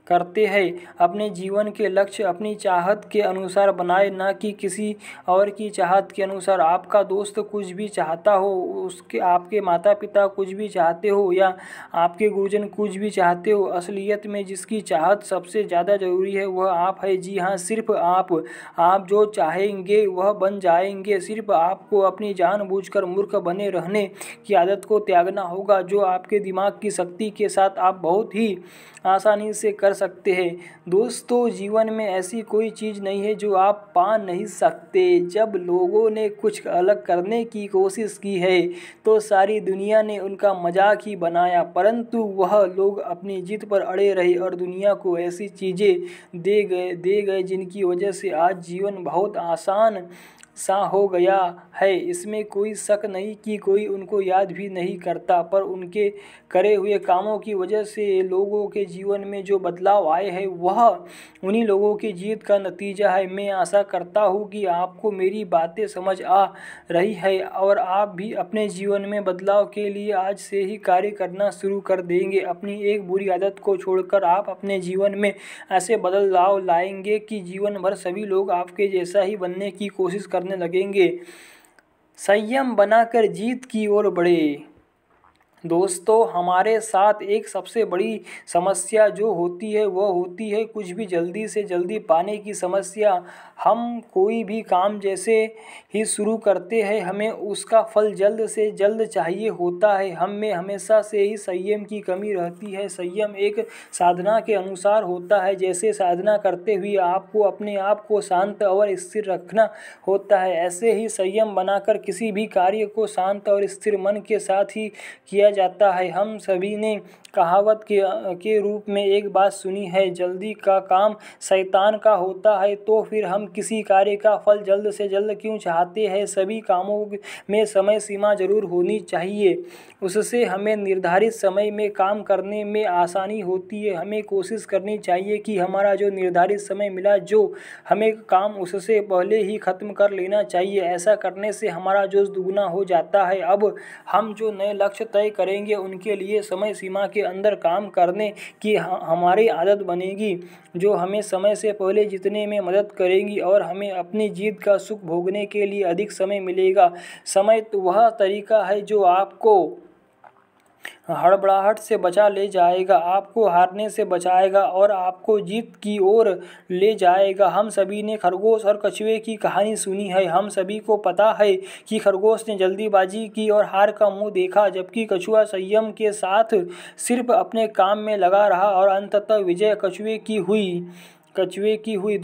करते हैं। अपने जीवन के लक्ष्य अपनी चाहत के अनुसार बनाए, न कि किसी और की चाहत के अनुसार। आपका दोस्त कुछ भी चाहता हो, उसके आपके माता पिता कुछ भी चाहते हो या आपके गुरुजन कुछ भी चाहते हो, असलियत में जिसकी चाहत सबसे ज़्यादा ज़रूरी है वह आप है। जी हाँ, सिर्फ आप जो चाहेंगे वह बन जाएंगे। सिर्फ आपको अपनी जानबूझकर मूर्ख बने रहने की आदत को त्यागना होगा, जो आपके दिमाग की शक्ति के साथ आप बहुत ही आसानी से कर सकते हैं। दोस्तों, जीवन में ऐसी कोई चीज़ नहीं है जो आप पा नहीं सकते। जब लोगों ने कुछ अलग करने की कोशिश की है तो सारी दुनिया ने उनका मजाक ही बनाया, परंतु वह लोग अपनी जिद पर अड़े रहे और दुनिया को ऐसी चीज़ें दे गए जिनकी वजह से आज जीवन बहुत आसान सा हो गया है। इसमें कोई शक नहीं कि कोई उनको याद भी नहीं करता, पर उनके करे हुए कामों की वजह से लोगों के जीवन में जो बदलाव आए हैं वह उन्हीं लोगों की जीत का नतीजा है। मैं आशा करता हूँ कि आपको मेरी बातें समझ आ रही है और आप भी अपने जीवन में बदलाव के लिए आज से ही कार्य करना शुरू कर देंगे। अपनी एक बुरी आदत को छोड़कर आप अपने जीवन में ऐसे बदलाव लाएंगे कि जीवन भर सभी लोग आपके जैसा ही बनने की कोशिश करने लगेंगे। संयम बनाकर जीत की ओर बढ़े। दोस्तों, हमारे साथ एक सबसे बड़ी समस्या जो होती है वह होती है कुछ भी जल्दी से जल्दी पाने की समस्या। हम कोई भी काम जैसे ही शुरू करते हैं हमें उसका फल जल्द से जल्द चाहिए होता है। हम में हमेशा से ही संयम की कमी रहती है। संयम एक साधना के अनुसार होता है। जैसे साधना करते हुए आपको अपने आप को शांत और स्थिर रखना होता है, ऐसे ही संयम बनाकर किसी भी कार्य को शांत और स्थिर मन के साथ ही किया जाता है। हम सभी ने कहावत के रूप में एक बात सुनी है, जल्दी का काम शैतान का होता है। तो फिर हम किसी कार्य का फल जल्द से जल्द क्यों चाहते हैं। सभी कामों में समय सीमा जरूर होनी चाहिए, उससे हमें निर्धारित समय में काम करने में आसानी होती है। हमें कोशिश करनी चाहिए कि हमारा जो निर्धारित समय मिला, जो हमें काम उससे पहले ही ख़त्म कर लेना चाहिए। ऐसा करने से हमारा जोश दुगना हो जाता है। अब हम जो नए लक्ष्य तय करेंगे उनके लिए समय सीमा के अंदर काम करने की हमारी आदत बनेगी, जो हमें समय से पहले जीतने में मदद करेगी और हमें अपनी जीत का सुख भोगने के लिए अधिक समय मिलेगा। समय तो वह तरीका है जो आपको हड़बड़ाहट से बचा ले जाएगा, आपको हारने से बचाएगा और आपको जीत की ओर ले जाएगा। हम सभी ने खरगोश और कछुए की कहानी सुनी है। हम सभी को पता है कि खरगोश ने जल्दीबाजी की और हार का मुंह देखा, जबकि कछुआ संयम के साथ सिर्फ अपने काम में लगा रहा और अंततः विजय कछुए की हुई।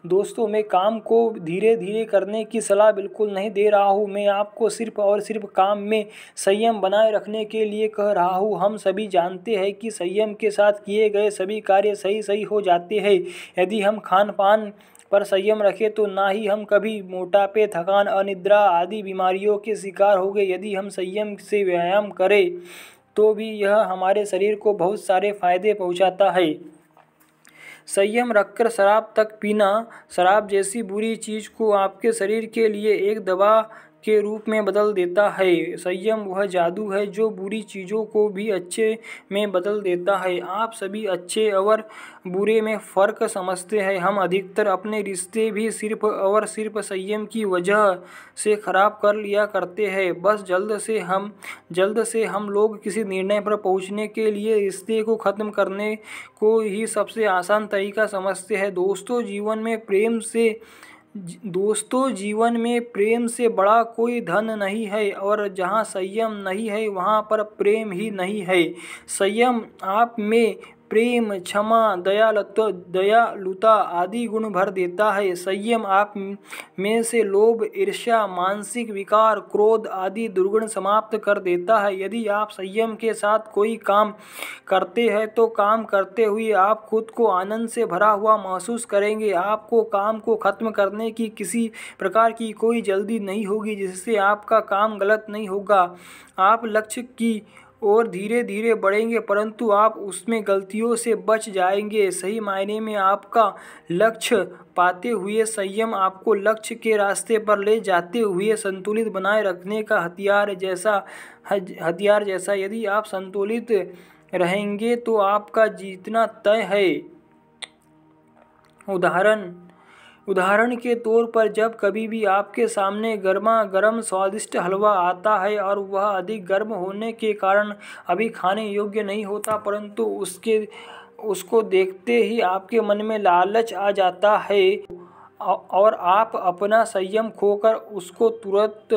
दोस्तों, मैं काम को धीरे धीरे करने की सलाह बिल्कुल नहीं दे रहा हूँ। मैं आपको सिर्फ और सिर्फ काम में संयम बनाए रखने के लिए कह रहा हूँ। हम सभी जानते हैं कि संयम के साथ किए गए सभी कार्य सही हो जाते हैं। यदि हम खान पान पर संयम रखें तो ना ही हम कभी मोटापे, थकान, अनिद्रा आदि बीमारियों के शिकार होंगे। यदि हम संयम से व्यायाम करें तो भी यह हमारे शरीर को बहुत सारे फायदे पहुँचाता है। संयम रखकर शराब तक पीना, शराब जैसी बुरी चीज़ को आपके शरीर के लिए एक दवा के रूप में बदल देता है। संयम वह जादू है जो बुरी चीज़ों को भी अच्छे में बदल देता है। आप सभी अच्छे और बुरे में फ़र्क समझते हैं। हम अधिकतर अपने रिश्ते भी सिर्फ और सिर्फ संयम की वजह से ख़राब कर लिया करते हैं। बस जल्द से हम लोग किसी निर्णय पर पहुंचने के लिए रिश्ते को ख़त्म करने को ही सबसे आसान तरीका समझते हैं। दोस्तों जीवन में प्रेम से बड़ा कोई धन नहीं है, और जहाँ संयम नहीं है वहाँ पर प्रेम ही नहीं है। संयम आप में प्रेम, क्षमा, दयालुता आदि गुण भर देता है। संयम आप में से लोभ, ईर्ष्या, मानसिक विकार, क्रोध आदि दुर्गुण समाप्त कर देता है। यदि आप संयम के साथ कोई काम करते हैं तो काम करते हुए आप खुद को आनंद से भरा हुआ महसूस करेंगे। आपको काम को खत्म करने की किसी प्रकार की कोई जल्दी नहीं होगी, जिससे आपका काम गलत नहीं होगा। आप लक्ष्य की और धीरे धीरे बढ़ेंगे, परंतु आप उसमें गलतियों से बच जाएंगे। सही मायने में आपका लक्ष्य पाते हुए संयम आपको लक्ष्य के रास्ते पर ले जाते हुए संतुलित बनाए रखने का हथियार जैसा। यदि आप संतुलित रहेंगे तो आपका जीतना तय है। उदाहरण के तौर पर जब कभी भी आपके सामने गर्मा गर्म स्वादिष्ट हलवा आता है और वह अधिक गर्म होने के कारण अभी खाने योग्य नहीं होता, परंतु उसको देखते ही आपके मन में लालच आ जाता है और आप अपना संयम खोकर उसको तुरंत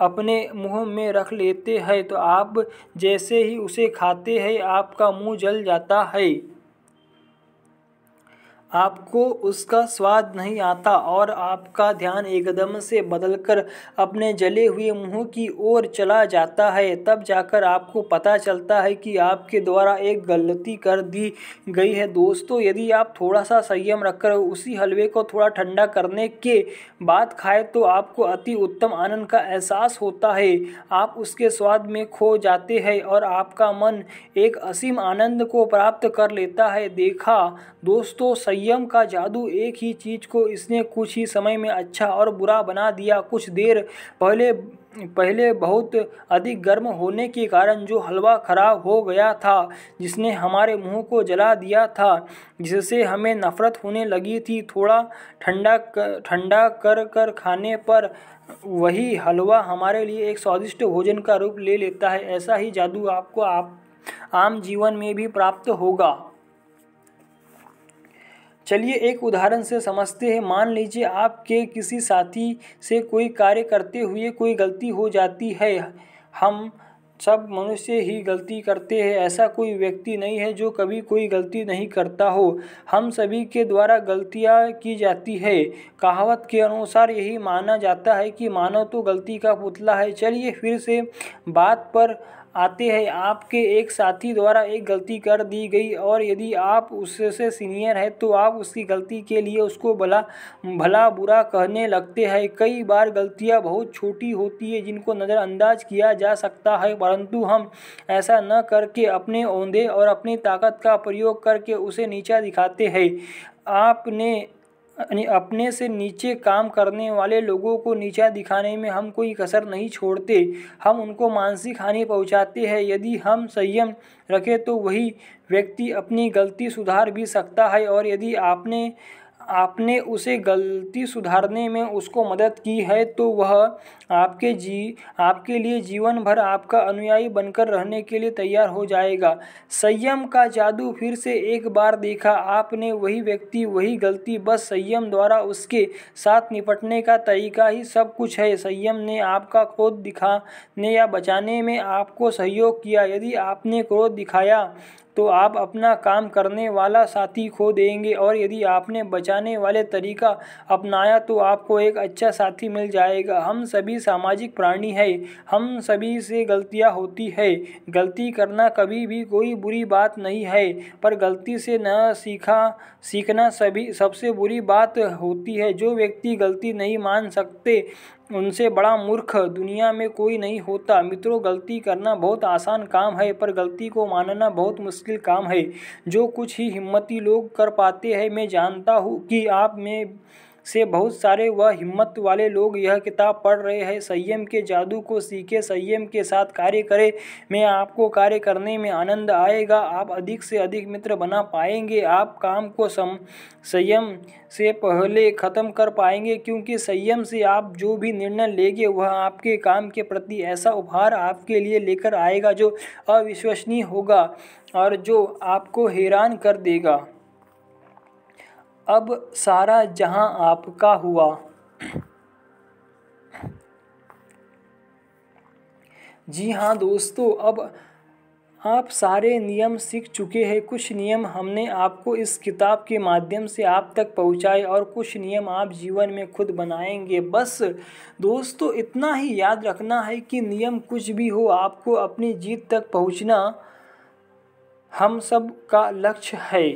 अपने मुंह में रख लेते हैं, तो आप जैसे ही उसे खाते हैं आपका मुंह जल जाता है। आपको उसका स्वाद नहीं आता और आपका ध्यान एकदम से बदलकर अपने जले हुए मुंह की ओर चला जाता है। तब जाकर आपको पता चलता है कि आपके द्वारा एक गलती कर दी गई है। दोस्तों, यदि आप थोड़ा सा संयम रखकर उसी हलवे को थोड़ा ठंडा करने के बाद खाएं तो आपको अति उत्तम आनंद का एहसास होता है। आप उसके स्वाद में खो जाते हैं और आपका मन एक असीम आनंद को प्राप्त कर लेता है। देखा दोस्तों, संयम का जादू। एक ही चीज को इसने कुछ ही समय में अच्छा और बुरा बना दिया। कुछ देर पहले बहुत अधिक गर्म होने के कारण जो हलवा खराब हो गया था, जिसने हमारे मुंह को जला दिया था, जिससे हमें नफरत होने लगी थी, थोड़ा ठंडा कर खाने पर वही हलवा हमारे लिए एक स्वादिष्ट भोजन का रूप ले लेता है। ऐसा ही जादू आपको आम जीवन में भी प्राप्त होगा। चलिए एक उदाहरण से समझते हैं। मान लीजिए आपके किसी साथी से कोई कार्य करते हुए कोई गलती हो जाती है। हम सब मनुष्य ही गलती करते हैं। ऐसा कोई व्यक्ति नहीं है जो कभी कोई गलती नहीं करता हो। हम सभी के द्वारा गलतियां की जाती है। कहावत के अनुसार यही माना जाता है कि मानव तो गलती का पुतला है। चलिए फिर से बात पर आते हैं। आपके एक साथी द्वारा एक गलती कर दी गई और यदि आप उससे सीनियर हैं तो आप उसकी गलती के लिए उसको भला बुरा कहने लगते हैं। कई बार गलतियां बहुत छोटी होती है जिनको नज़रअंदाज किया जा सकता है, परंतु हम ऐसा न करके अपने औंधे और अपनी ताकत का प्रयोग करके उसे नीचा दिखाते हैं। अपने से नीचे काम करने वाले लोगों को नीचा दिखाने में हम कोई कसर नहीं छोड़ते। हम उनको मानसिक हानि पहुंचाते हैं। यदि हम संयम रखें तो वही व्यक्ति अपनी गलती सुधार भी सकता है, और यदि आपने उसे गलती सुधारने में उसको मदद की है तो वह आपके लिए जीवन भर आपका अनुयायी बनकर रहने के लिए तैयार हो जाएगा। संयम का जादू फिर से एक बार देखा आपने। वही व्यक्ति, वही गलती, बस संयम द्वारा उसके साथ निपटने का तरीका ही सब कुछ है। संयम ने आपका क्रोध दिखाने या बचाने में आपको सहयोग किया। यदि आपने क्रोध दिखाया तो आप अपना काम करने वाला साथी खो देंगे, और यदि आपने बचाने वाले तरीका अपनाया तो आपको एक अच्छा साथी मिल जाएगा। हम सभी सामाजिक प्राणी हैं। हम सभी से गलतियां होती है। गलती करना कभी भी कोई बुरी बात नहीं है, पर गलती से न सीखना सबसे बुरी बात होती है। जो व्यक्ति गलती नहीं मान सकते उनसे बड़ा मूर्ख दुनिया में कोई नहीं होता। मित्रों, गलती करना बहुत आसान काम है, पर गलती को मानना बहुत मुश्किल काम है। जो कुछ ही हिम्मती लोग कर पाते हैं, मैं जानता हूँ कि आप में से बहुत सारे व हिम्मत वाले लोग यह किताब पढ़ रहे हैं। संयम के जादू को सीखे, संयम के साथ कार्य करें। मैं आपको कार्य करने में आनंद आएगा। आप अधिक से अधिक मित्र बना पाएंगे। आप काम को संयम से पहले ख़त्म कर पाएंगे, क्योंकि संयम से आप जो भी निर्णय लेंगे वह आपके काम के प्रति ऐसा उपहार आपके लिए लेकर आएगा जो अविश्वसनीय होगा और जो आपको हैरान कर देगा। अब सारा जहां आपका हुआ। जी हाँ दोस्तों, अब आप सारे नियम सीख चुके हैं। कुछ नियम हमने आपको इस किताब के माध्यम से आप तक पहुँचाए और कुछ नियम आप जीवन में खुद बनाएंगे। बस दोस्तों इतना ही याद रखना है कि नियम कुछ भी हो, आपको अपनी जीत तक पहुँचना हम सब का लक्ष्य है।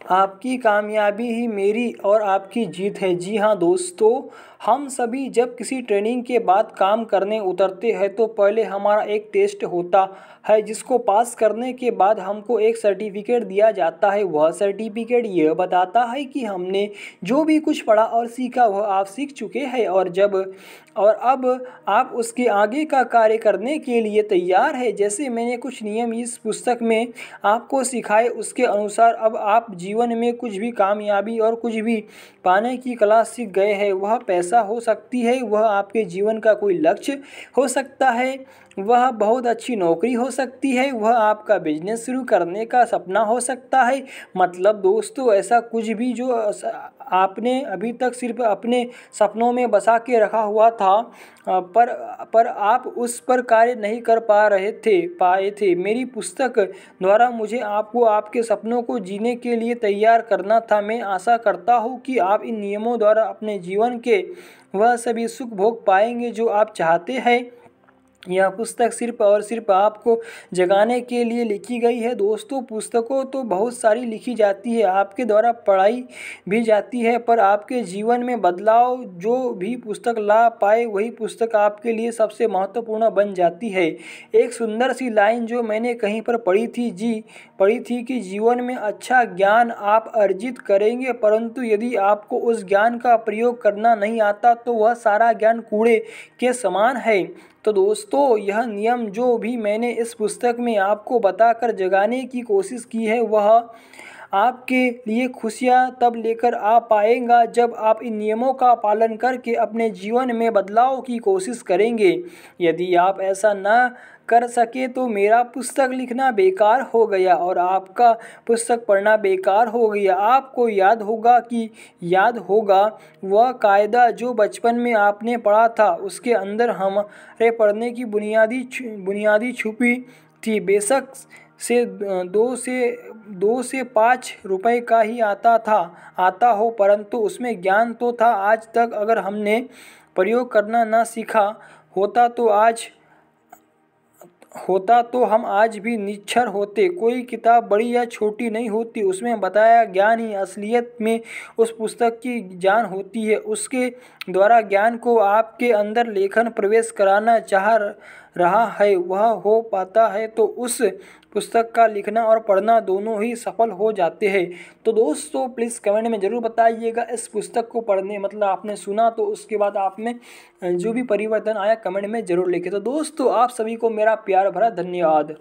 आपकी कामयाबी ही मेरी और आपकी जीत है। जी हाँ दोस्तों, हम सभी जब किसी ट्रेनिंग के बाद काम करने उतरते हैं तो पहले हमारा एक टेस्ट होता है, जिसको पास करने के बाद हमको एक सर्टिफिकेट दिया जाता है। वह सर्टिफिकेट यह बताता है कि हमने जो भी कुछ पढ़ा और सीखा वह आप सीख चुके हैं और अब आप उसके आगे का कार्य करने के लिए तैयार है। जैसे मैंने कुछ नियम इस पुस्तक में आपको सिखाए, उसके अनुसार अब आप जीवन में कुछ भी कामयाबी और कुछ भी पाने की कला सीख गए हैं। वह पैसा हो सकती है, वह आपके जीवन का कोई लक्ष्य हो सकता है, वह बहुत अच्छी नौकरी हो सकती है, वह आपका बिजनेस शुरू करने का सपना हो सकता है। मतलब दोस्तों ऐसा कुछ भी जो आपने अभी तक सिर्फ अपने सपनों में बसा के रखा हुआ था पर आप उस पर कार्य नहीं कर पाए थे। मेरी पुस्तक द्वारा मुझे आपको आपके सपनों को जीने के लिए तैयार करना था। मैं आशा करता हूँ कि आप इन नियमों द्वारा अपने जीवन के वह सभी सुख भोग पाएंगे जो आप चाहते हैं। यह पुस्तक सिर्फ और सिर्फ आपको जगाने के लिए लिखी गई है। दोस्तों पुस्तकों तो बहुत सारी लिखी जाती है, आपके द्वारा पढ़ाई भी जाती है, पर आपके जीवन में बदलाव जो भी पुस्तक ला पाए वही पुस्तक आपके लिए सबसे महत्वपूर्ण बन जाती है। एक सुंदर सी लाइन जो मैंने कहीं पर पढ़ी थी कि जीवन में अच्छा ज्ञान आप अर्जित करेंगे, परंतु यदि आपको उस ज्ञान का प्रयोग करना नहीं आता तो वह सारा ज्ञान कूड़े के समान है। तो दोस्तों यह नियम जो भी मैंने इस पुस्तक में आपको बताकर जगाने की कोशिश की है वह आपके लिए खुशियाँ तब लेकर आ पाएगा जब आप इन नियमों का पालन करके अपने जीवन में बदलाव की कोशिश करेंगे। यदि आप ऐसा न कर सके तो मेरा पुस्तक लिखना बेकार हो गया और आपका पुस्तक पढ़ना बेकार हो गया। आपको याद होगा वह कायदा जो बचपन में आपने पढ़ा था, उसके अंदर हमारे पढ़ने की बुनियादी छुपी थी। बेशक से 2 से 5 रुपए का ही आता हो, परंतु उसमें ज्ञान तो था। आज तक अगर हमने प्रयोग करना ना सीखा होता तो हम आज भी निश्चर होते। कोई किताब बड़ी या छोटी नहीं होती, उसमें बताया ज्ञान ही असलियत में उस पुस्तक की जान होती है। उसके द्वारा ज्ञान को आपके अंदर लेखन प्रवेश कराना चाह रहा है वह हो पाता है तो उस पुस्तक का लिखना और पढ़ना दोनों ही सफल हो जाते हैं। तो दोस्तों प्लीज़ कमेंट में ज़रूर बताइएगा इस पुस्तक को पढ़ने मतलब आपने सुना तो उसके बाद आप में जो भी परिवर्तन आया कमेंट में ज़रूर लिखें। तो दोस्तों आप सभी को मेरा प्यार भरा धन्यवाद।